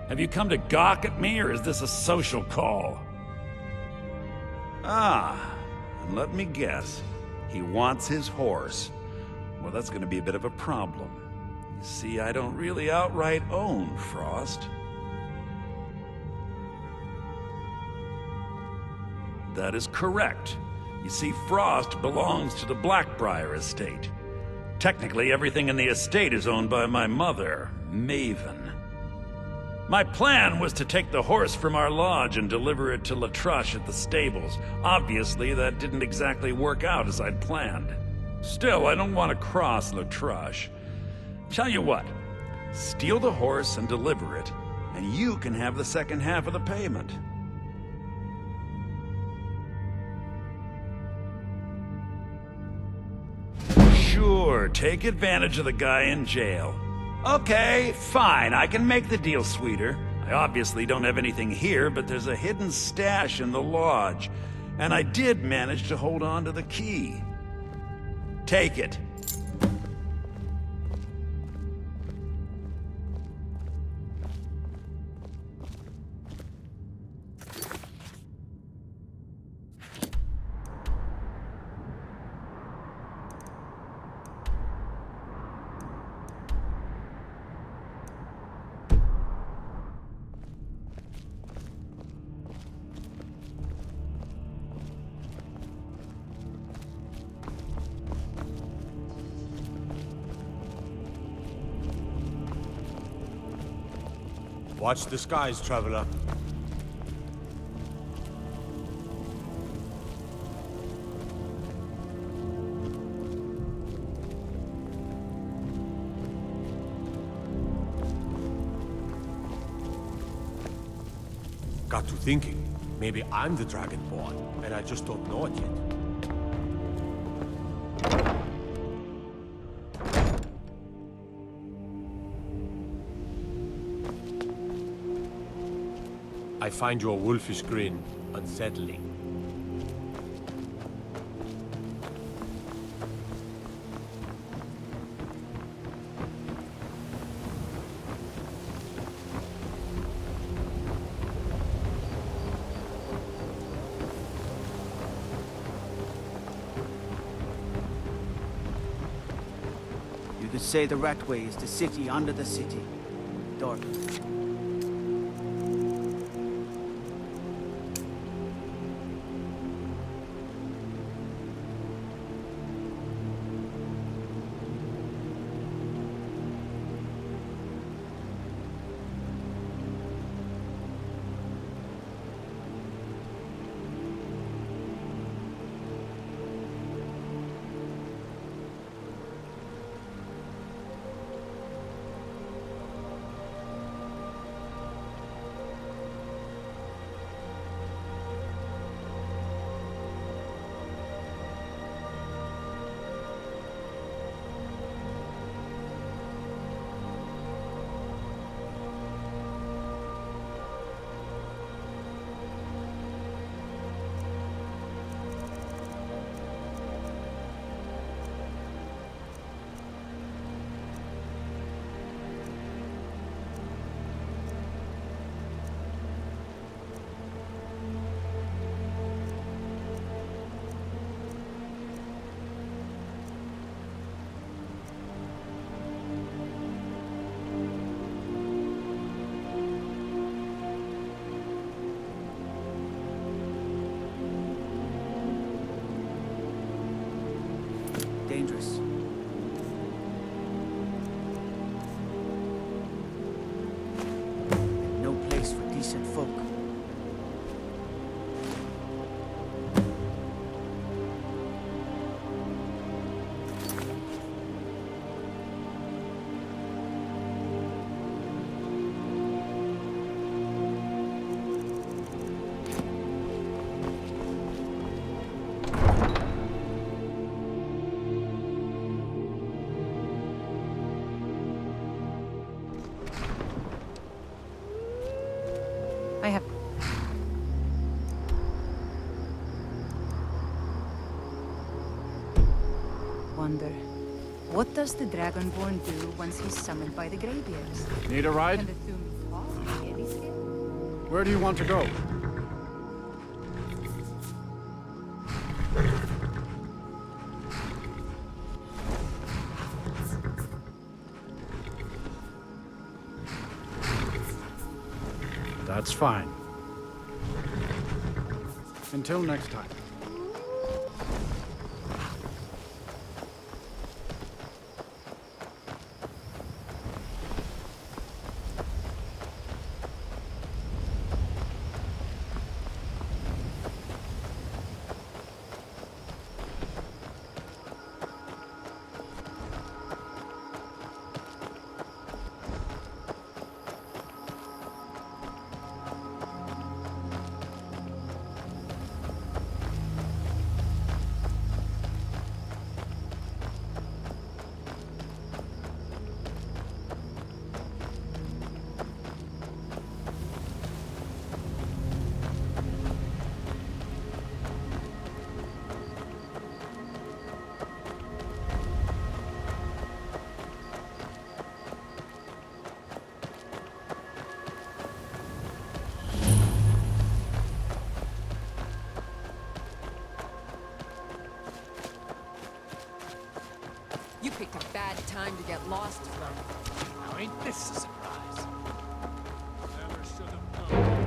Have you come to gawk at me, or is this a social call? Ah, and let me guess. He wants his horse. Well, that's gonna be a bit of a problem. You see, I don't really outright own Frost. That is correct. You see, Frost belongs to the Blackbriar estate. Technically, everything in the estate is owned by my mother, Maven. My plan was to take the horse from our lodge and deliver it to Latrush at the stables. Obviously, that didn't exactly work out as I'd planned. Still, I don't want to cross Latrush. Tell you what, steal the horse and deliver it, and you can have the second half of the payment. Sure, take advantage of the guy in jail. Okay, fine, I can make the deal sweeter. I obviously don't have anything here, but there's a hidden stash in the lodge, and I did manage to hold on to the key. Take it. Watch the skies, traveler. Got to thinking, maybe I'm the Dragonborn, and I just don't know it yet. I find your wolfish grin unsettling. You could say the Ratway is the city under the city. Dark. wonder. What does the Dragonborn do once he's summoned by the Greybeards? Need a ride? And assume talk with any skill? Where do you want to go? That's fine. Until next time. You picked a bad time to get lost from. Now ain't this a surprise? Never should have known.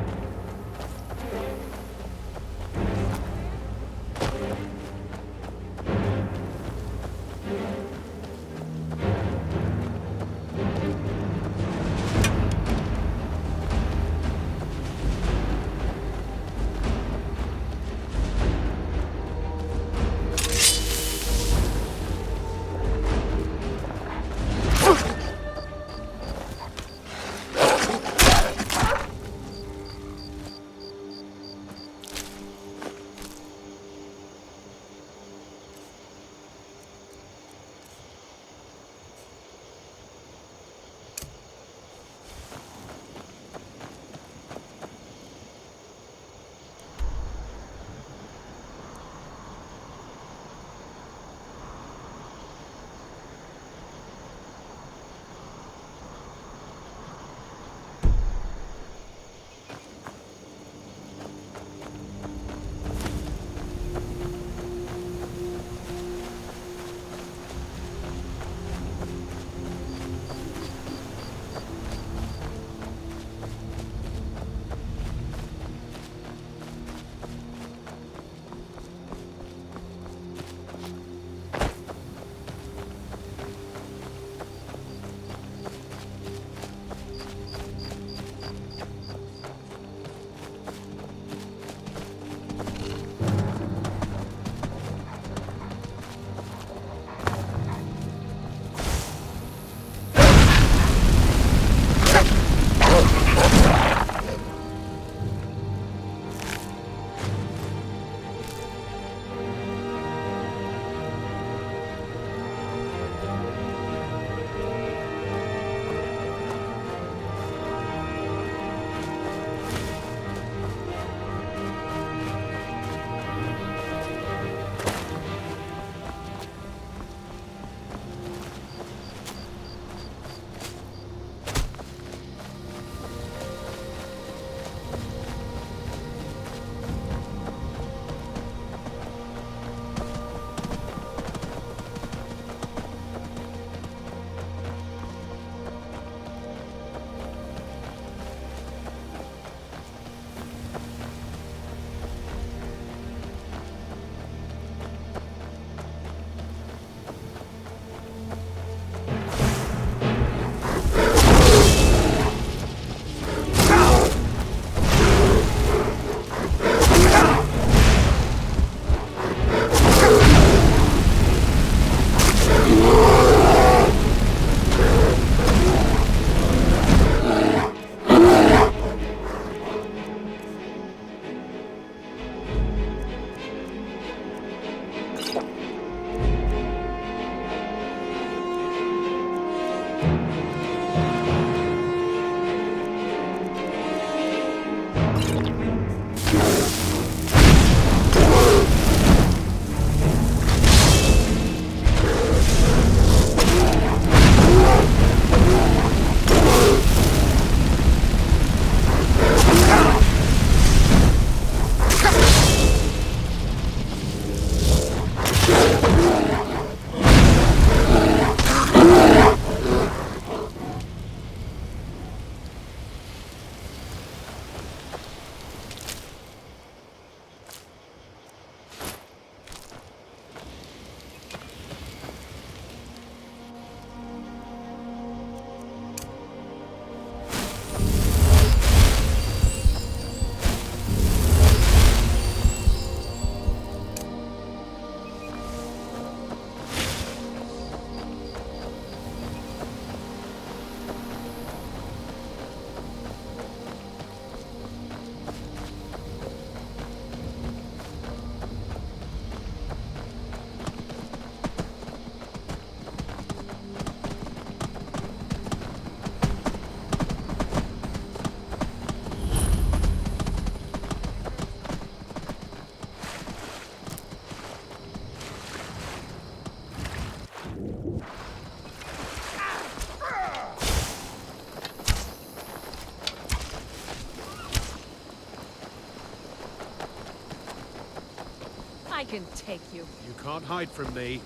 I can take you. You can't hide from me.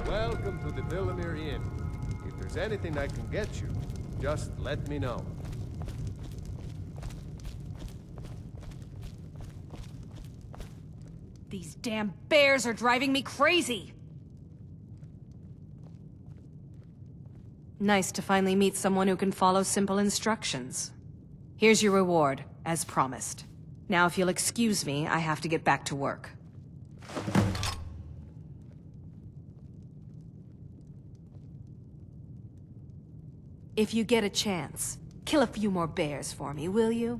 Welcome to the Villamere Inn. If there's anything I can get you, just let me know. These damn bears are driving me crazy! Nice to finally meet someone who can follow simple instructions. Here's your reward, as promised. Now if you'll excuse me, I have to get back to work. If you get a chance, kill a few more bears for me, will you?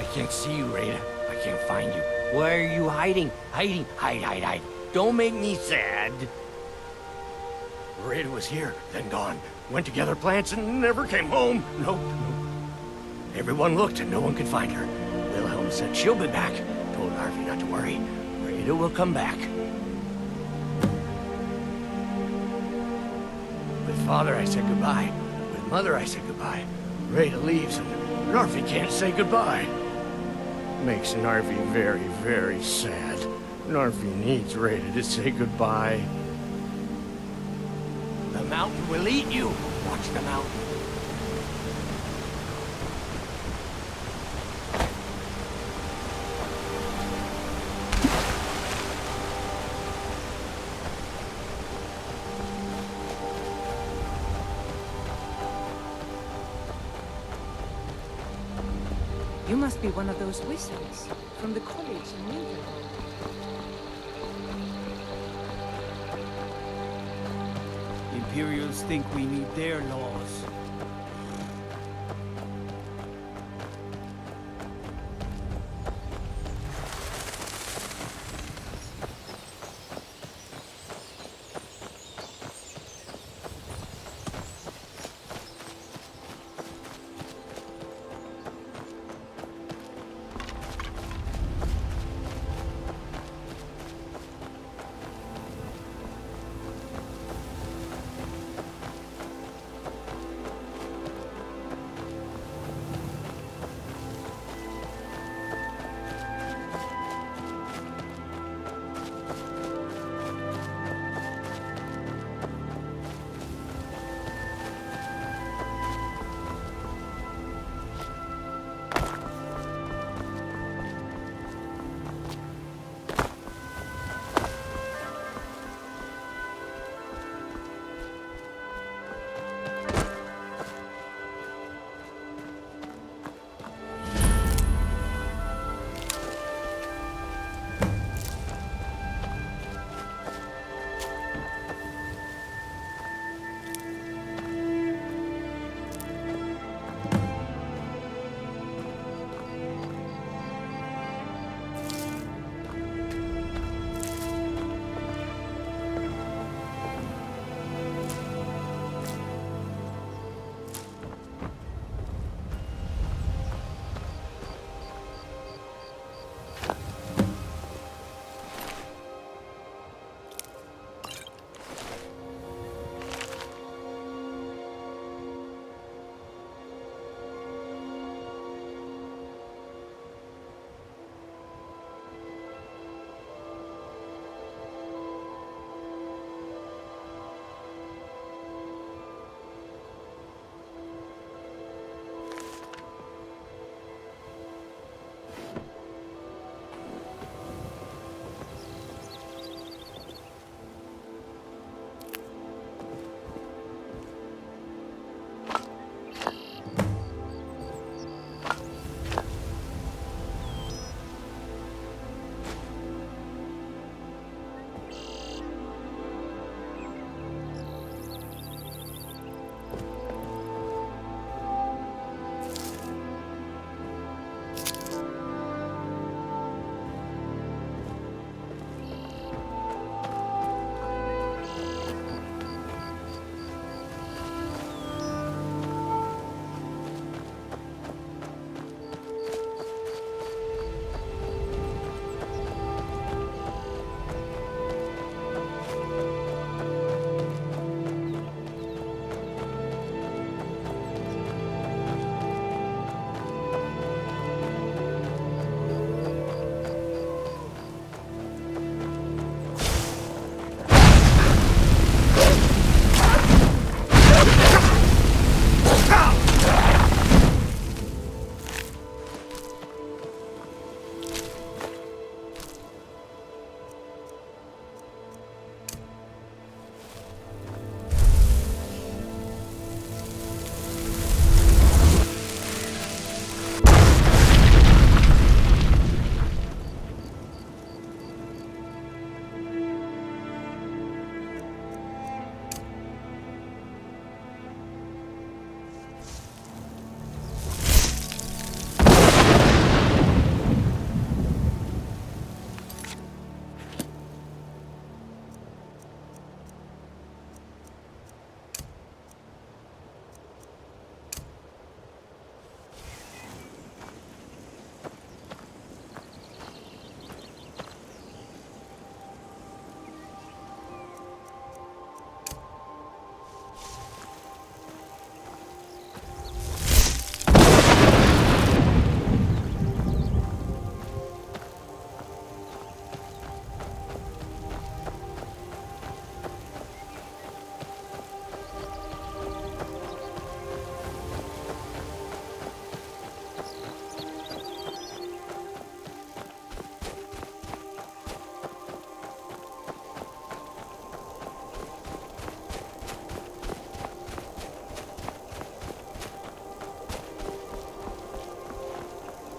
I can't see you, Raider. I can't find you. Where are you hiding? Hiding. Hide. Don't make me sad. Rita was here, then gone. Went to gather plants and never came home. Nope. Everyone looked and no one could find her. Wilhelm said she'll be back. Told Harvey not to worry. Rita will come back. With Father, I said goodbye. With Mother, I said goodbye. Rita leaves and Narfi can't say goodbye. Makes Narfi very, very sad. Narfi needs Rita to say goodbye. The mountain will eat you. Watch the mountain. You must be one of those wizards from the college in Newfoundland. Imperials think we need their laws.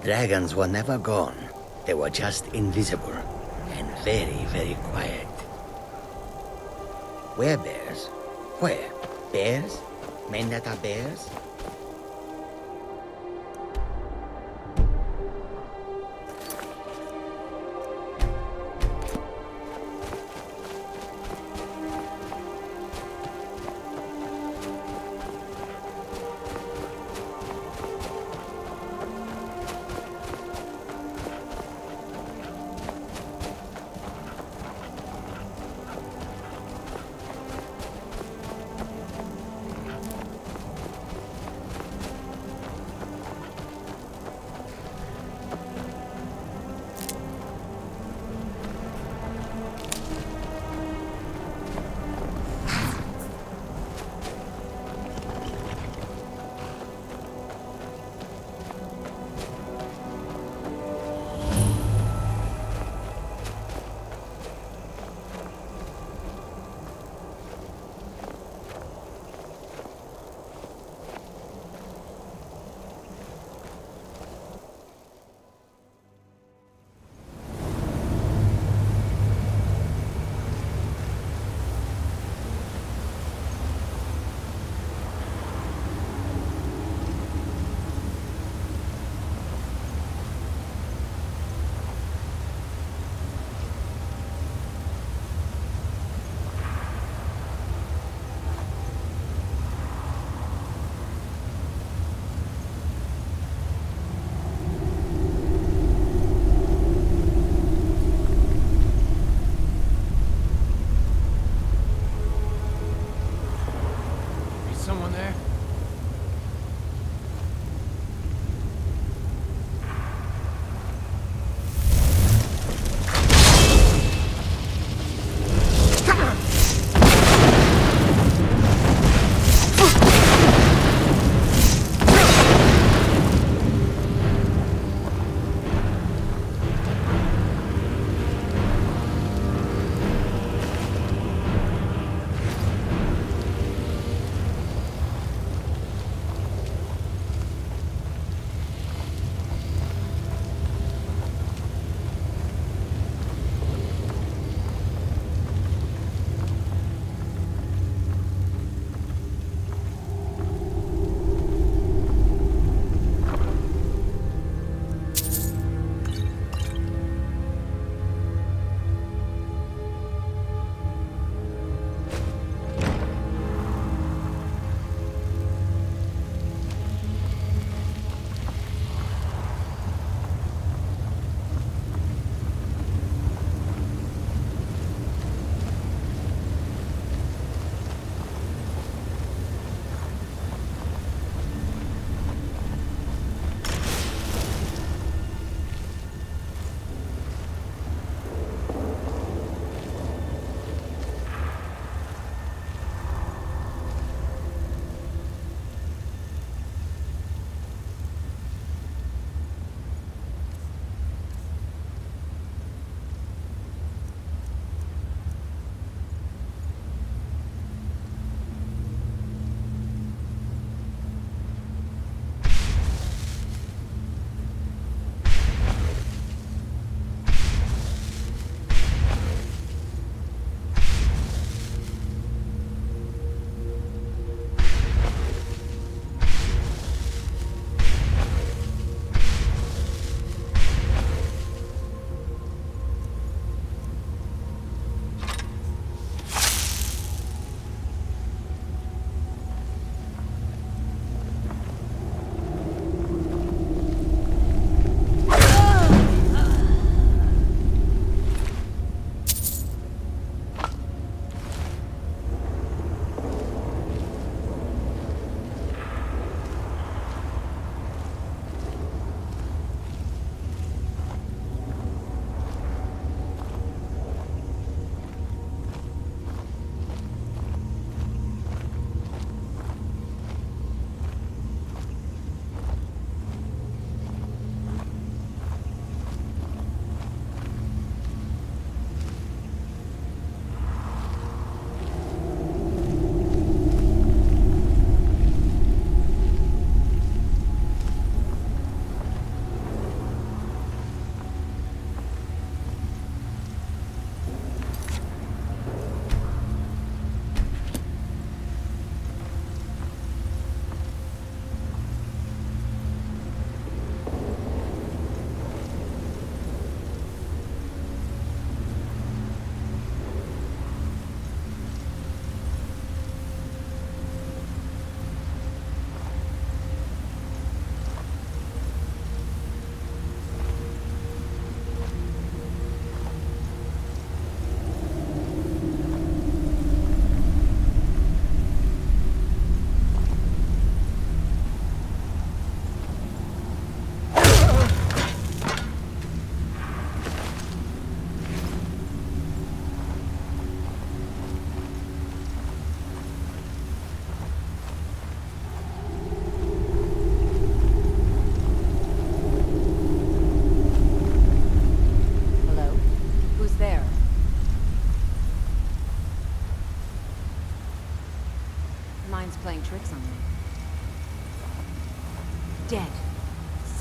Dragons were never gone. They were just invisible and very, very quiet. Bears? Where? Bears? Men that are bears?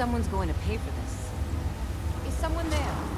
someone's going to pay for this. Is someone there?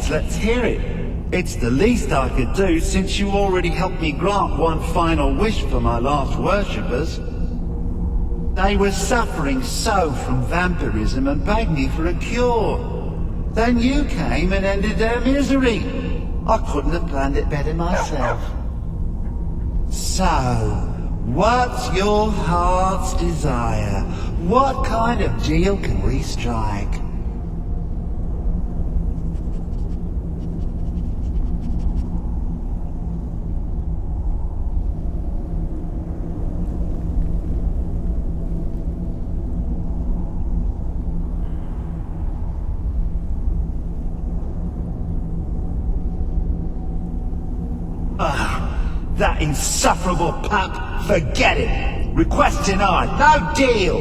means, let's hear it. It's the least I could do since you already helped me grant one final wish for my last worshippers. They were suffering so from vampirism and begged me for a cure. Then you came and ended their misery. I couldn't have planned it better myself. So, what's your heart's desire? What kind of deal can we strike? That insufferable pup, forget it! Request denied, no deal!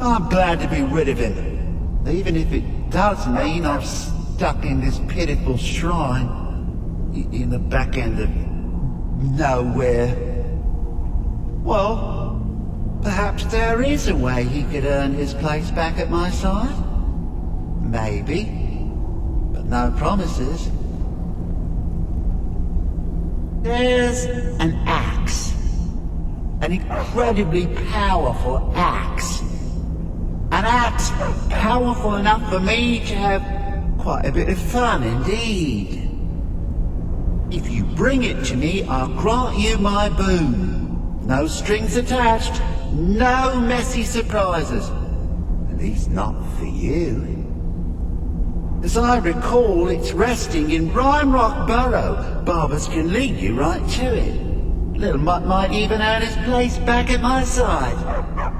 I'm glad to be rid of him, even if it does mean I'm stuck in this pitiful shrine in the back end of nowhere. Well, perhaps there is a way he could earn his place back at my side? Maybe, but no promises. There's an axe. An incredibly powerful axe. An axe powerful enough for me to have quite a bit of fun indeed. If you bring it to me, I'll grant you my boon. No strings attached, no messy surprises. At least not for you. As I recall, it's resting in Rhymerock Burrow. Barbers can lead you right to it. Little Mutt might even earn his place back at my side.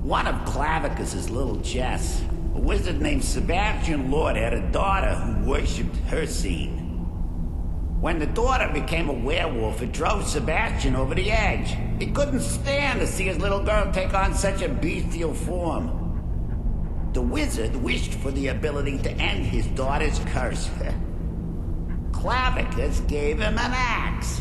One of Clavicus's little Jess, a wizard named Sebastian Lord, had a daughter who worshipped Hercene. When the daughter became a werewolf, it drove Sebastian over the edge. He couldn't stand to see his little girl take on such a bestial form. The wizard wished for the ability to end his daughter's curse. Clavicus gave him an axe.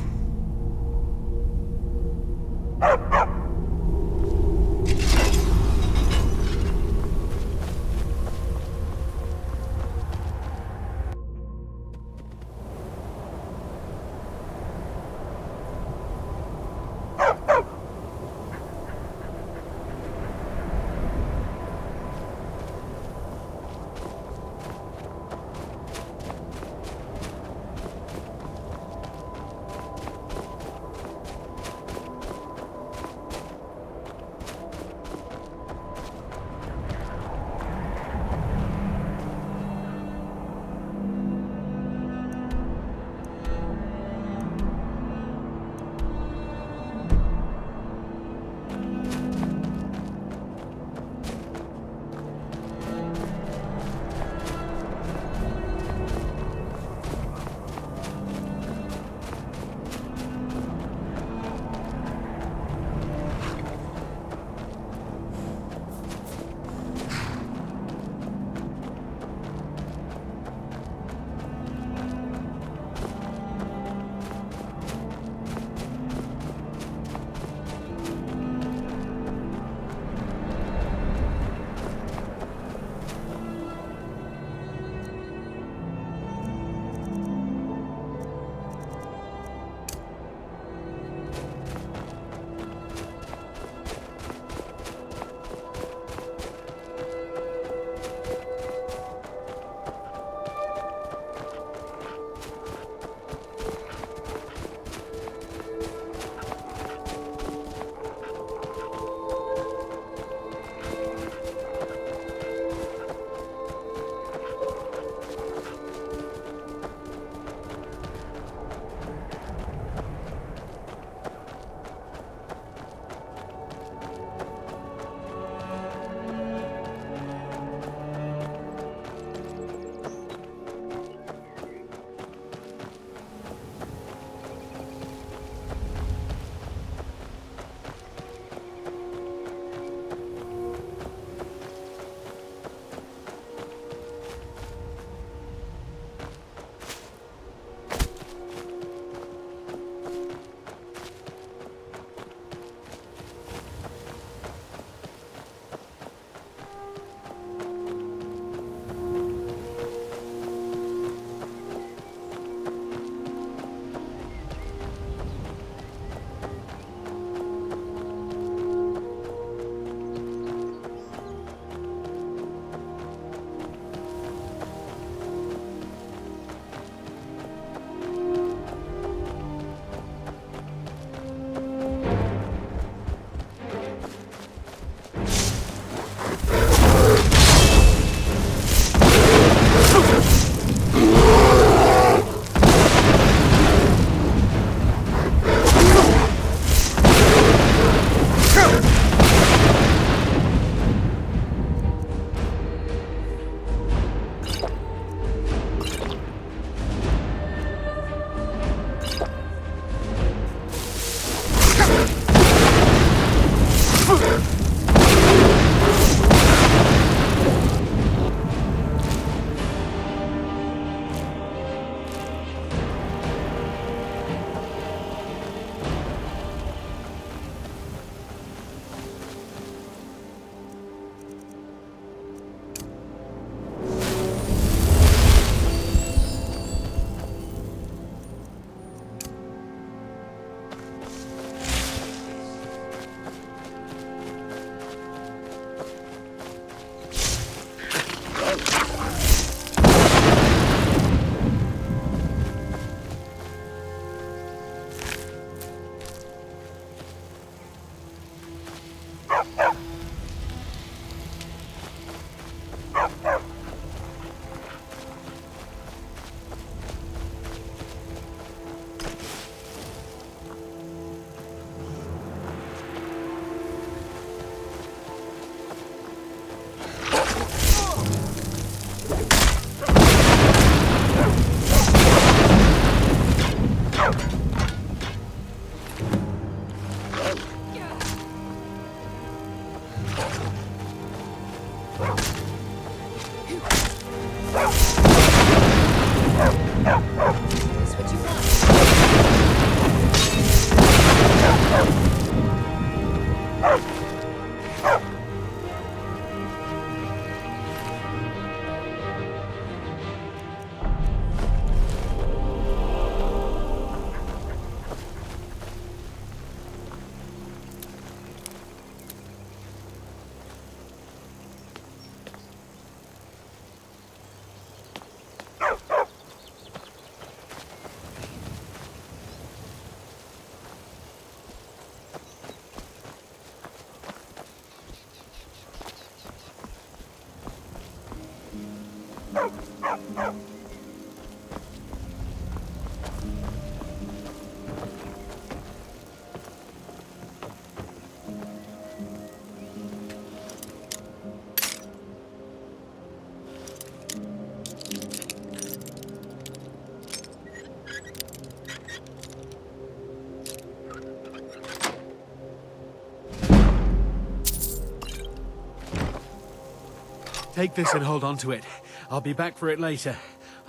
Take this and hold on to it. I'll be back for it later.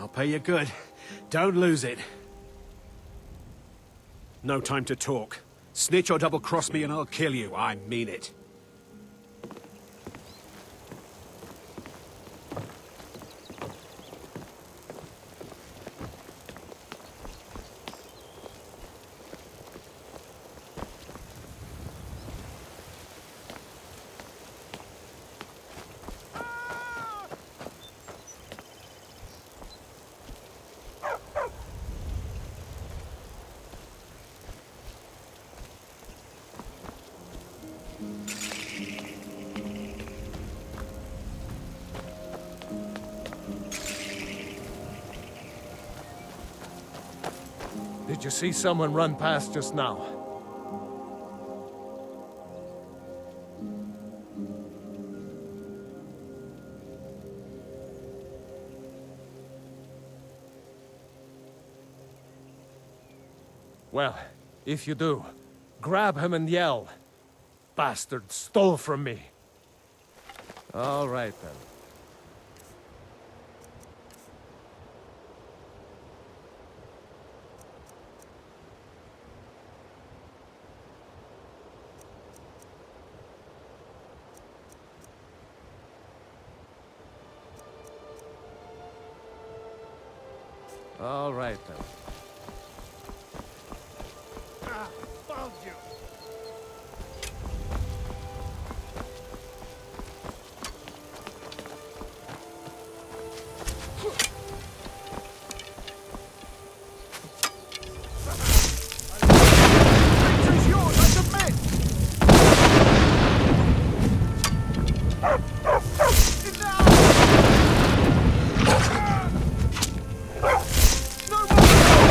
I'll pay you good. Don't lose it. No time to talk. Snitch or double-cross me and I'll kill you. I mean it. Did you see someone run past just now? Well, if you do, grab him and yell. Bastard stole from me. All right, then. All right, then. Found you! Victory's yours, I submit! No more!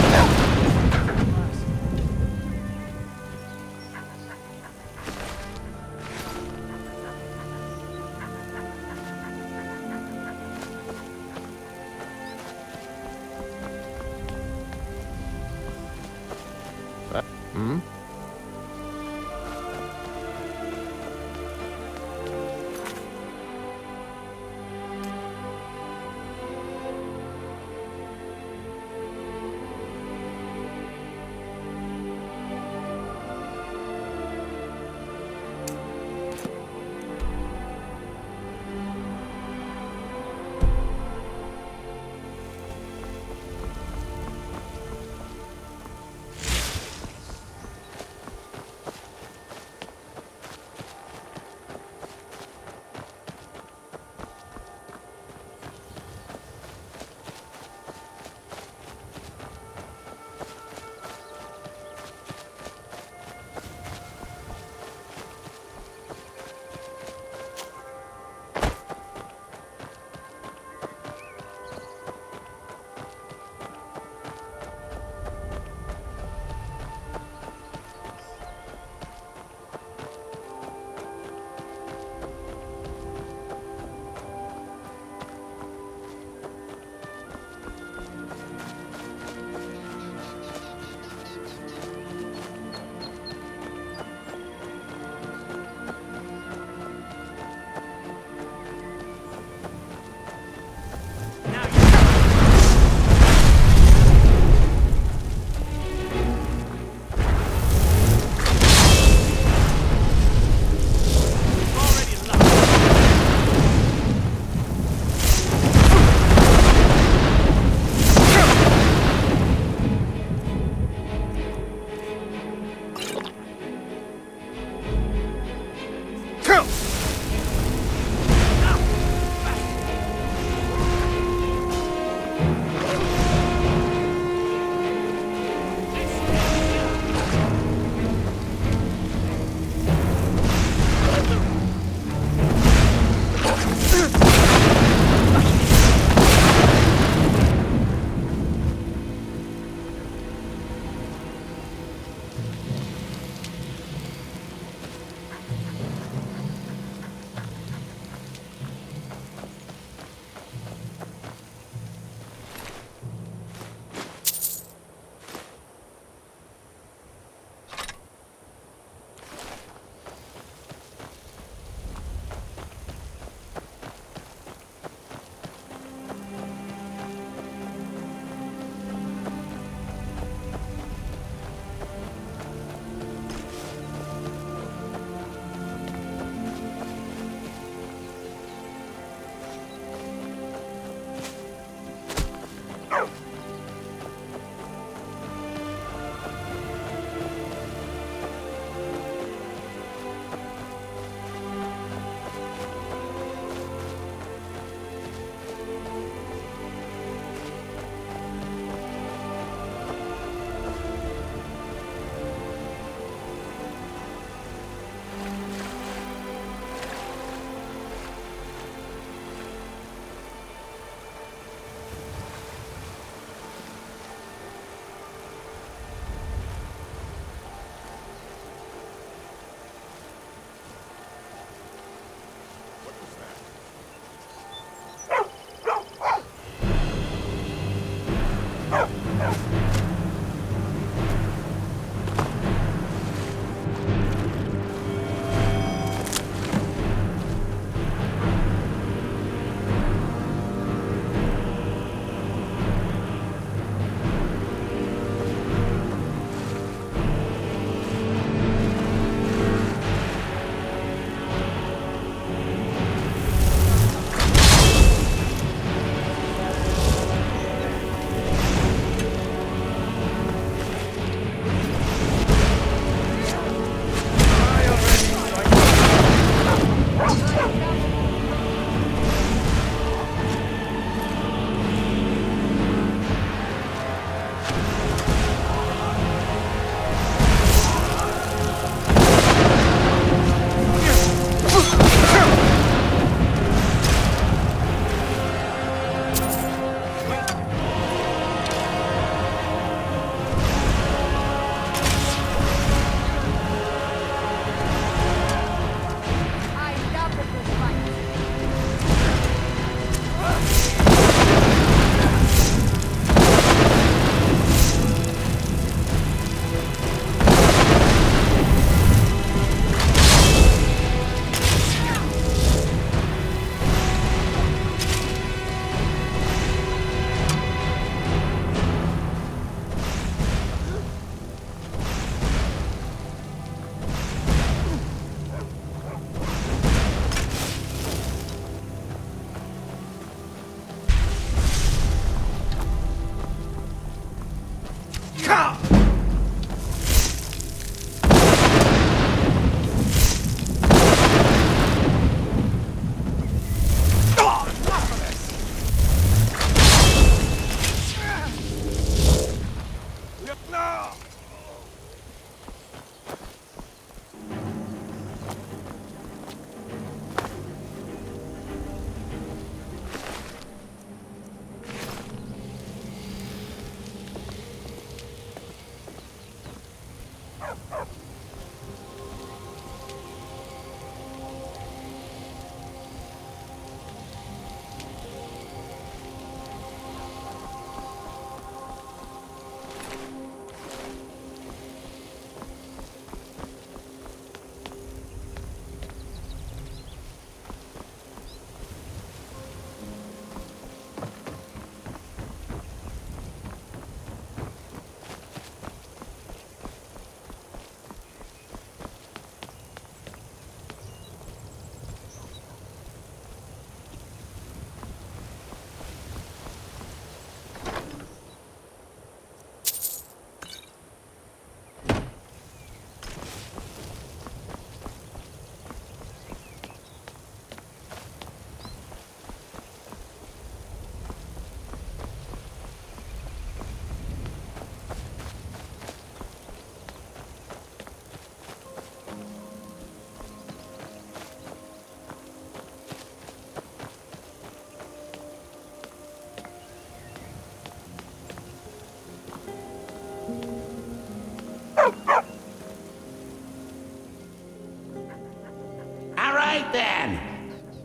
right then.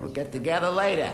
We'll get together later.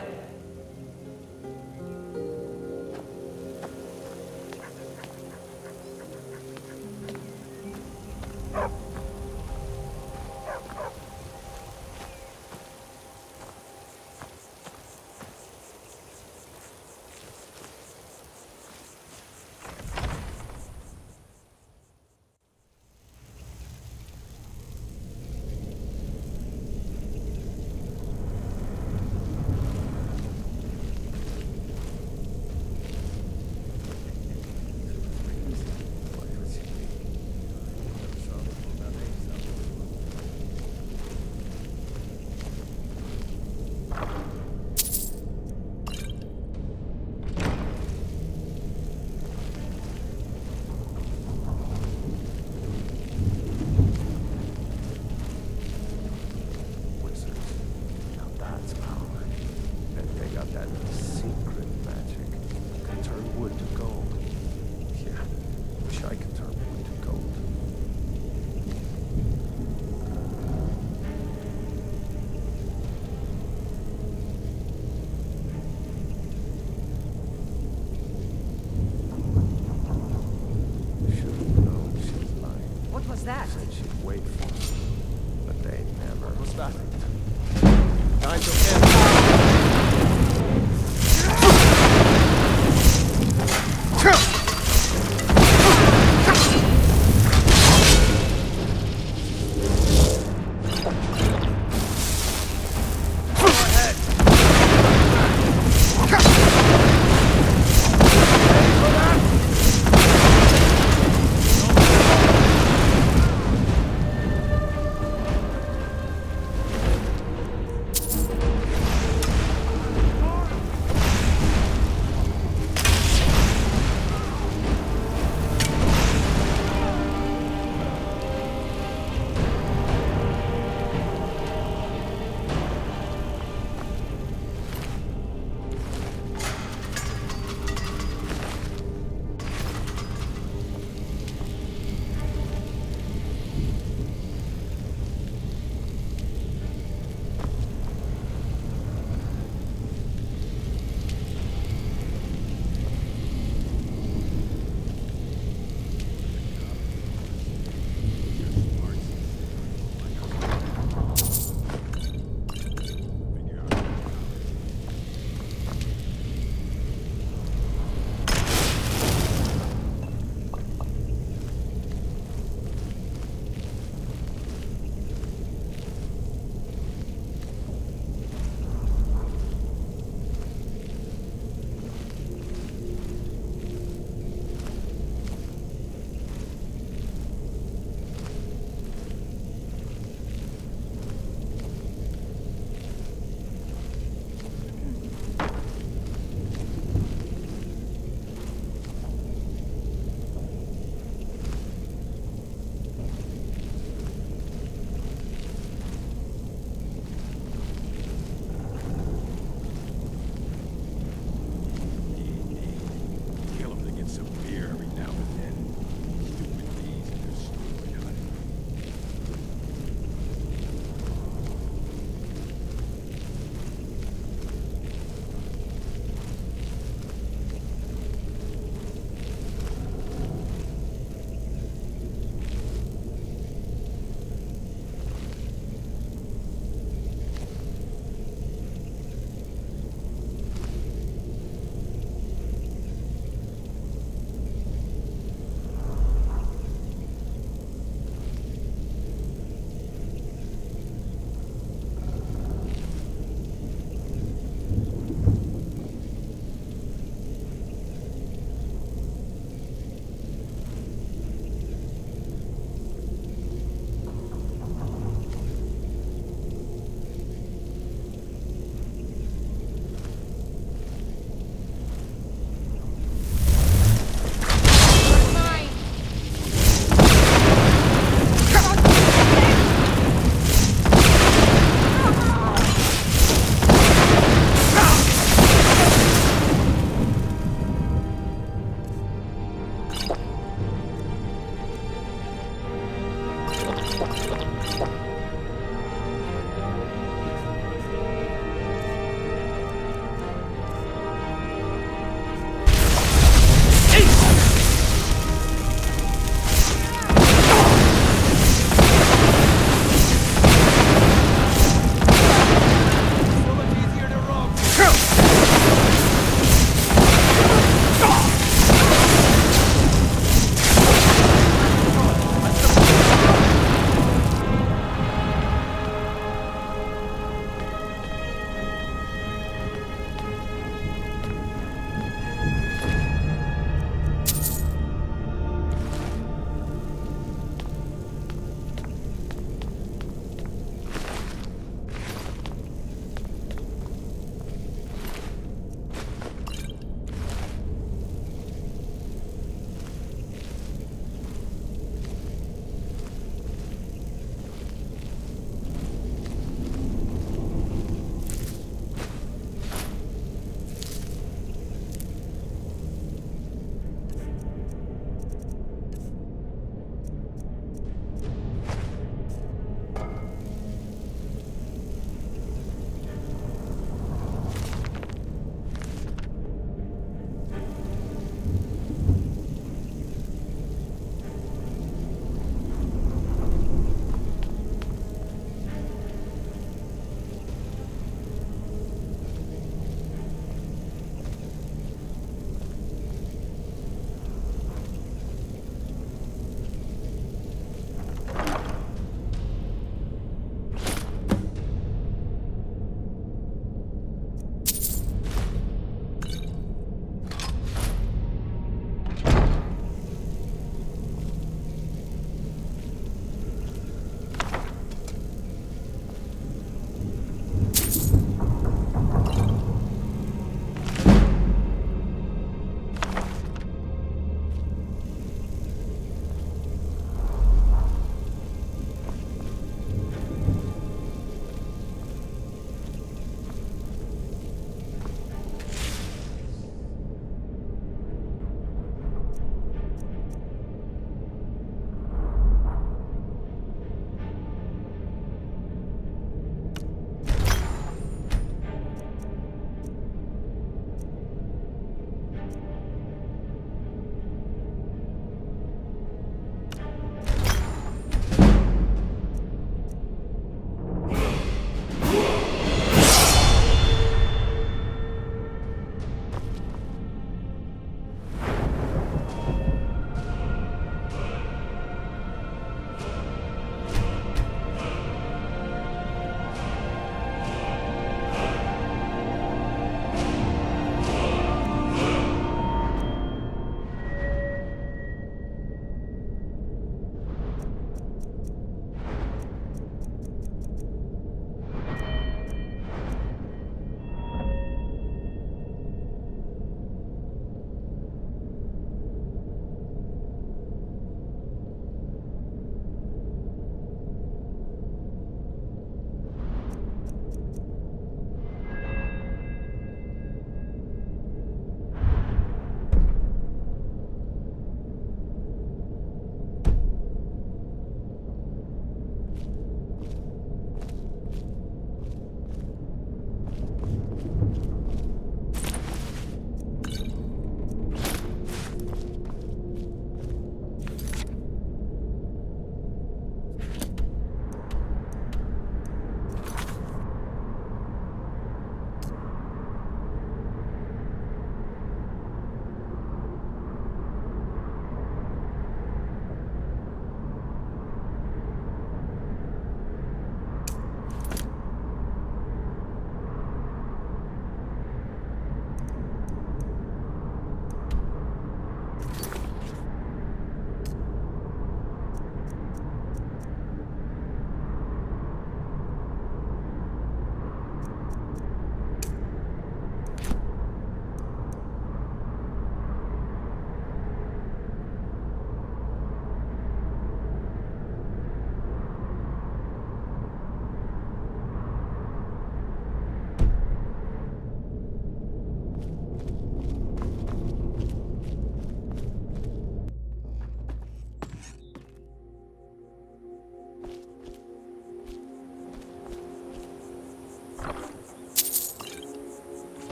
Time to end.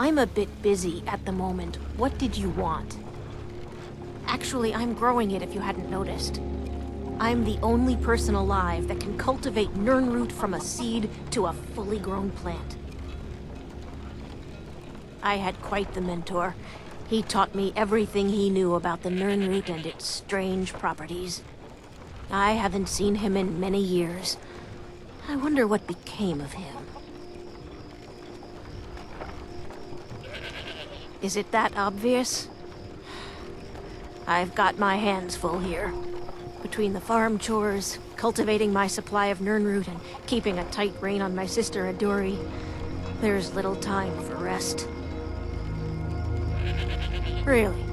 I'm a bit busy at the moment. What did you want? Actually, I'm growing it if you hadn't noticed. I'm the only person alive that can cultivate nirnroot from a seed to a fully grown plant. I had quite the mentor. He taught me everything he knew about the nirnroot and its strange properties. I haven't seen him in many years. I wonder what became of him. Is it that obvious? I've got my hands full here. Between the farm chores, cultivating my supply of nirnroot, and keeping a tight rein on my sister Adori, there's little time for rest. Really?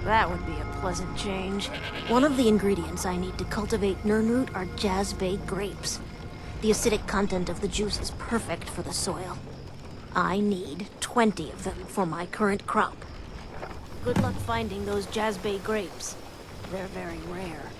That would be a pleasant change. One of the ingredients I need to cultivate nirnroot are Jazbay grapes. The acidic content of the juice is perfect for the soil. I need 20 of them for my current crop. Good luck finding those Jazbay grapes. They're very rare.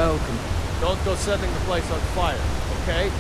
welcome. Don't go setting the place on fire, okay?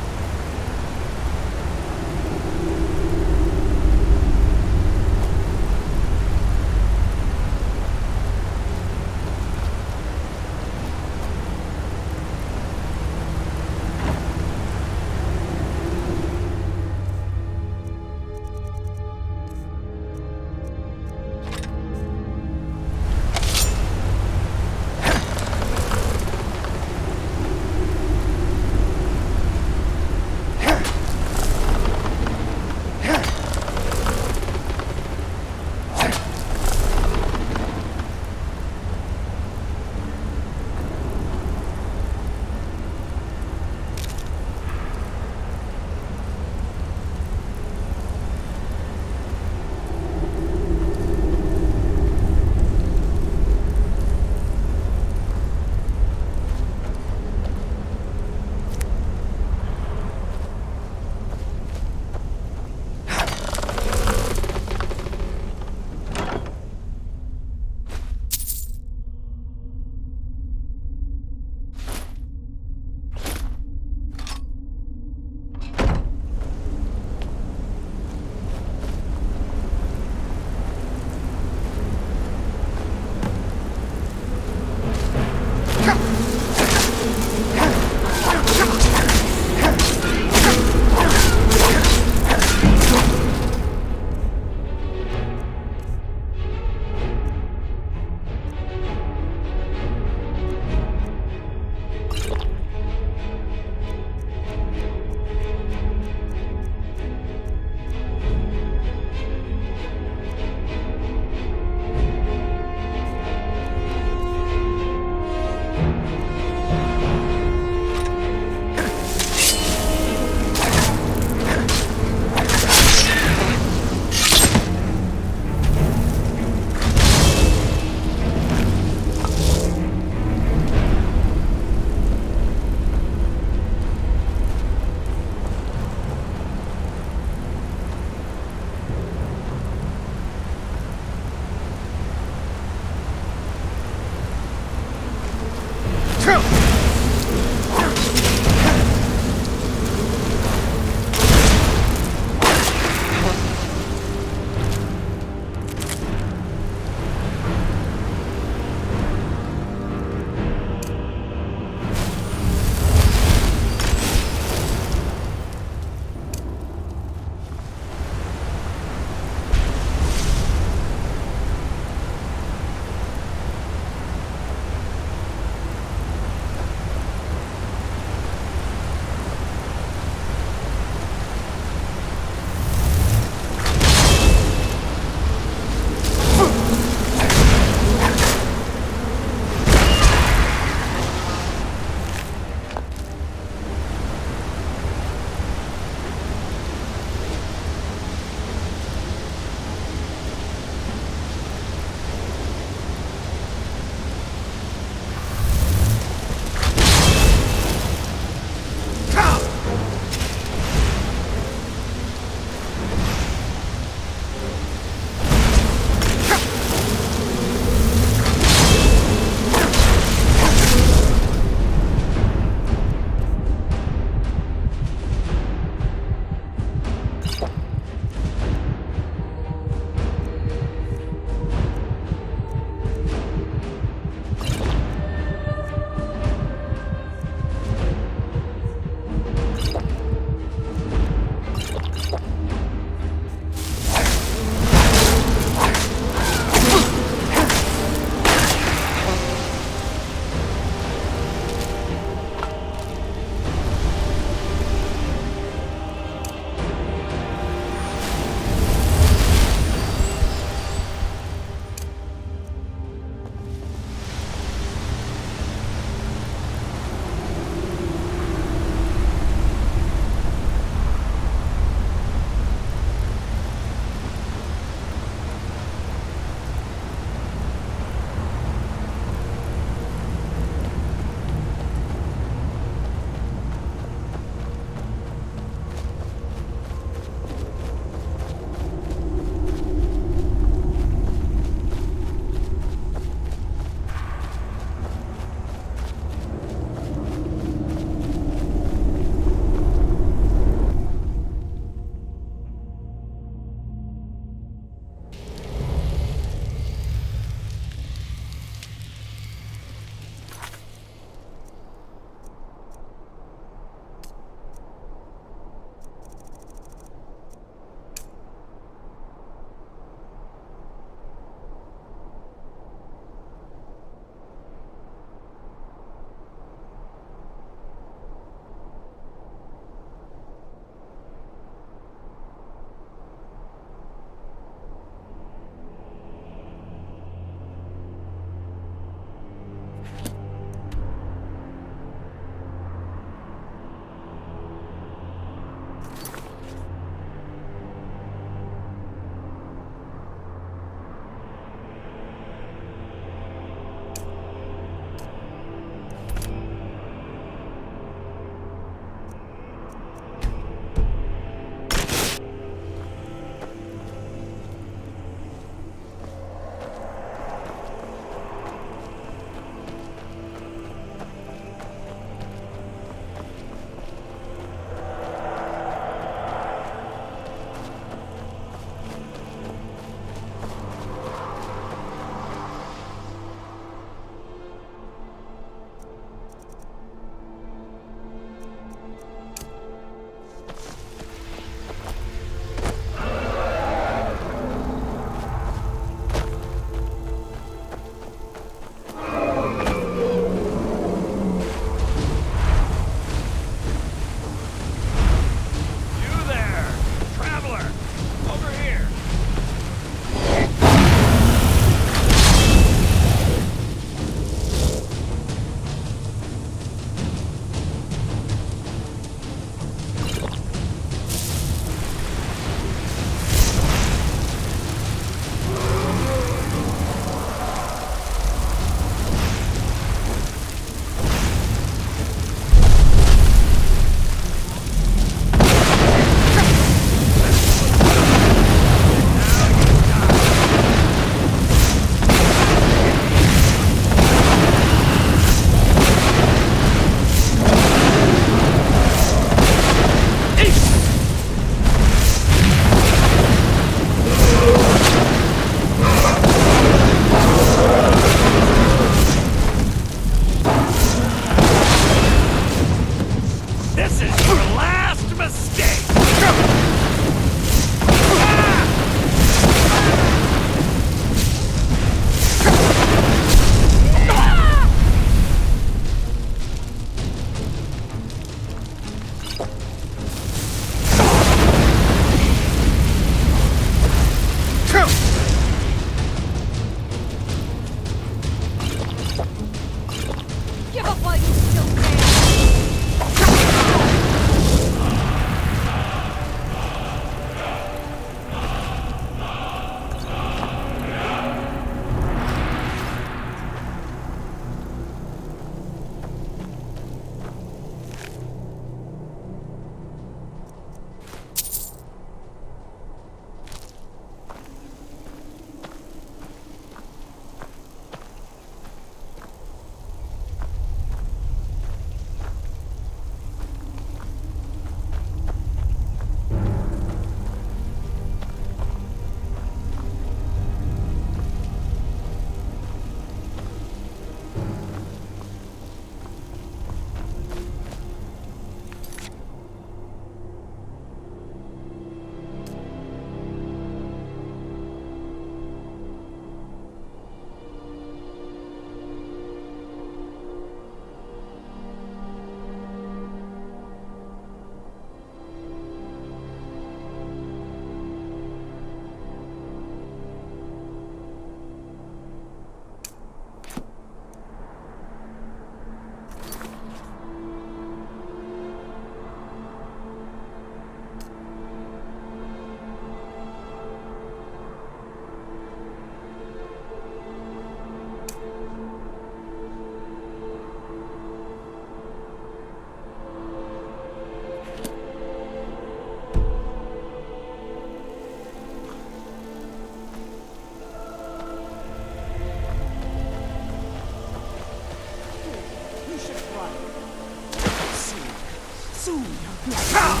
Soon you'll be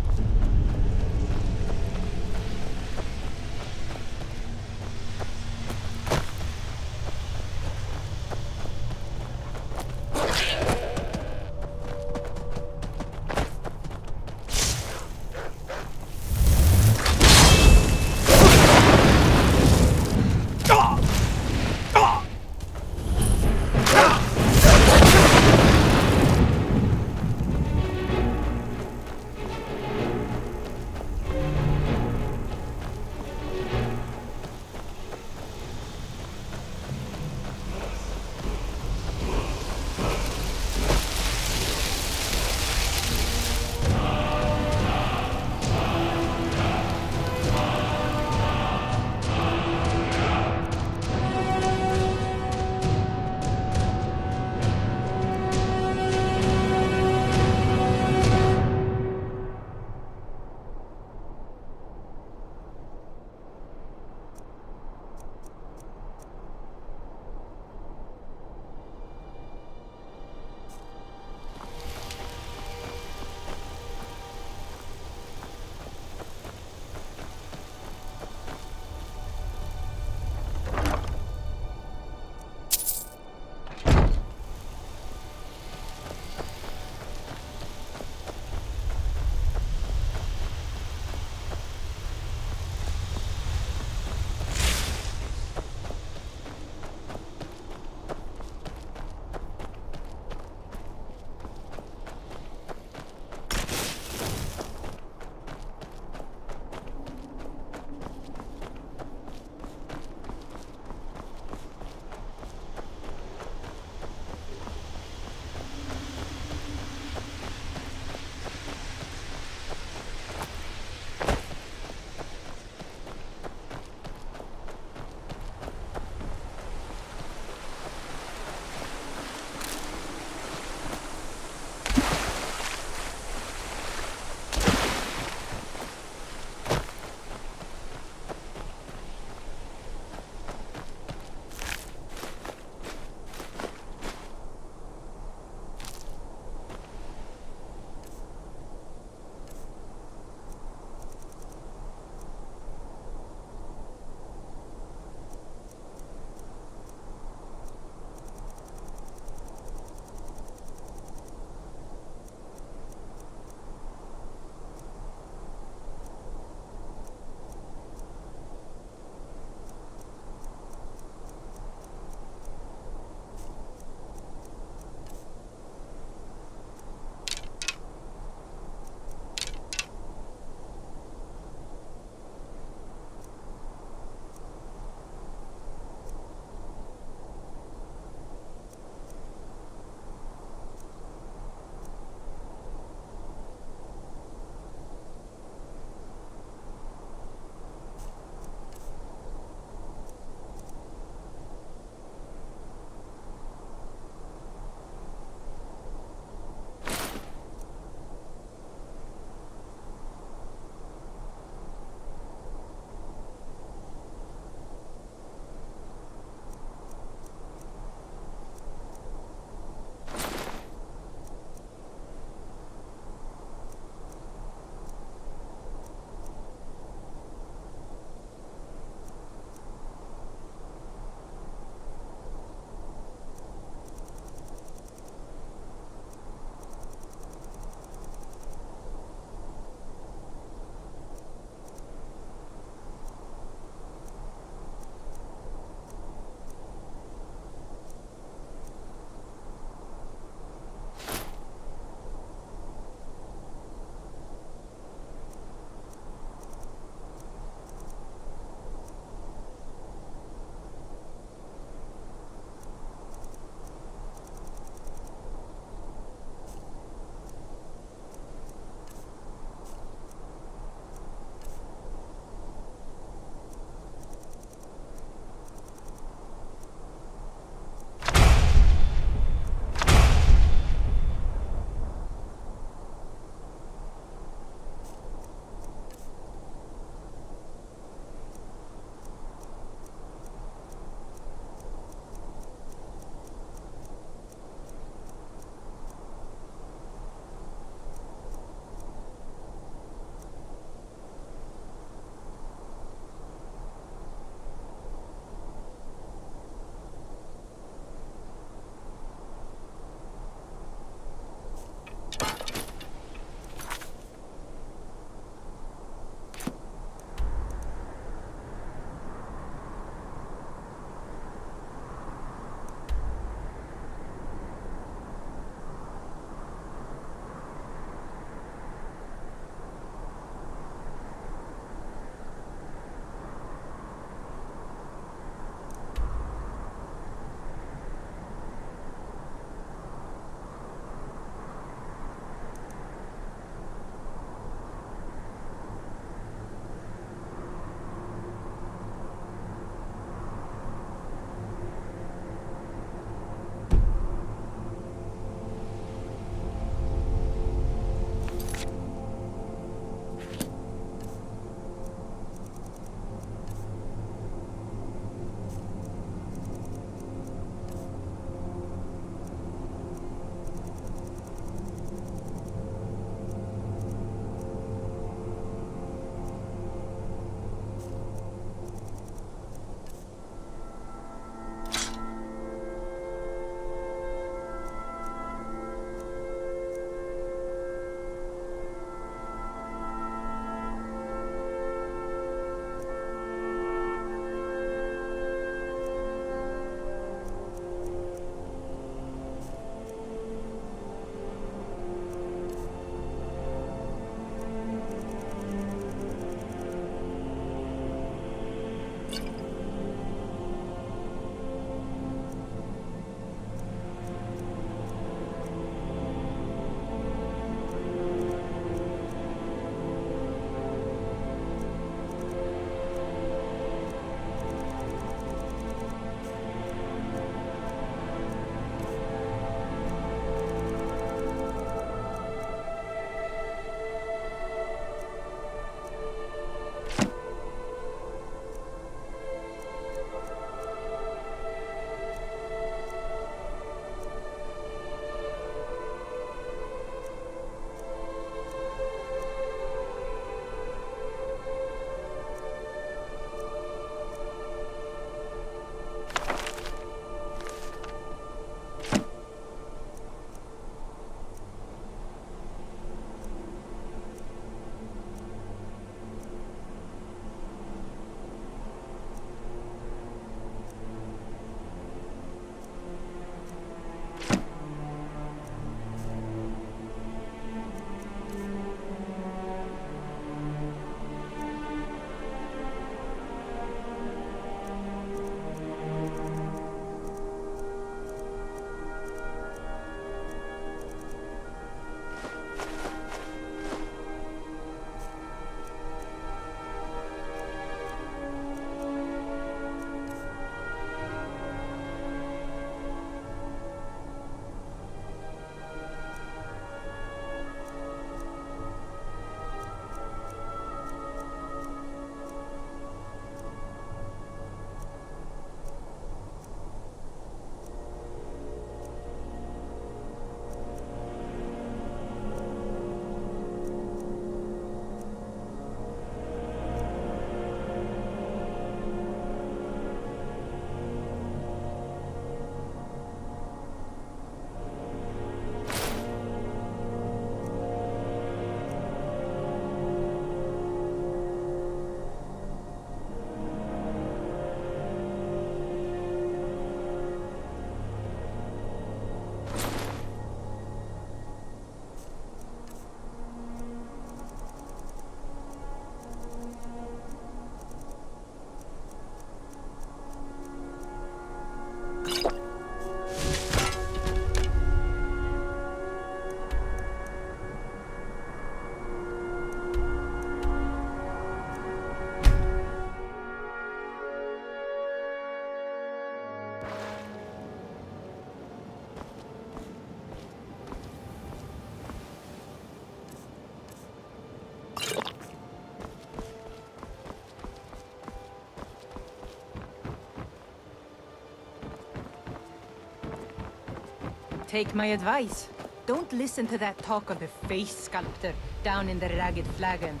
Take my advice. Don't listen to that talk of the face sculptor down in the Ragged Flagon.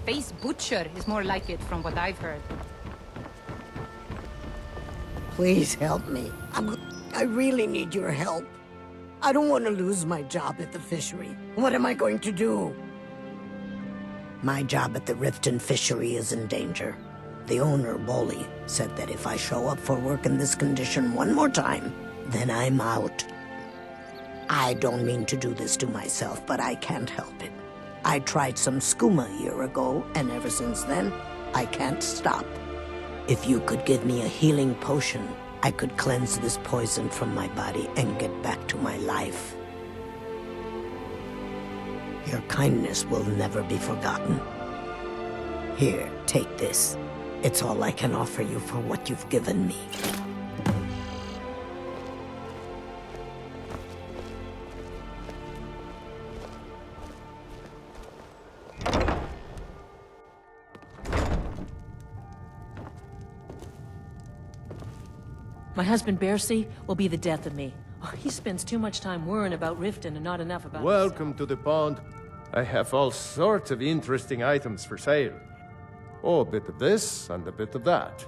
Face butcher is more like it from what I've heard. Please help me. I really need your help. I don't want to lose my job at the fishery. What am I going to do? My job at the Riften fishery is in danger. The owner, Bolly, said that if I show up for work in this condition one more time, then I'm out. I don't mean to do this to myself, but I can't help it. I tried some skooma a year ago, and ever since then, I can't stop. If you could give me a healing potion, I could cleanse this poison from my body and get back to my life. Your kindness will never be forgotten. Here, take this. It's all I can offer you for what you've given me. My husband, Bercy, will be the death of me. Oh, he spends too much time worrying about Riften and not enough about Welcome to the pond. I have all sorts of interesting items for sale. Oh, a bit of this and a bit of that.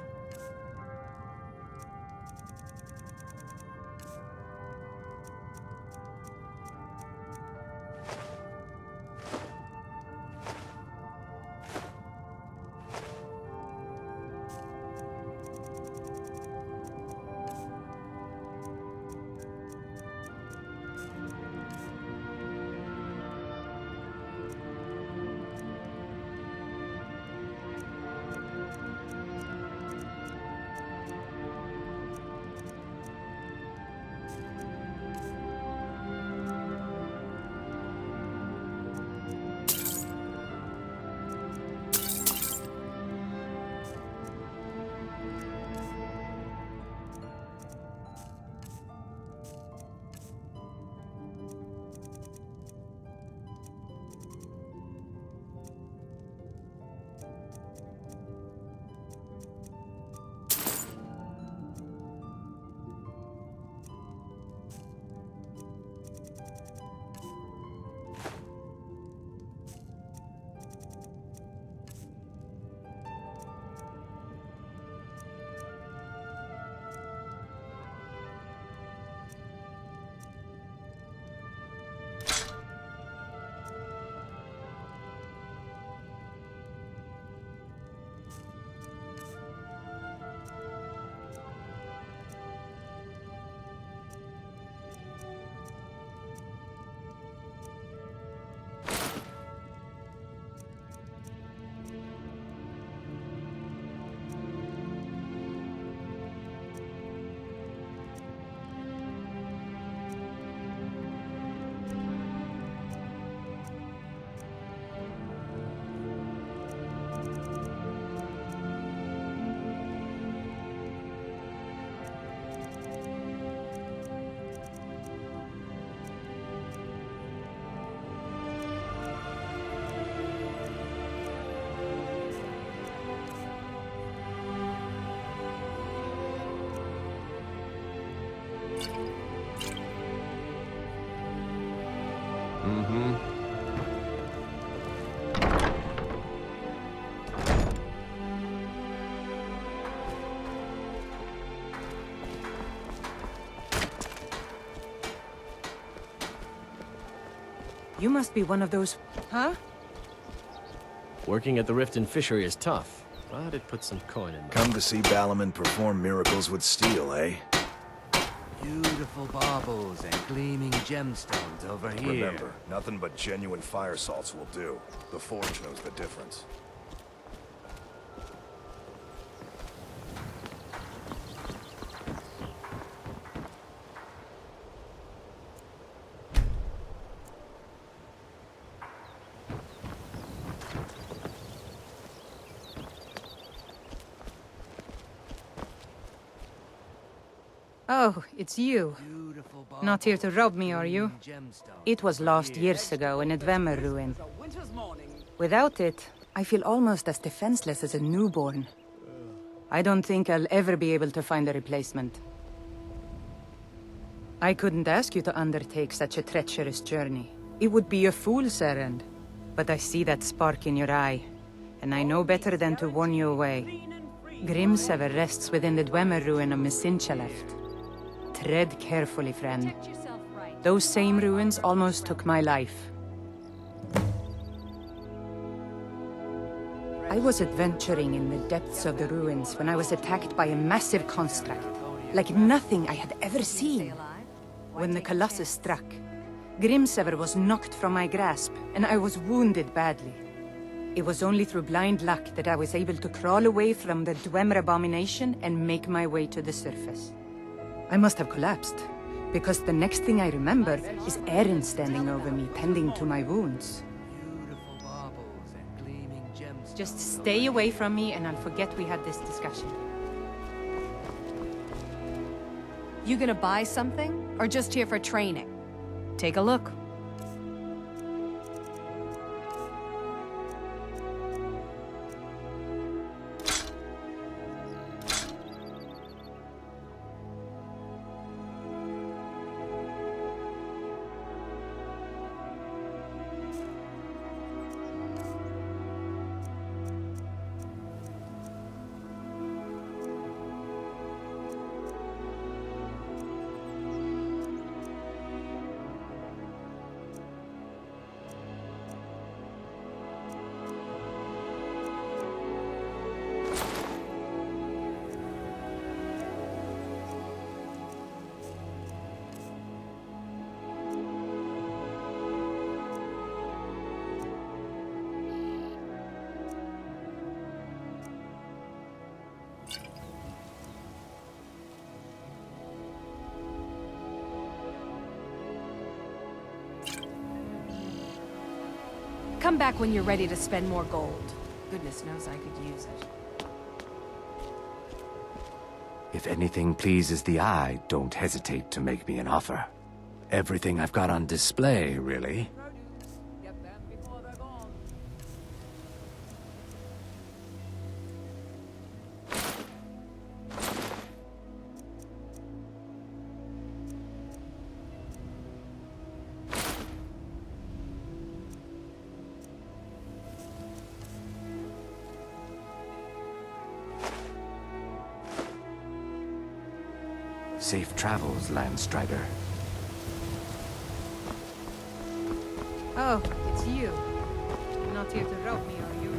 You must be one of those... Huh? Working at the Riften fishery is tough, but it puts some coin in my... Come to see Balaman perform miracles with steel, eh? Beautiful baubles and gleaming gemstones over here. Remember, nothing but genuine fire salts will do. The Forge knows the difference. Oh, it's you. Not here to rob me, are you? It was lost years ago in a Dwarven Ruin. Without it, I feel almost as defenseless as a newborn. I don't think I'll ever be able to find a replacement. I couldn't ask you to undertake such a treacherous journey. It would be a fool's errand. But I see that spark in your eye, and I know better than to warn you away. Grimsever rests within the Dwarven Ruin of Misinchalaft. Tread carefully, friend. Those same ruins almost took my life. I was adventuring in the depths of the ruins when I was attacked by a massive construct, like nothing I had ever seen. When the Colossus struck, Grimsever was knocked from my grasp, and I was wounded badly. It was only through blind luck that I was able to crawl away from the Dwemer abomination and make my way to the surface. I must have collapsed, because the next thing I remember is Erin standing over me, tending to my wounds. Just stay away from me and I'll forget we had this discussion. You gonna buy something, or just here for training? Take a look. Come back when you're ready to spend more gold. Goodness knows I could use it. If anything pleases the eye, don't hesitate to make me an offer. Everything I've got on display, really. Safe travels, Landstrider. Oh, it's you. Not here to rob me, are you?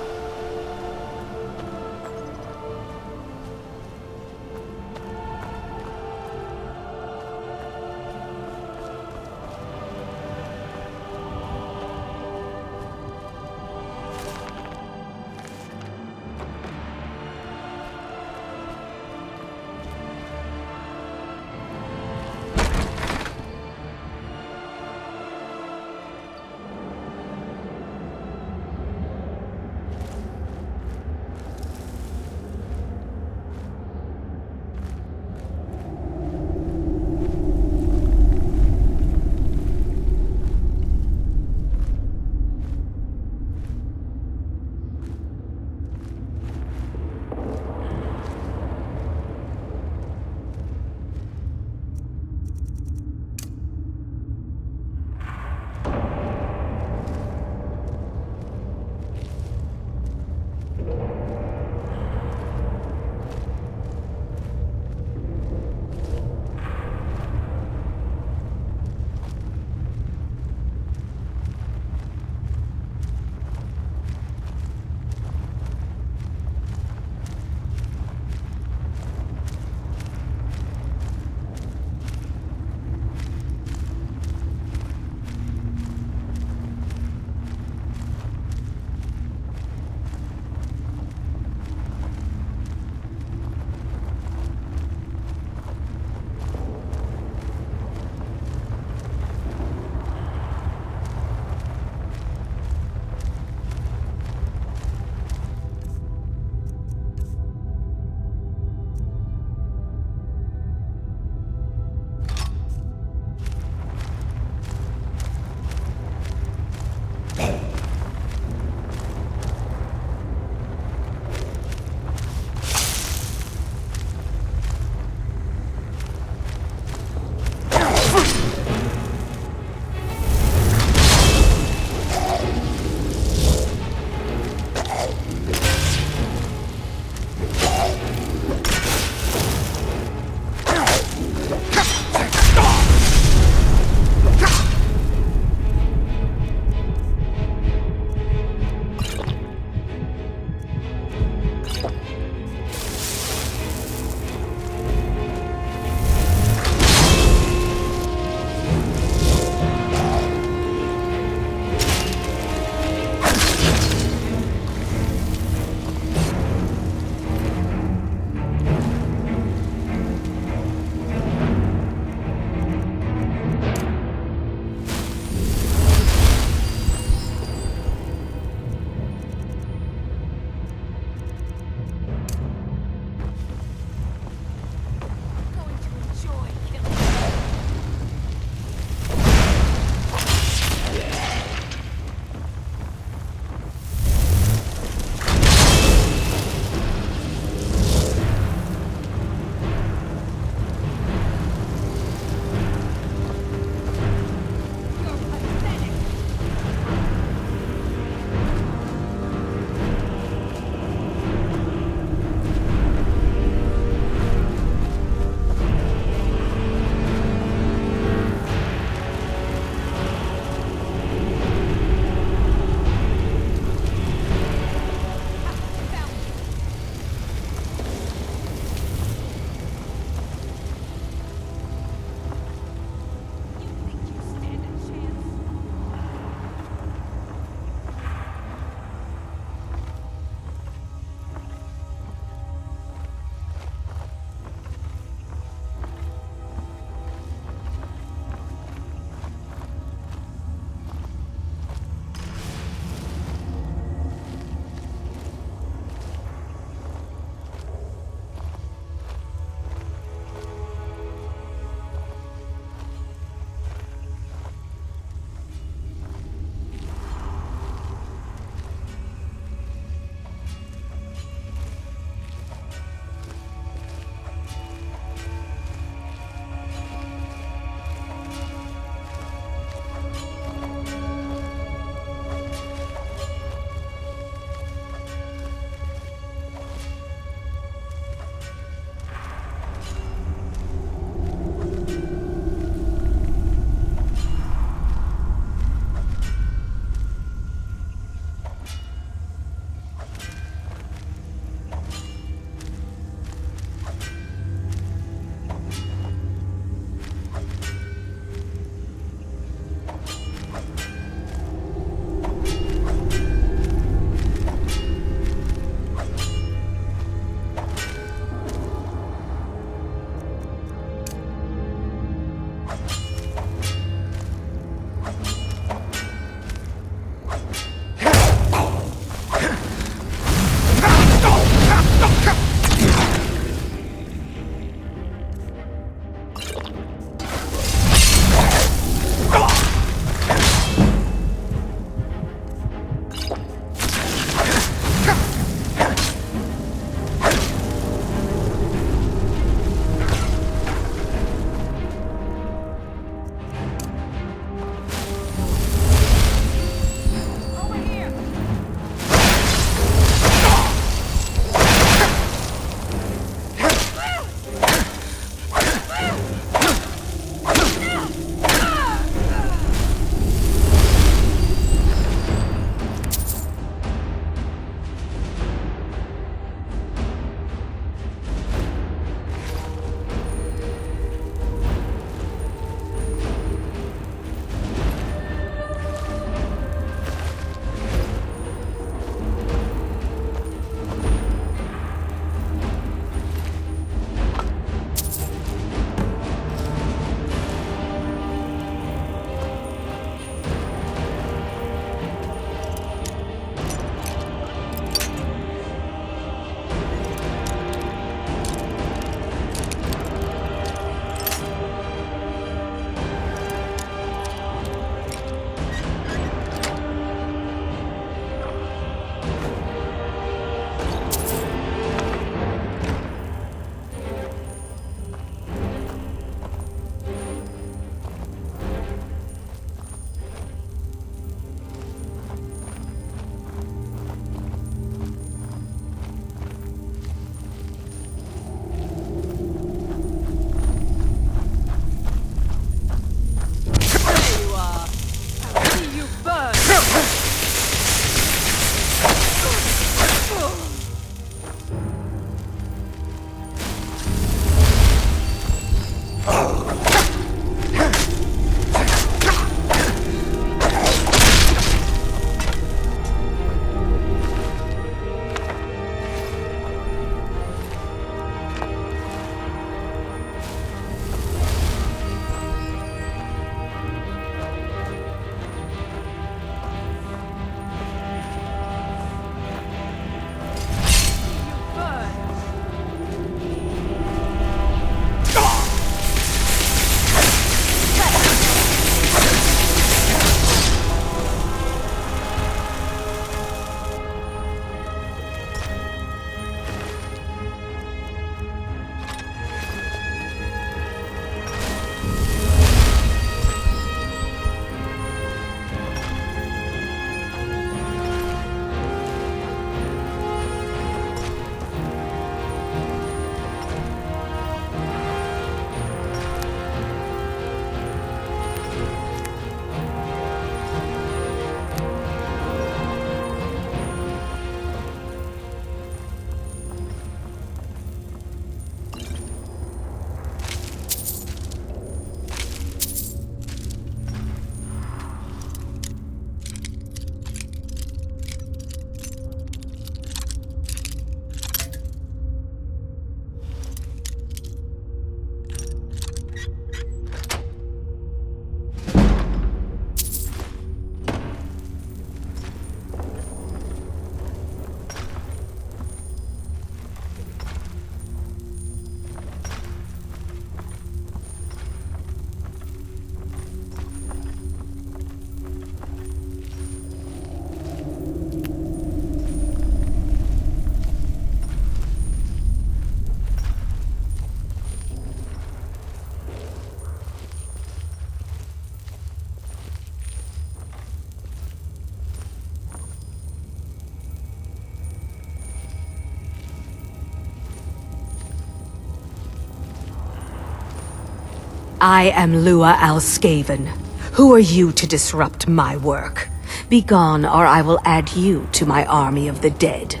I am Lua Alskaven. Who are you to disrupt my work? Begone, or I will add you to my army of the dead.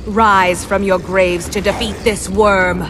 Rise from your graves to defeat this worm.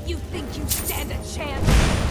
You think you stand a chance?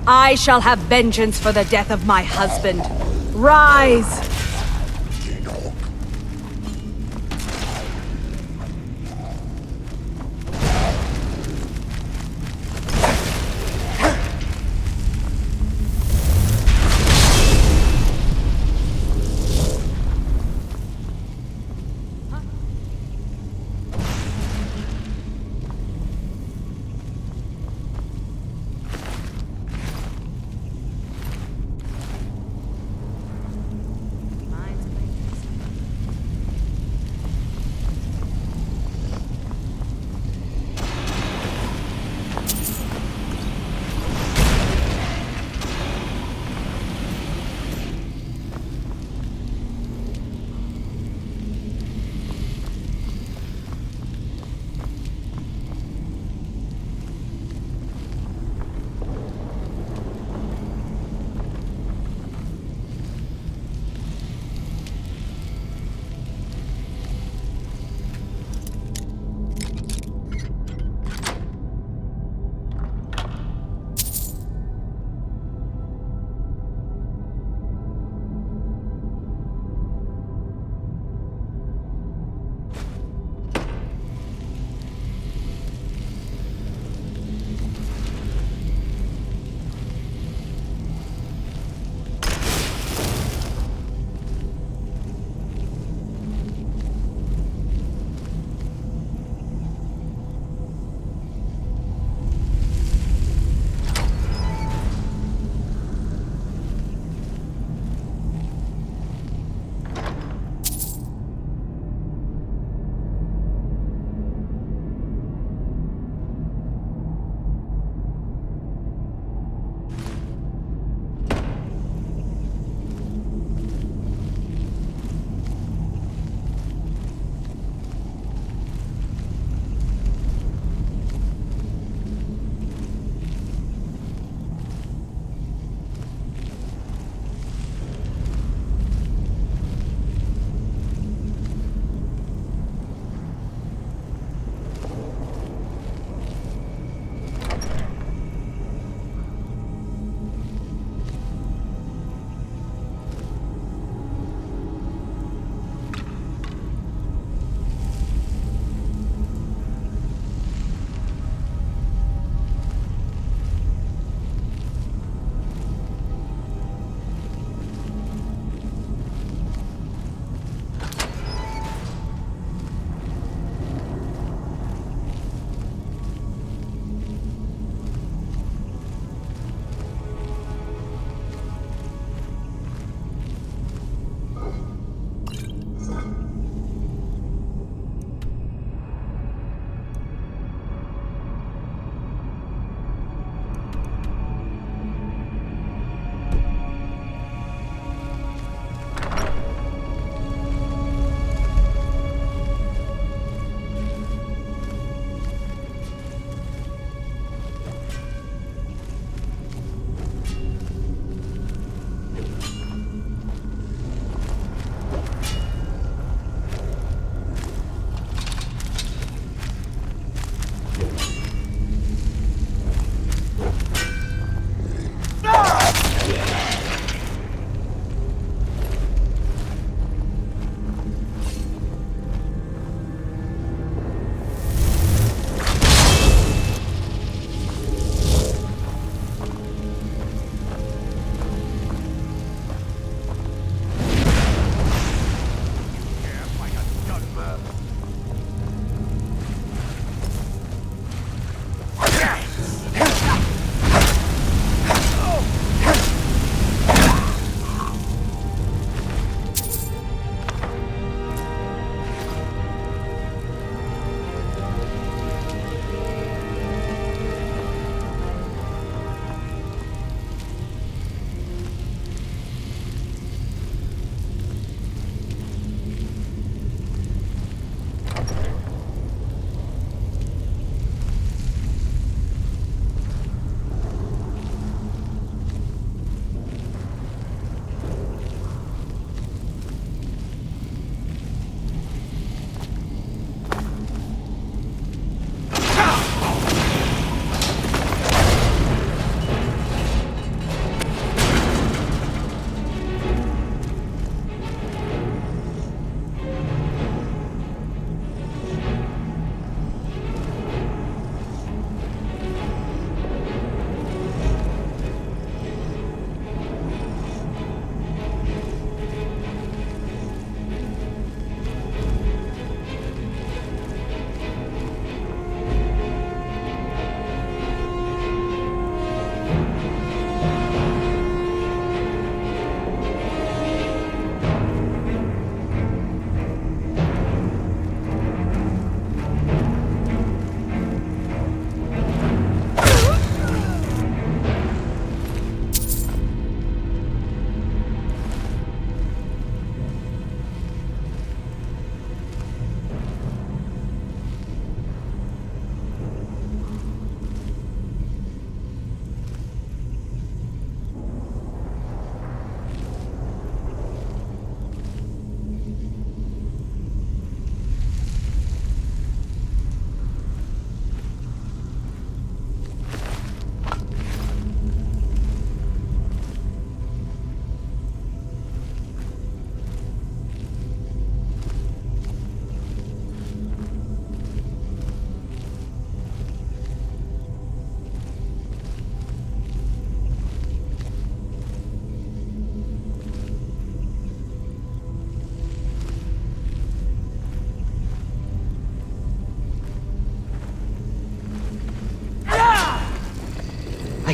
I shall have vengeance for the death of my husband. Rise!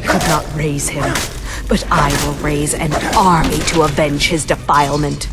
could not raise him, but I will raise an army to avenge his defilement.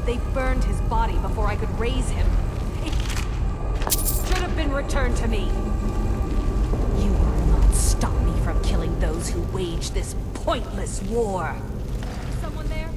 They burned his body before I could raise him. It should have been returned to me. You will not stop me from killing those who wage this pointless war. Someone there?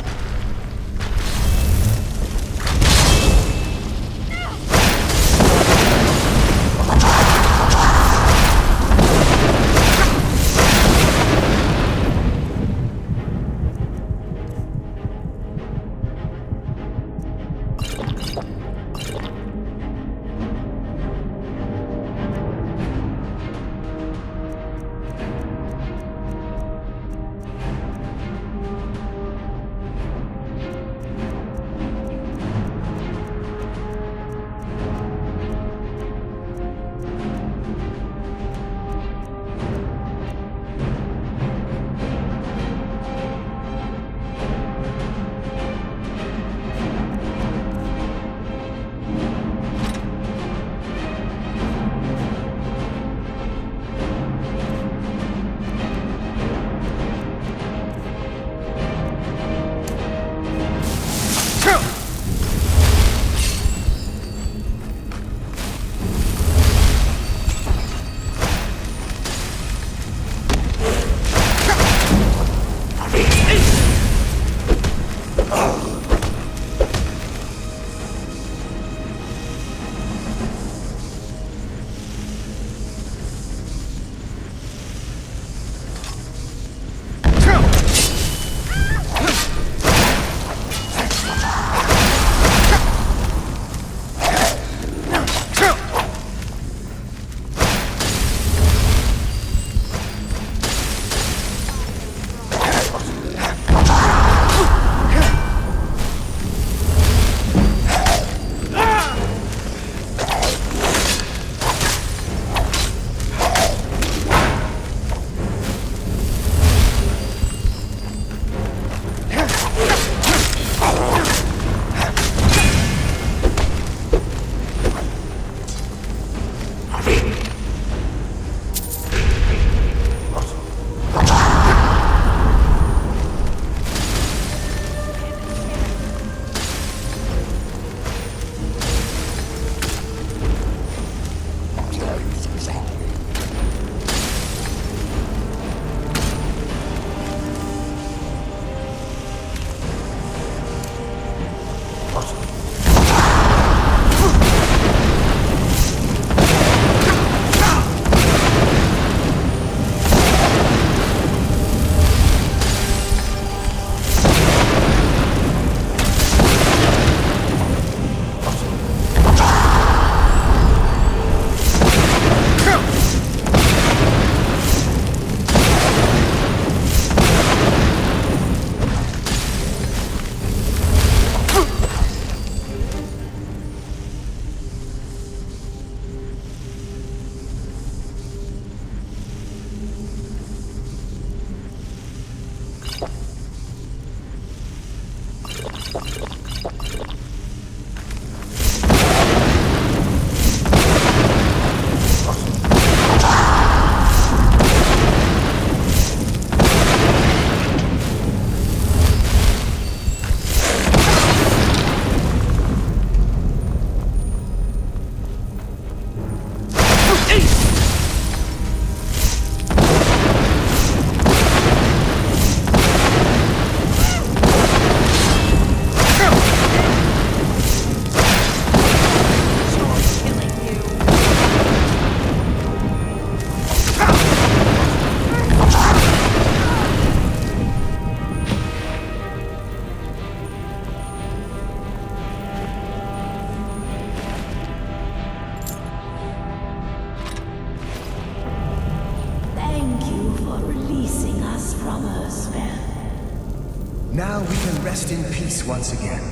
us from her spell. Now we can rest in peace once again.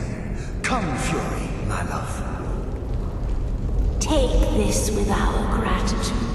Come, Fury, my love. Take this with our gratitude.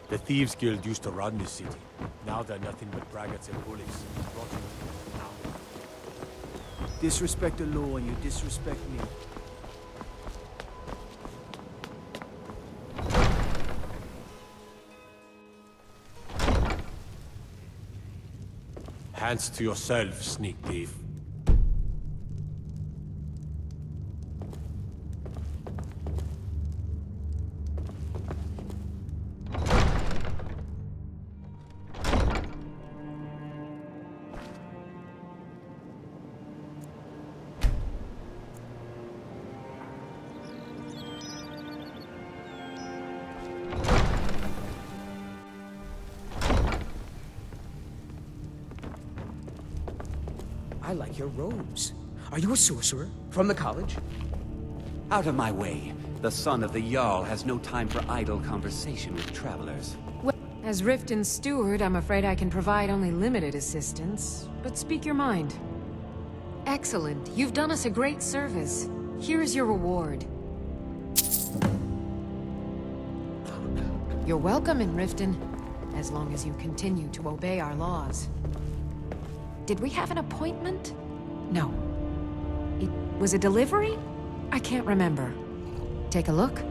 The Thieves Guild used to run this city. Now they're nothing but braggarts and bullies. Rotten. Disrespect the law and you disrespect me. Hands to yourself, sneak thief. I like your robes. Are you a sorcerer? From the college? Out of my way. The son of the Jarl has no time for idle conversation with travelers. Well, as Riften's steward, I'm afraid I can provide only limited assistance. But speak your mind. Excellent. You've done us a great service. Here is your reward. You're welcome in Riften, as long as you continue to obey our laws. Did we have an appointment? No. It was a delivery? I can't remember. Take a look.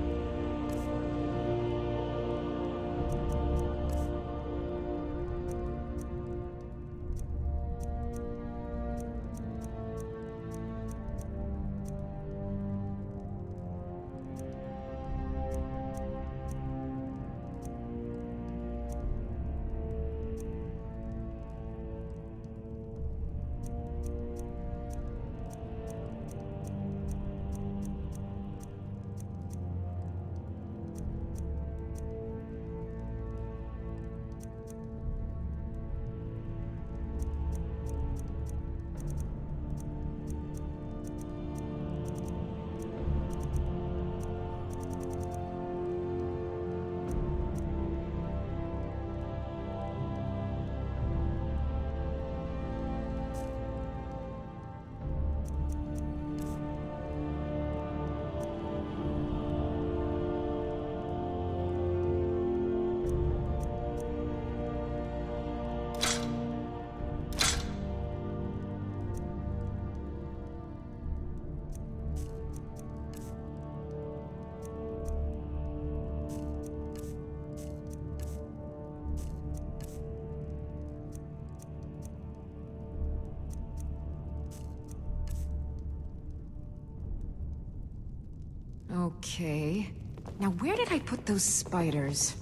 Okay. Now where did I put those spiders?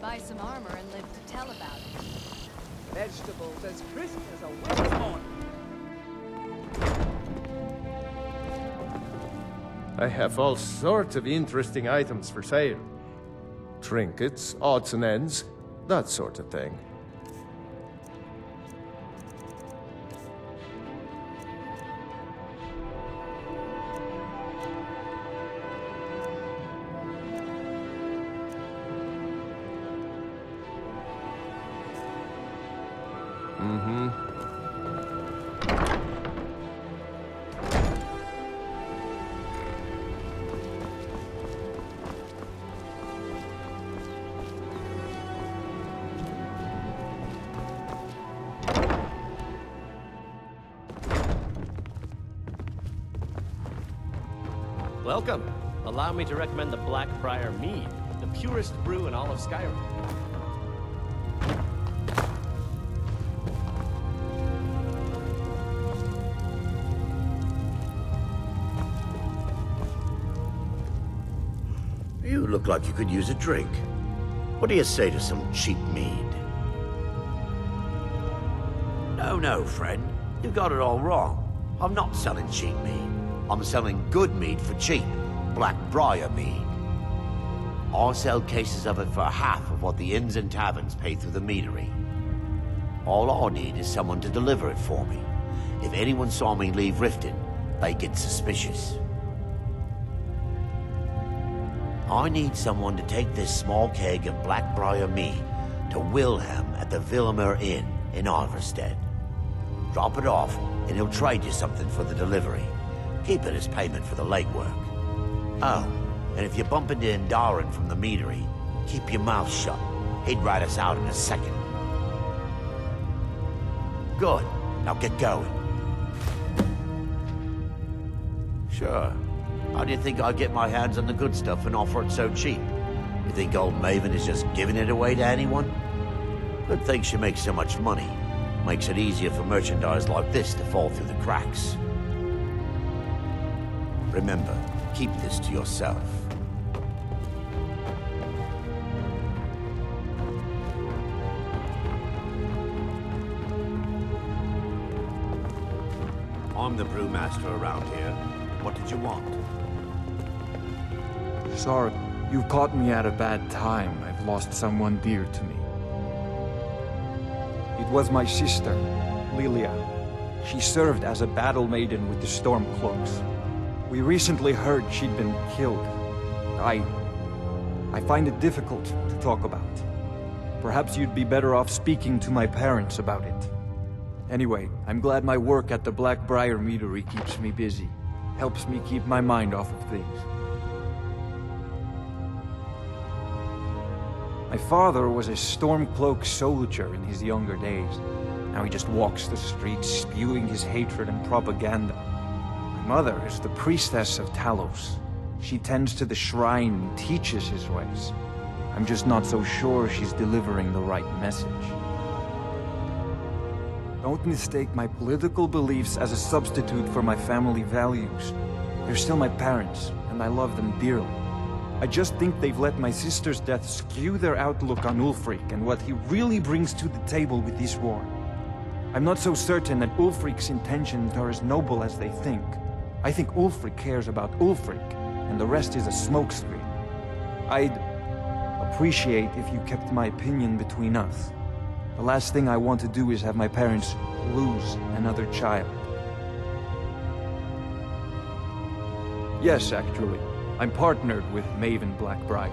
Buy some armor and live to tell about it. Vegetables as crisp as a winter's morning. I have all sorts of interesting items for sale. Trinkets, odds and ends, that sort of thing. Welcome. Allow me to recommend the Blackbriar Mead, the purest brew in all of Skyrim. You look like you could use a drink. What do you say to some cheap mead? No, friend. You got it all wrong. I'm not selling cheap mead. I'm selling good mead for cheap. Blackbriar mead. I'll sell cases of it for half of what the inns and taverns pay through the meadery. All I need is someone to deliver it for me. If anyone saw me leave Riften, they get suspicious. I need someone to take this small keg of Blackbriar mead to Wilhelm at the Vilmer Inn in Ivarstead. Drop it off, and he'll trade you something for the delivery. Keep it as payment for the legwork. Oh, and if you bump into Indaren from the meadery, keep your mouth shut. He'd rat us out in a second. Good. Now get going. Sure. How do you think I get my hands on the good stuff and offer it so cheap? You think old Maven is just giving it away to anyone? Good thing she makes so much money. Makes it easier for merchandise like this to fall through the cracks. Remember, keep this to yourself. I'm the brewmaster around here. What did you want? Sorry, you caught me at a bad time. I've lost someone dear to me. It was my sister, Lilia. She served as a battle maiden with the Stormcloaks. We recently heard she'd been killed. I find it difficult to talk about. Perhaps you'd be better off speaking to my parents about it. Anyway, I'm glad my work at the Blackbriar Meadery keeps me busy. Helps me keep my mind off of things. My father was a Stormcloak soldier in his younger days. Now he just walks the streets spewing his hatred and propaganda. My mother is the priestess of Talos. She tends to the shrine and teaches his ways. I'm just not so sure she's delivering the right message. Don't mistake my political beliefs as a substitute for my family values. They're still my parents, and I love them dearly. I just think they've let my sister's death skew their outlook on Ulfric and what he really brings to the table with this war. I'm not so certain that Ulfric's intentions are as noble as they think. I think Ulfric cares about Ulfric, and the rest is a smokescreen. I'd appreciate if you kept my opinion between us. The last thing I want to do is have my parents lose another child. Yes, actually. I'm partnered with Maven Blackbriar.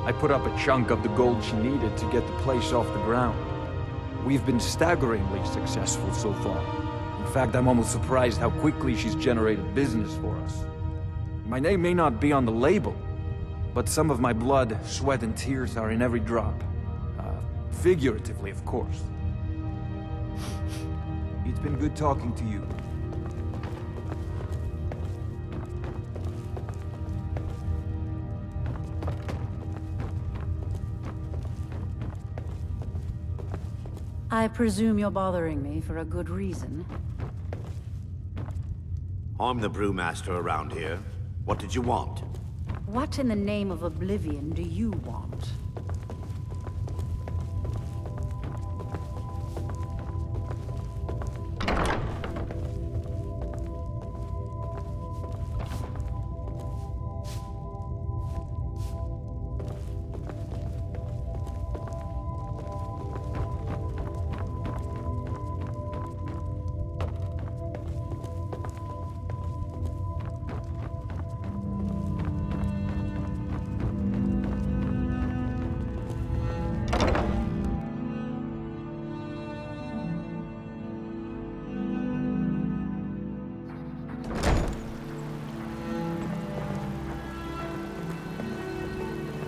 I put up a chunk of the gold she needed to get the place off the ground. We've been staggeringly successful so far. In fact, I'm almost surprised how quickly she's generated business for us. My name may not be on the label, but some of my blood, sweat, and tears are in every drop. Figuratively, of course. It's been good talking to you. I presume you're bothering me for a good reason. I'm the brewmaster around here. What did you want? What in the name of Oblivion do you want?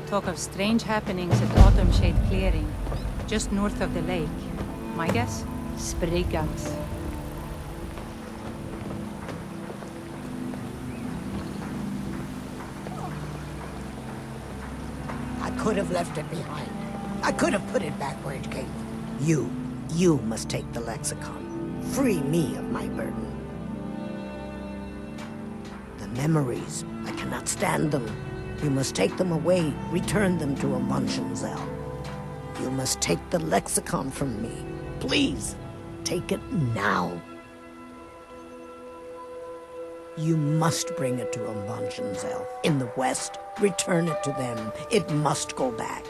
Talk of strange happenings at Autumnshade Clearing, just north of the lake. My guess? Spriggans. I could have left it behind. I could have put it back where it came from. You must take the lexicon. Free me of my burden. The memories, I cannot stand them. You must take them away, return them to Amunshenzell. You must take the lexicon from me. Please, take it now. You must bring it to Elf in the west. Return it to them. It must go back.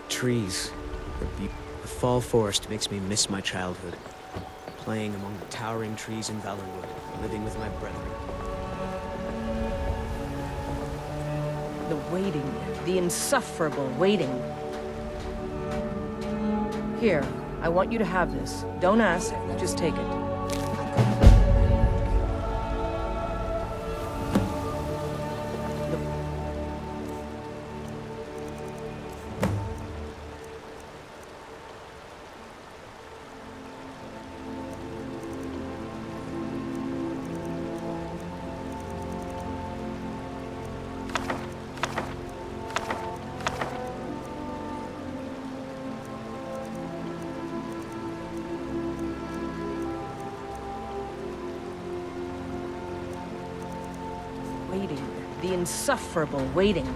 Trees. The fall forest makes me miss my childhood. Playing among the towering trees in Valorwood, living with my brethren. The waiting. The insufferable waiting. Here, I want you to have this. Don't ask, just take it. Waiting. The insufferable waiting.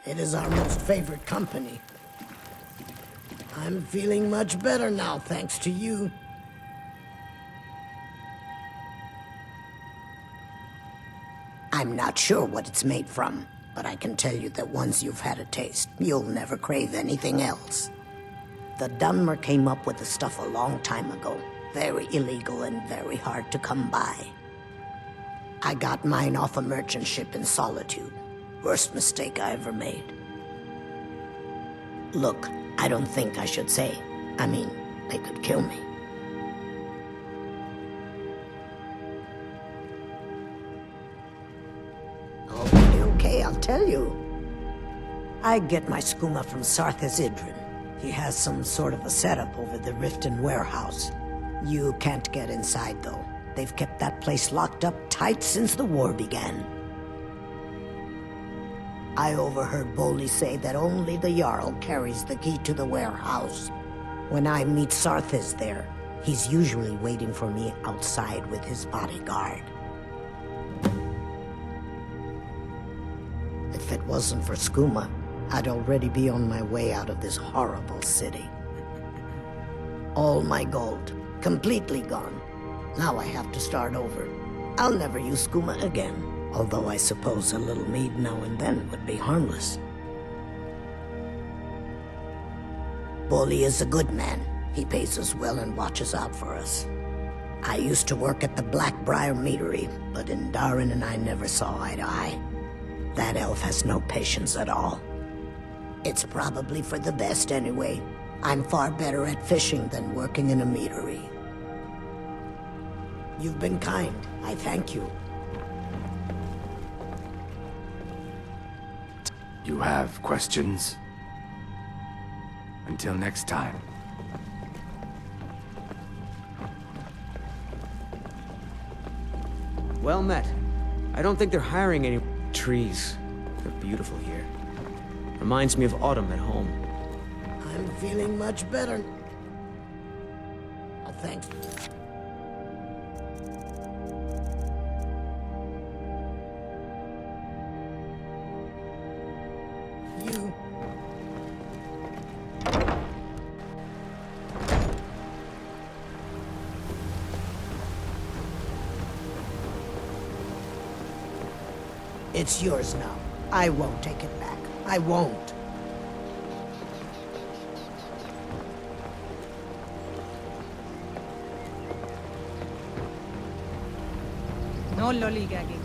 It is our most favorite company. I'm feeling much better now, thanks to you. I'm not sure what it's made from, but I can tell you that once you've had a taste, you'll never crave anything else. The Dunmer came up with the stuff a long time ago. Very illegal and very hard to come by. I got mine off a merchant ship in Solitude. Worst mistake I ever made. Look, I don't think I should say. I mean, they could kill me. Okay, I'll tell you. I get my skooma from Sarthas Idrin. He has some sort of a setup over the Riften warehouse. You can't get inside, though. They've kept that place locked up tight since the war began. I overheard Bolli say that only the Jarl carries the key to the warehouse. When I meet Sarthas there, he's usually waiting for me outside with his bodyguard. If it wasn't for skooma, I'd already be on my way out of this horrible city. All my gold, completely gone. Now I have to start over. I'll never use skooma again. Although I suppose a little mead now and then would be harmless. Bolli is a good man. He pays us well and watches out for us. I used to work at the Blackbriar Meadery, but in Darin and I never saw eye to eye. That elf has no patience at all. It's probably for the best anyway. I'm far better at fishing than working in a meadery. You've been kind. I thank you. You have questions? Until next time. Well met. I don't think they're hiring any trees. They're beautiful here. Reminds me of autumn at home. I'm feeling much better. Oh, thanks. You. It's yours now. I won't take it back. I won't. No lollygagging.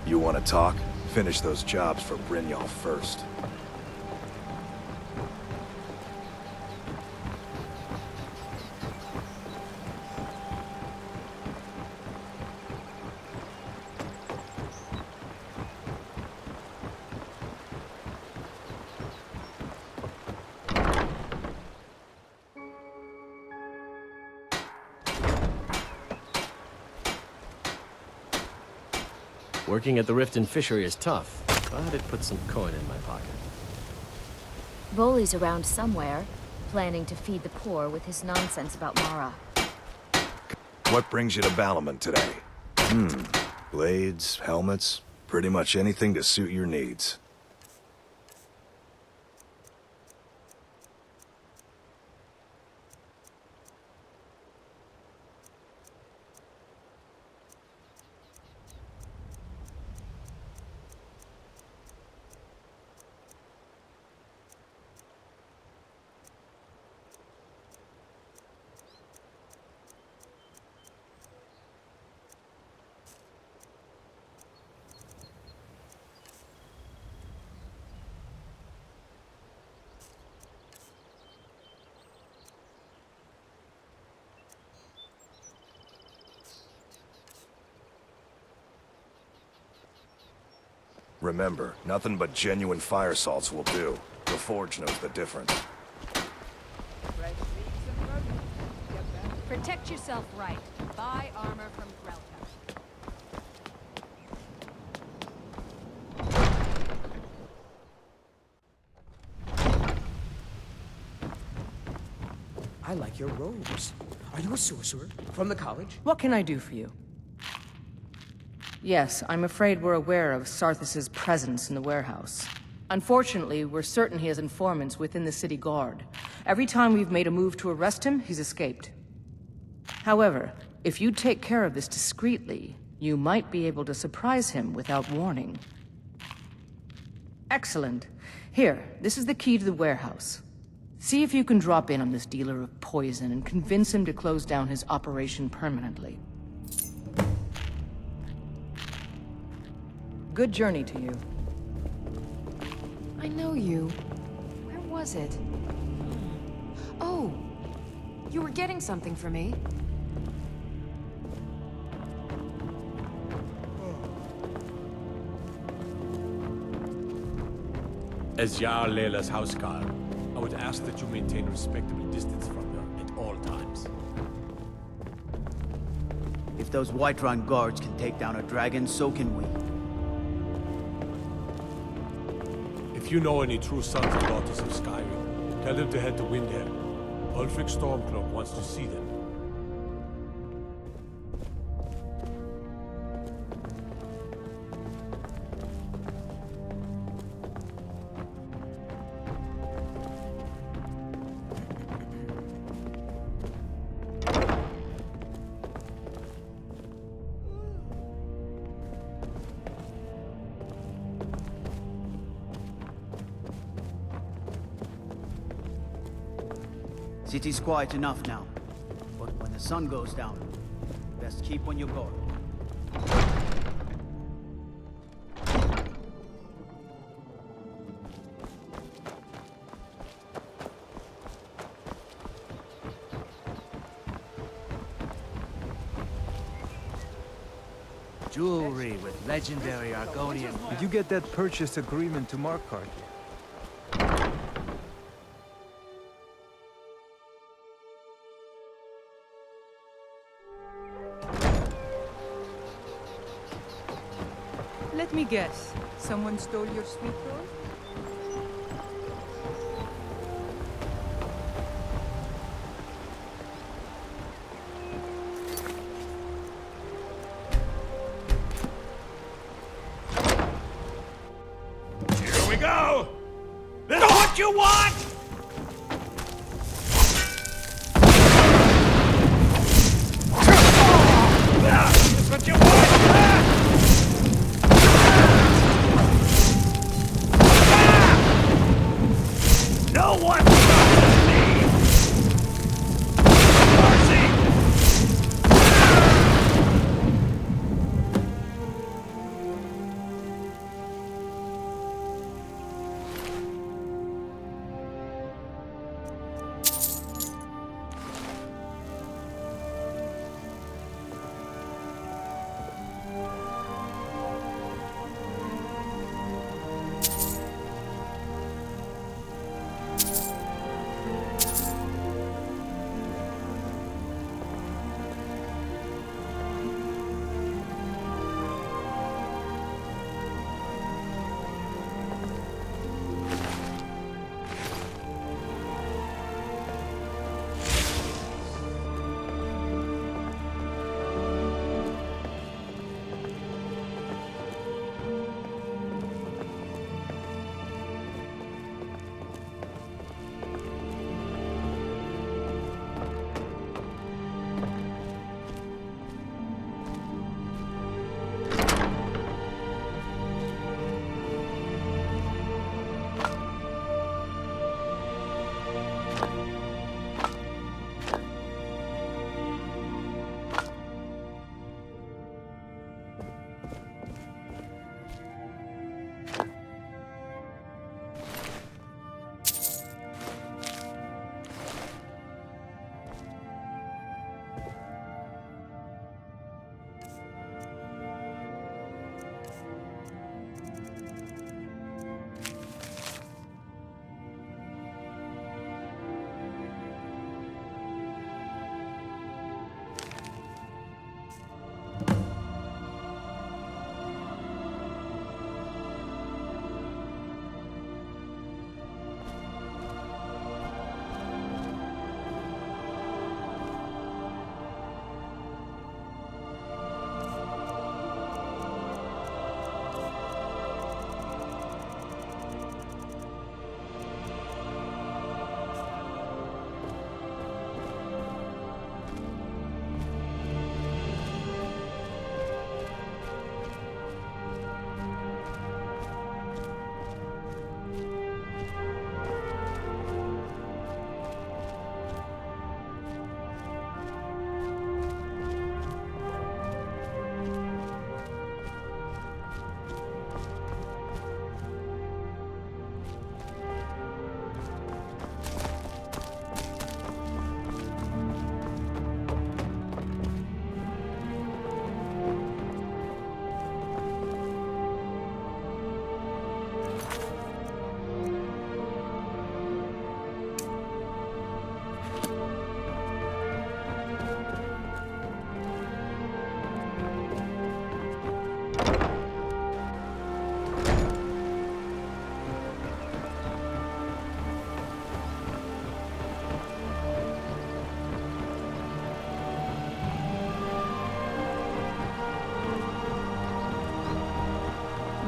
You want to talk? Finish those jobs for Brynjolf first. Working at the Riften fishery is tough, but it puts some coin in my pocket. Voley's around somewhere, planning to feed the poor with his nonsense about Mara. What brings you to Balamon today? Blades, helmets, pretty much anything to suit your needs. Remember, nothing but genuine fire salts will do. The Forge knows the difference. Protect yourself right. Buy armor from Grelka. I like your robes. Are you a sorcerer? From the college? What can I do for you? Yes, I'm afraid we're aware of Sarthis' presence in the warehouse. Unfortunately, we're certain he has informants within the city guard. Every time we've made a move to arrest him, he's escaped. However, if you take care of this discreetly, you might be able to surprise him without warning. Excellent. Here, this is the key to the warehouse. See if you can drop in on this dealer of poison and convince him to close down his operation permanently. Good journey to you. I know you. Where was it? Oh! You were getting something for me. As Jarl Lela's houseguard, I would ask that you maintain a respectable distance from her at all times. If those Whiterun guards can take down a dragon, so can we. If you know any true sons and daughters of Skyrim, tell them to head to Windhelm. Ulfric Stormcloak wants to see them. City's quiet enough now, but when the sun goes down, best keep on your guard. Jewelry with legendary Argonian. Did you get that purchase agreement to Markarth yet? Let me guess. Someone stole your sweet roll? Here we go! This is what you want! This is what you want! No one stops me!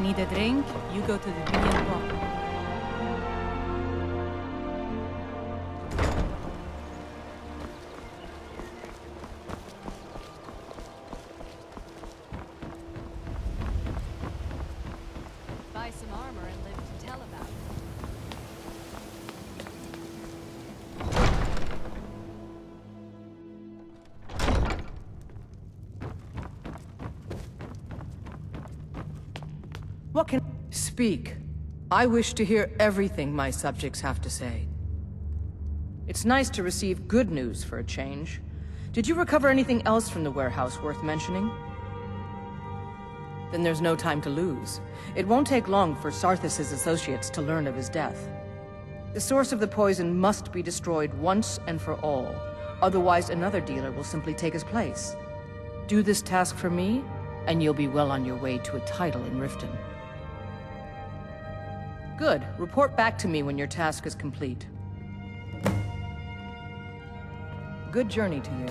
Need a drink? You go to the B&B. Buy some armor and live to tell about it. What can... Speak. I wish to hear everything my subjects have to say. It's nice to receive good news for a change. Did you recover anything else from the warehouse worth mentioning? Then there's no time to lose. It won't take long for Sarthis' associates to learn of his death. The source of the poison must be destroyed once and for all. Otherwise, another dealer will simply take his place. Do this task for me, and you'll be well on your way to a title in Riften. Good. Report back to me when your task is complete. Good journey to you.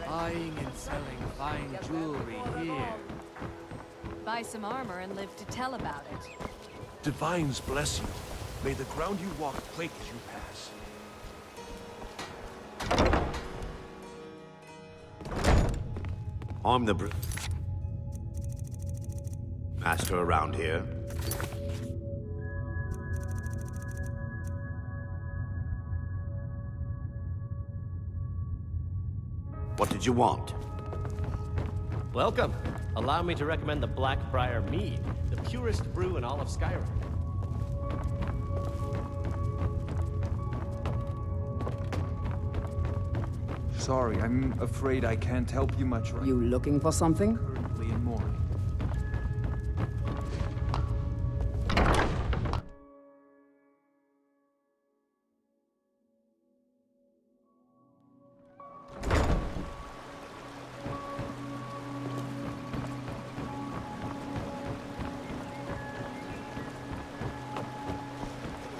Buying and selling fine jewelry here. Buy some armor and live to tell about it. Divines bless you. May the ground you walk quake as you pass. I'm the master around here. What did you want? Welcome. Allow me to recommend the Blackbriar Mead, the purest brew in all of Skyrim. Sorry, I'm afraid I can't help you much right. You looking for something? Currently in mourning.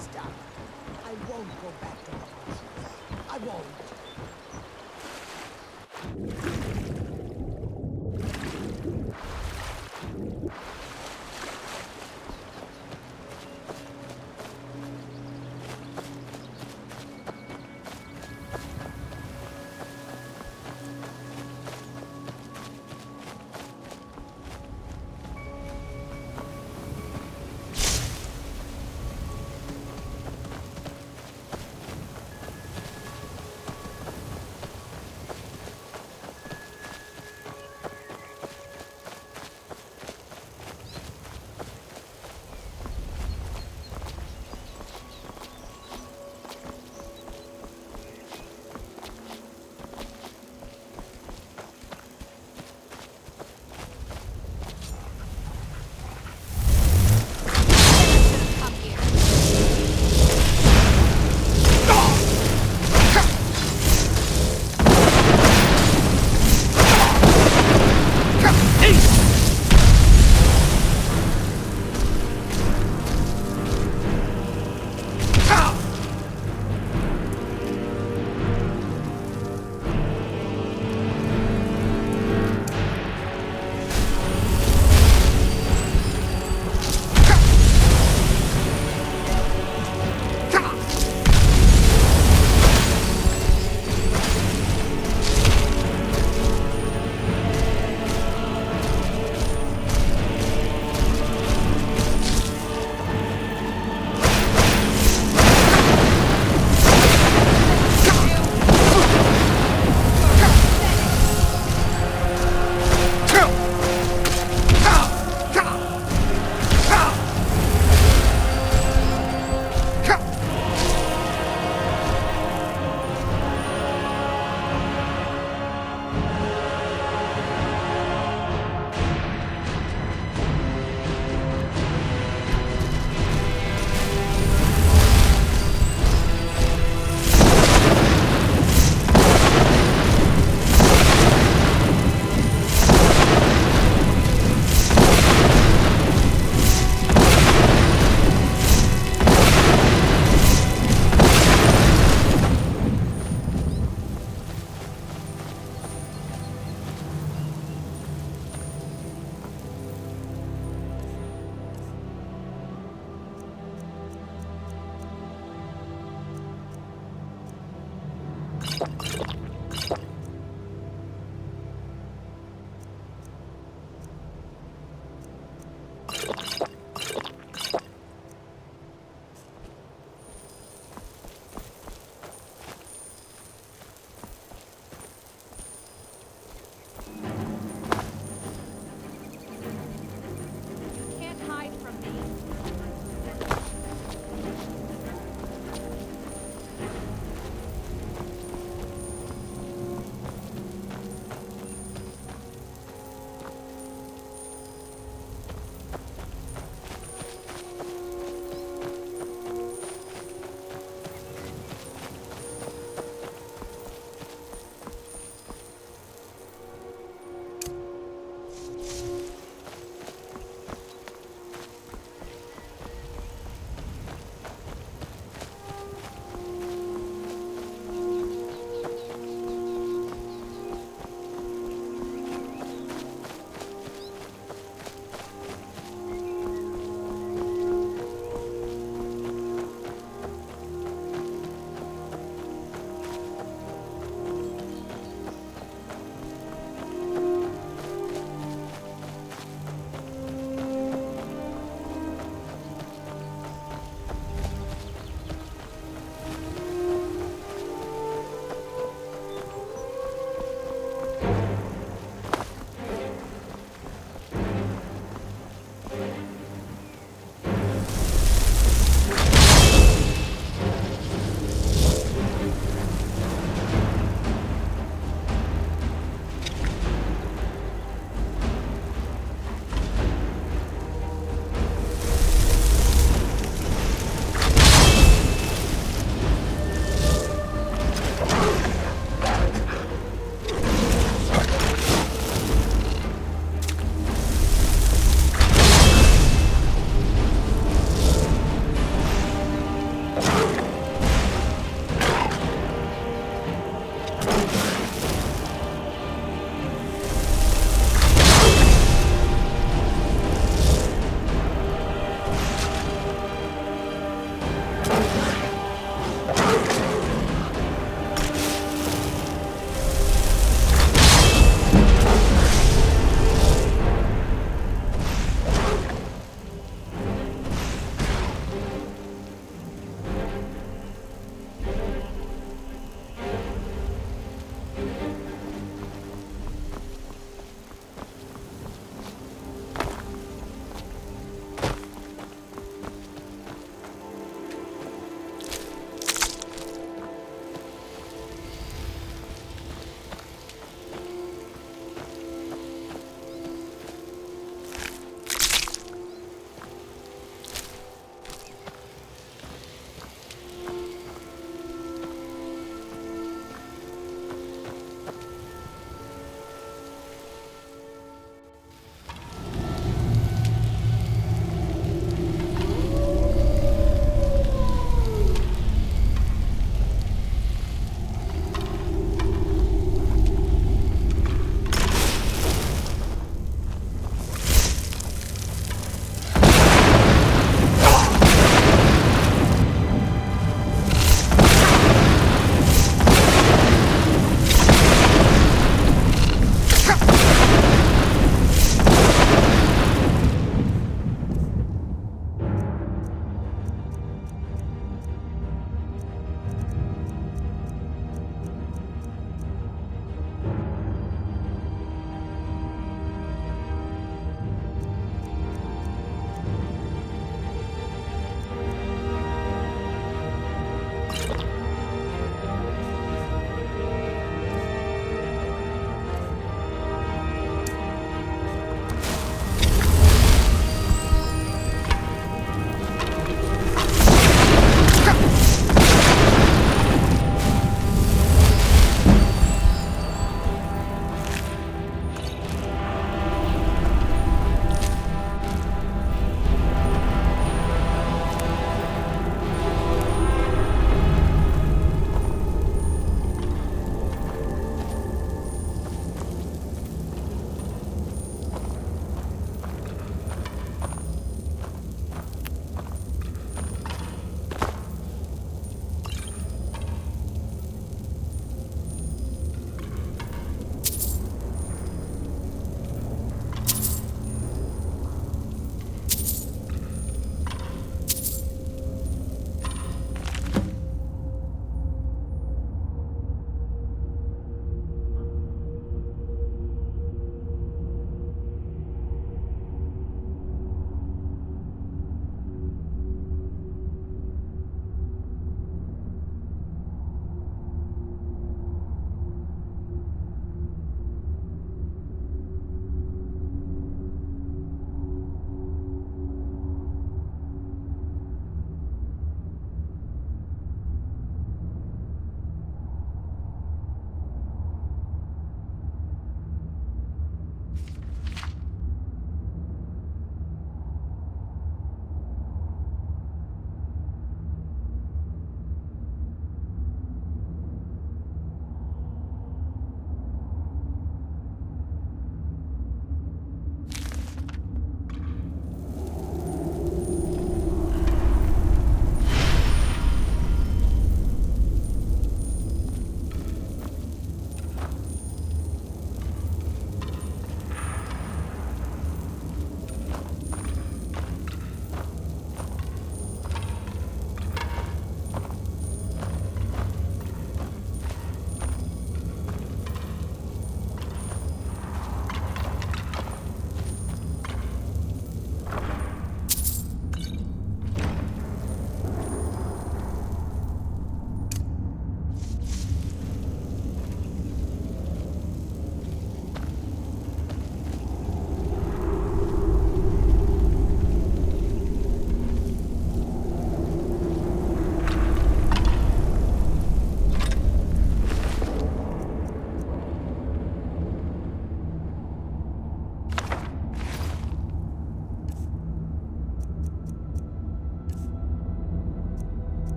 Stop. I won't go back to the horses. I won't. Can't hide from me.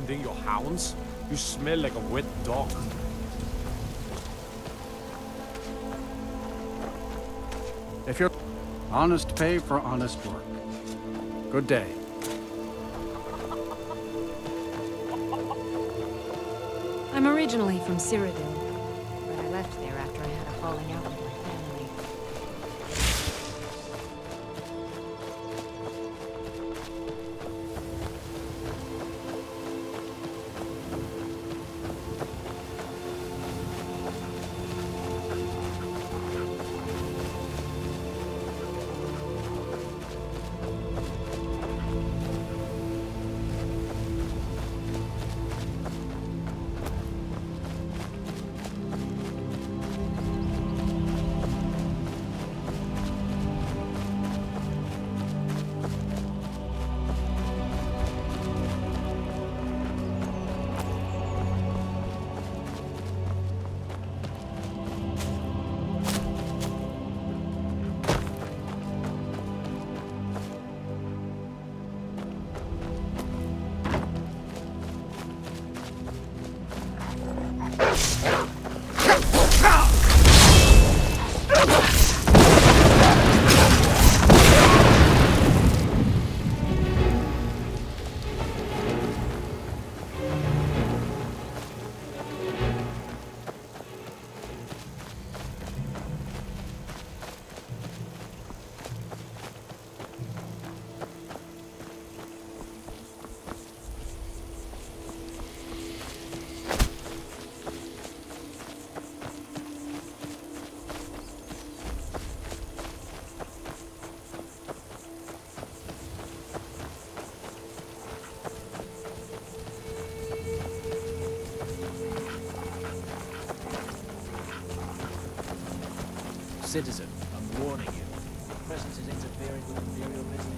tending your hounds? You smell like a wet dog. If you're... Honest pay for honest work. Good day. I'm originally from Cyrodiil, but I left there after I had a falling out with my family. Citizen, I'm warning you. Your presence is interfering with Imperial business.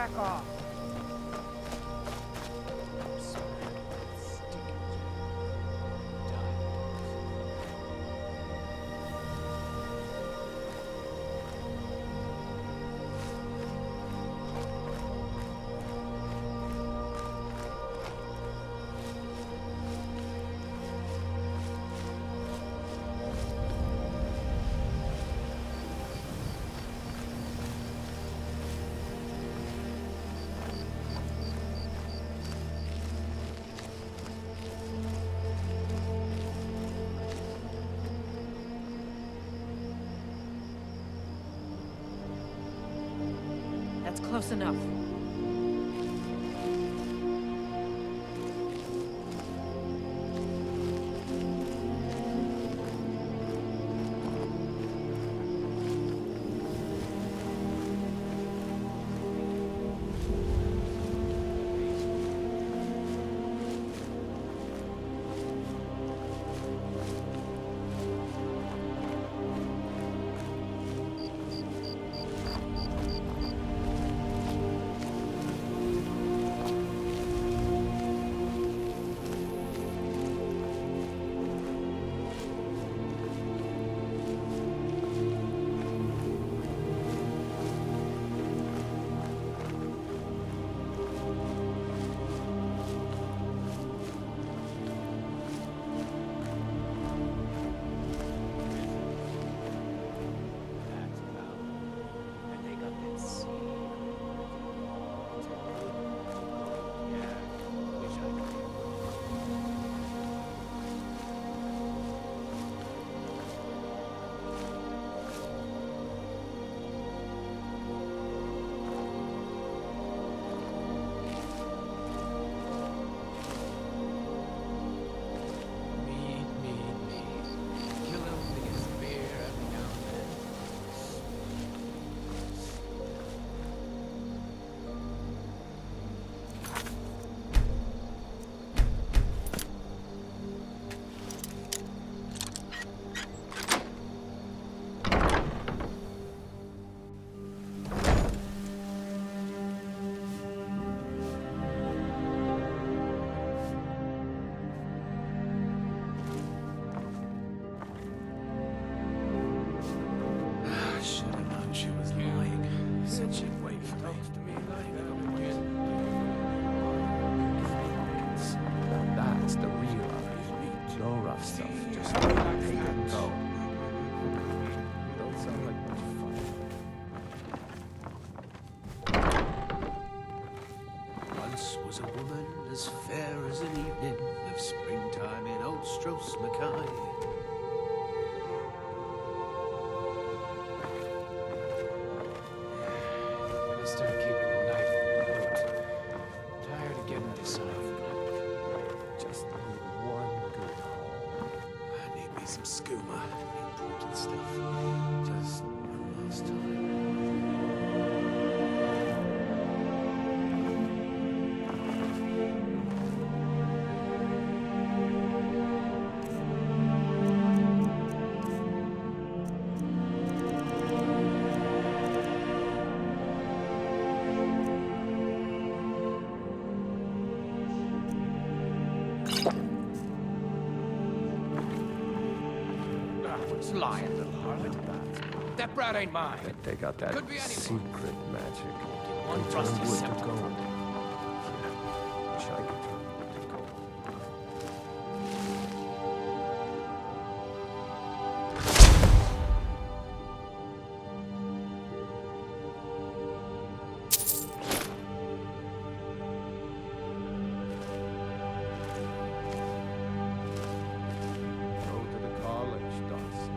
back off. That's close enough. Was a woman as fair as an evening of springtime in old Stros Mackay. Better start keeping a knife in the boot. Tired of getting this off. Just need one good haul. I need me some skooma. Drinking stuff. Just one last time. Lying, little harlot. That brat ain't mine. They got that Could be anyone. secret magic. One They thrust turn is wood simple. to gold. Wish I could turn wood to gold. Go to the college, Dawson.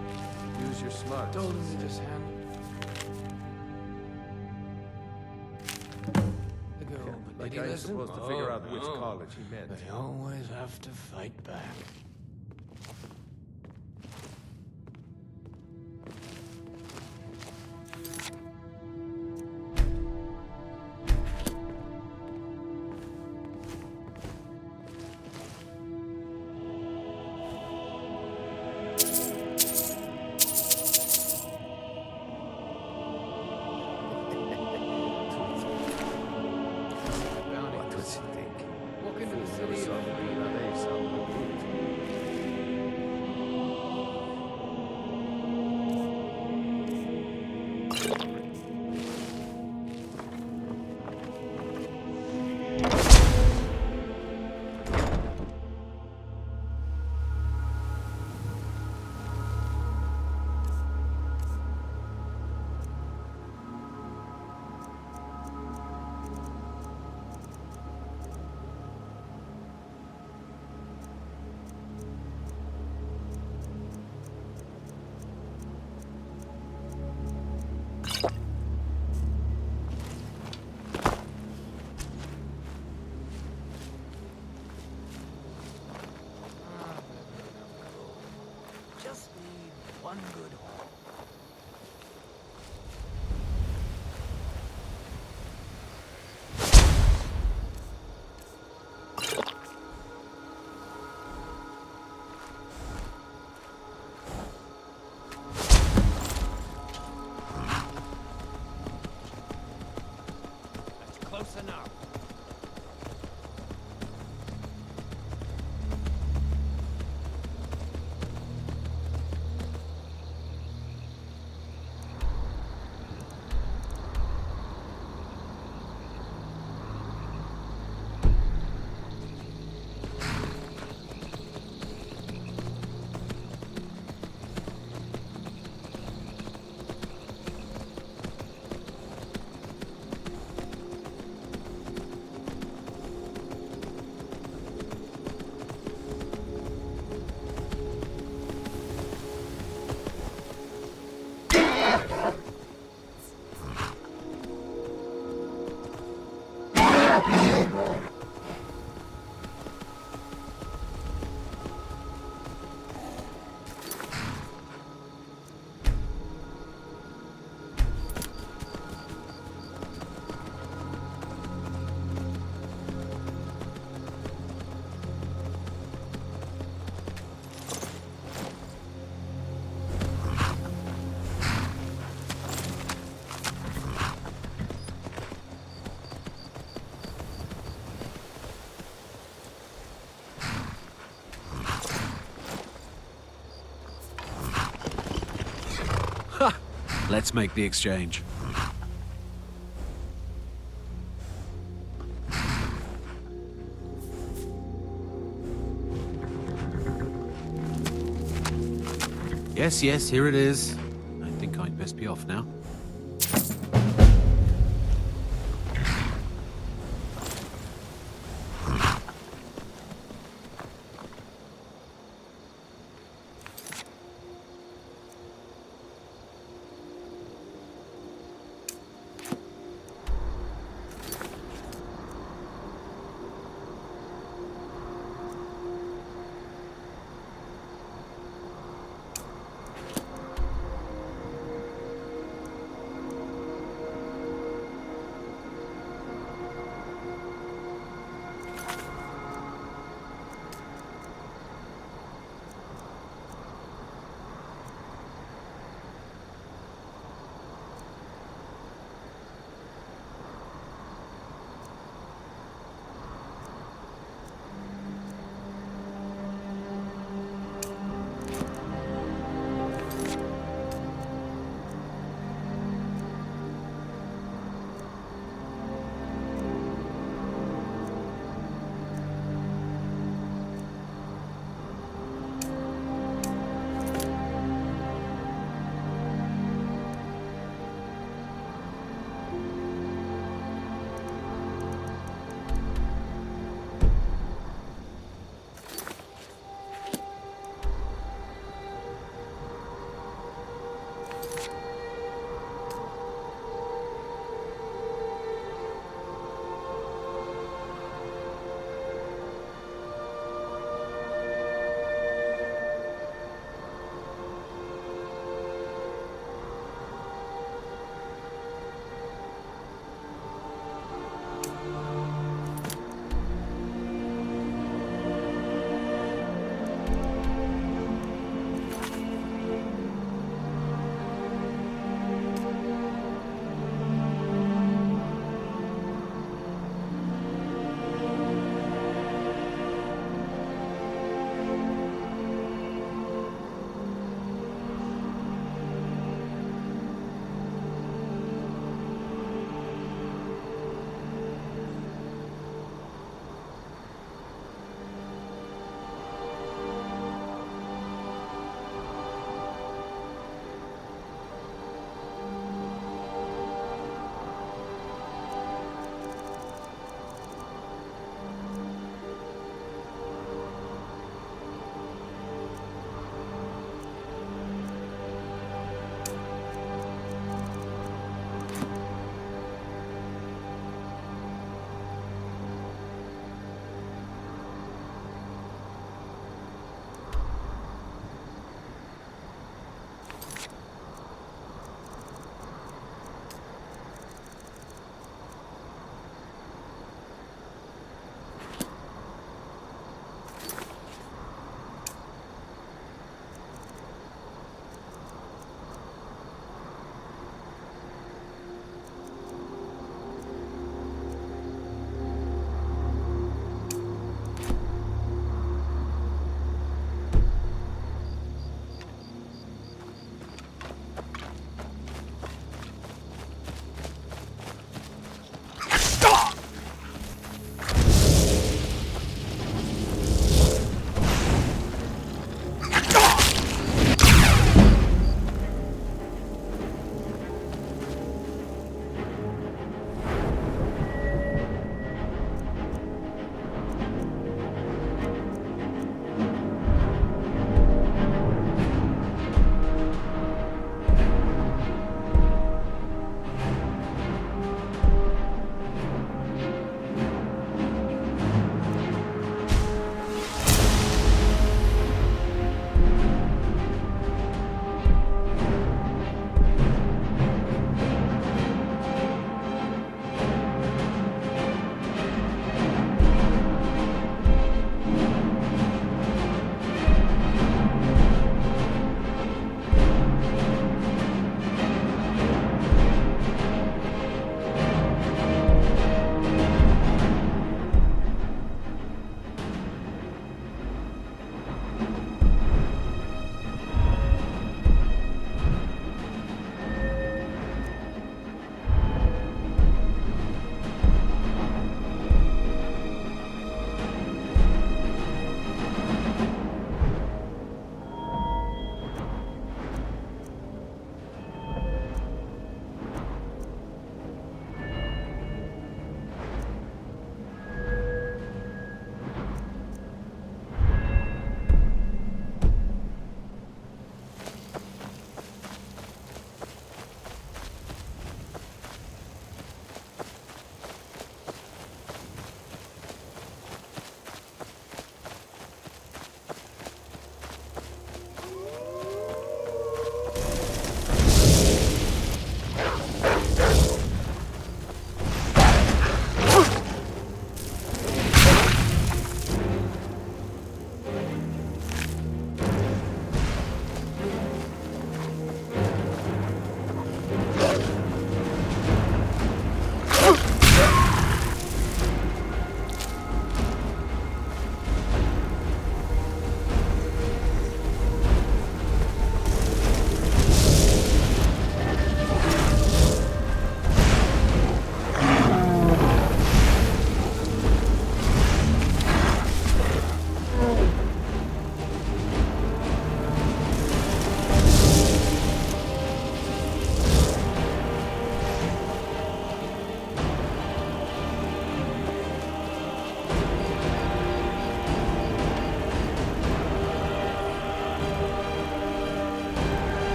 Use your smarts. Told him to just hand Like I was supposed to figure out which college he meant. I always have to fight back. Let's make the exchange. Yes, here it is. I think I'd best be off now.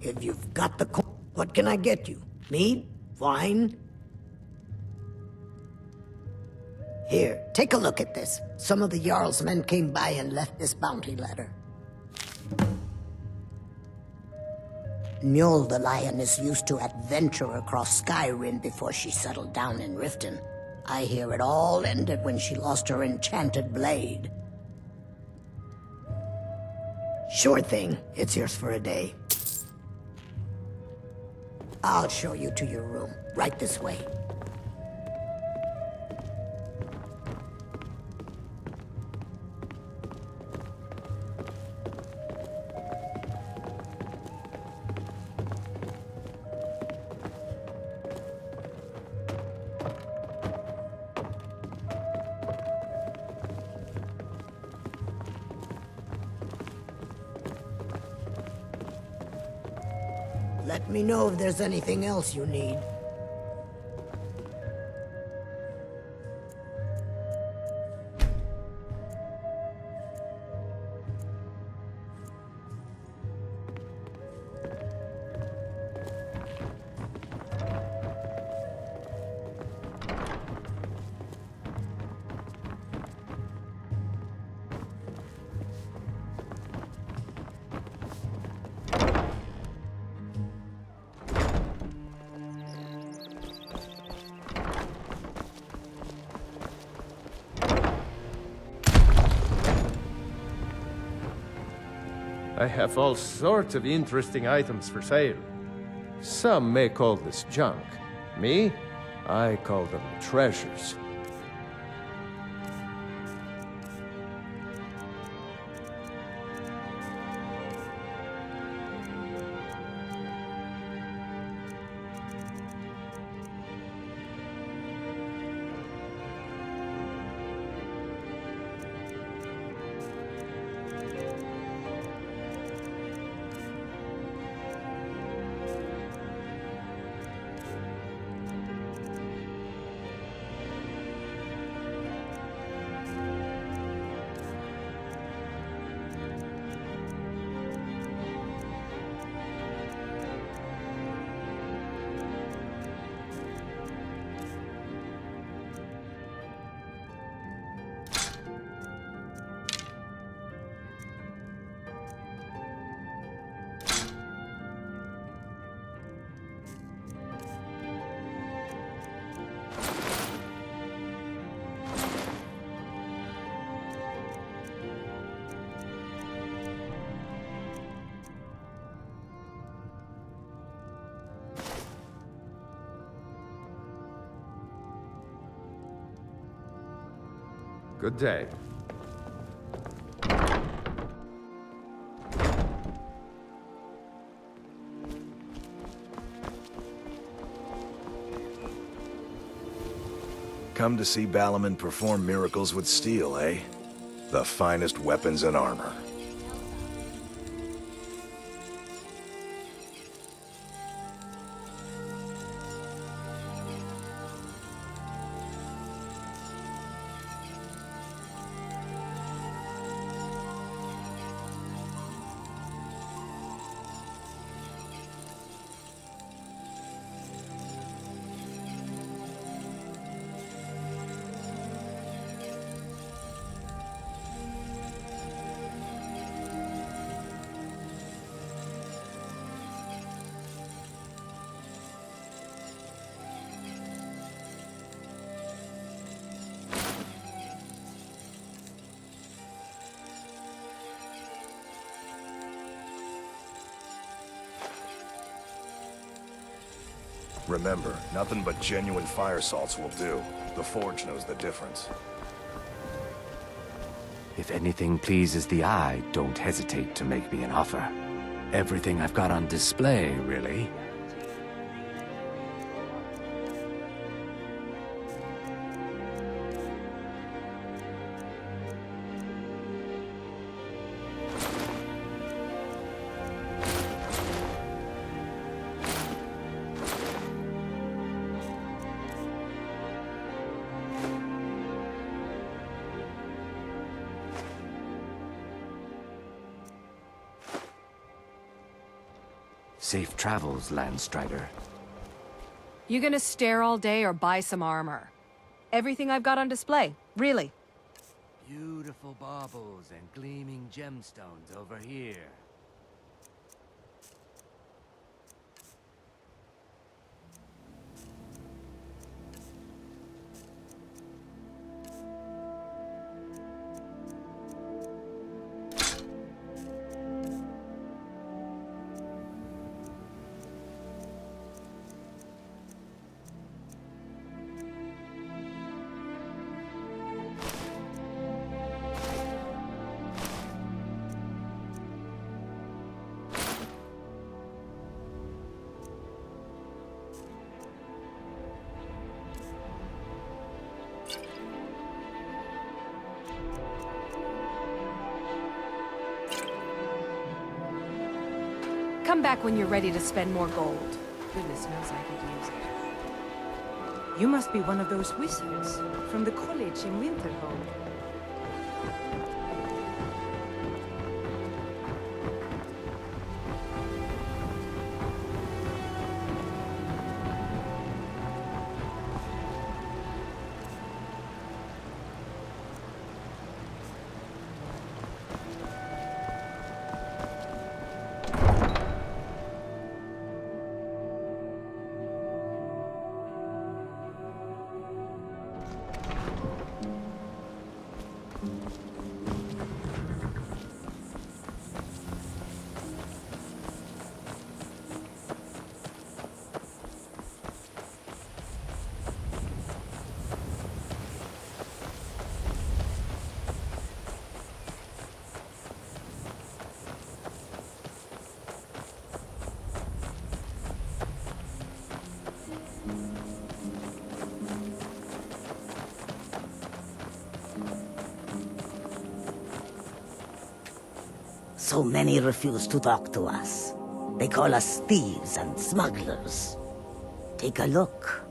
If you've got the what can I get you? Mead? Wine? Here, take a look at this. Some of the Jarl's men came by and left this bounty letter. Mjol the Lioness used to adventure across Skyrim before she settled down in Riften. I hear it all ended when she lost her enchanted blade. Sure thing. It's yours for a day. I'll show you to your room. Right this way. Let me know if there's anything else you need. I have all sorts of interesting items for sale. Some may call this junk. Me? I call them treasures. Good day. Come to see Balaman perform miracles with steel, eh? The finest weapons and armor. Remember, nothing but genuine fire salts will do. The Forge knows the difference. If anything pleases the eye, don't hesitate to make me an offer. Everything I've got on display, really. Safe travels, Landstrider. You gonna stare all day or buy some armor? Everything I've got on display, really. Beautiful baubles and gleaming gemstones over here. Come back when you're ready to spend more gold. Goodness knows I could use it. You must be one of those wizards from the college in Winterhold. So many refuse to talk to us. They call us thieves and smugglers. Take a look.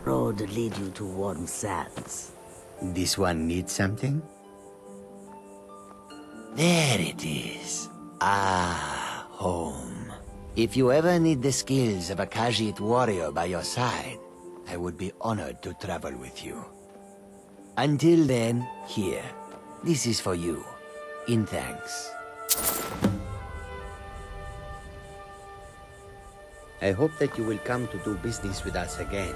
Road lead you to warm sands. This one needs something? There it is. Ah, home. If you ever need the skills of a Khajiit warrior by your side, I would be honored to travel with you. Until then, here. This is for you. In thanks. I hope that you will come to do business with us again.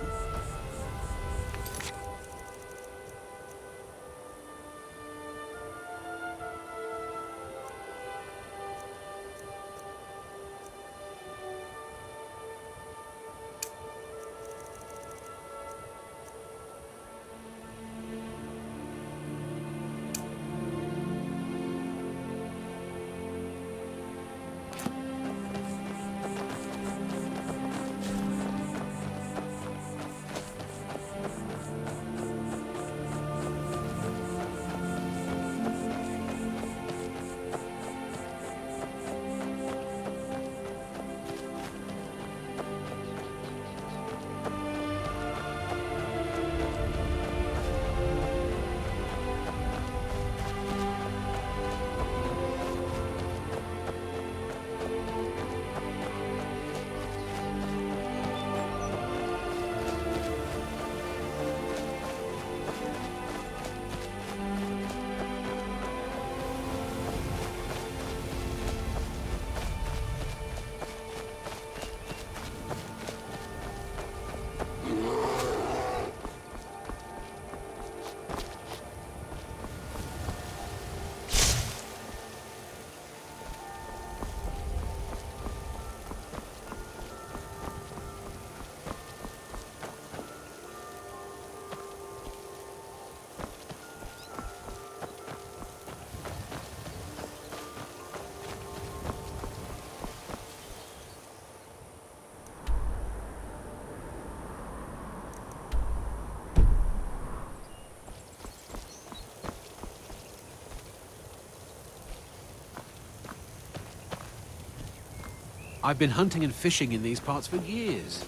I've been hunting and fishing in these parts for years.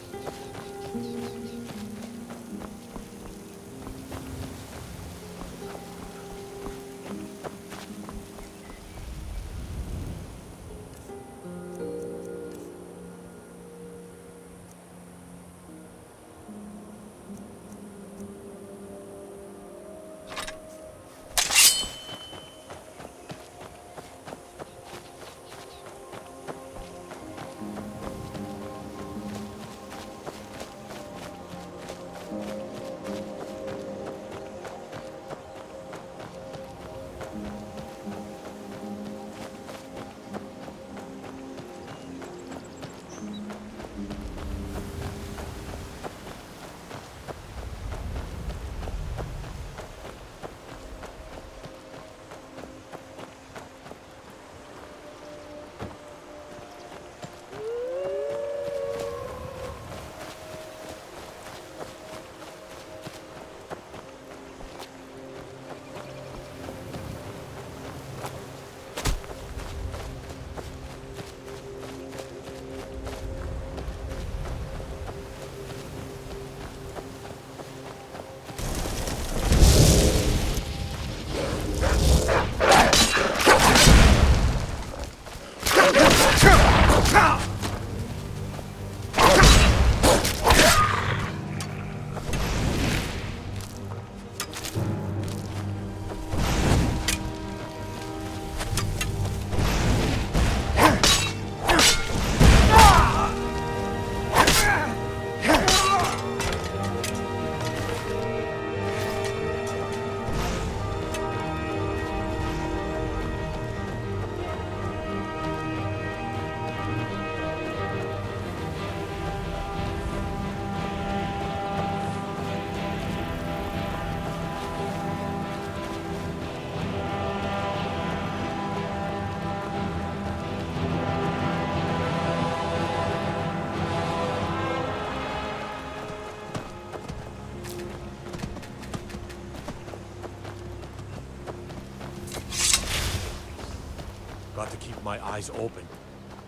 Got to keep my eyes open.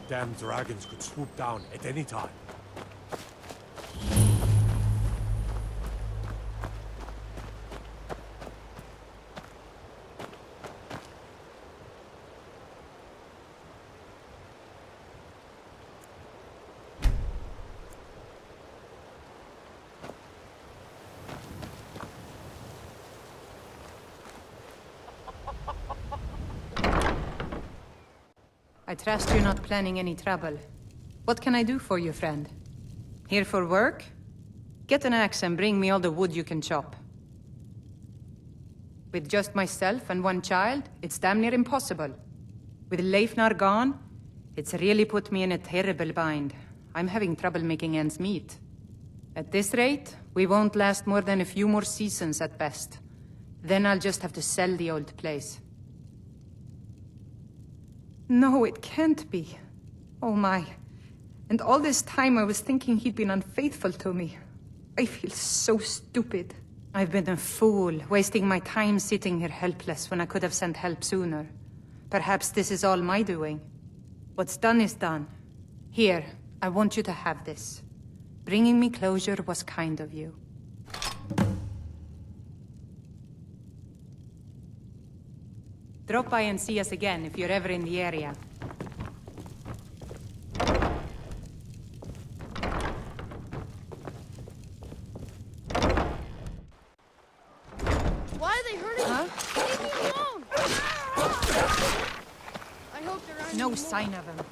Damn dragons could swoop down at any time. I trust you're not planning any trouble. What can I do for you, friend? Here for work? Get an axe and bring me all the wood you can chop. With just myself and one child, it's damn near impossible. With Leifnar gone, it's really put me in a terrible bind. I'm having trouble making ends meet. At this rate, we won't last more than a few more seasons at best. Then I'll just have to sell the old place. No, it can't be. Oh my. And all this time I was thinking he'd been unfaithful to me. I feel so stupid. I've been a fool, wasting my time sitting here helpless when I could have sent help sooner. Perhaps this is all my doing. What's done is done. Here, I want you to have this. Bringing me closure was kind of you. Drop by and see us again if you're ever in the area. Why are they hurting me? Leave me alone! I hope there aren't No any sign of him.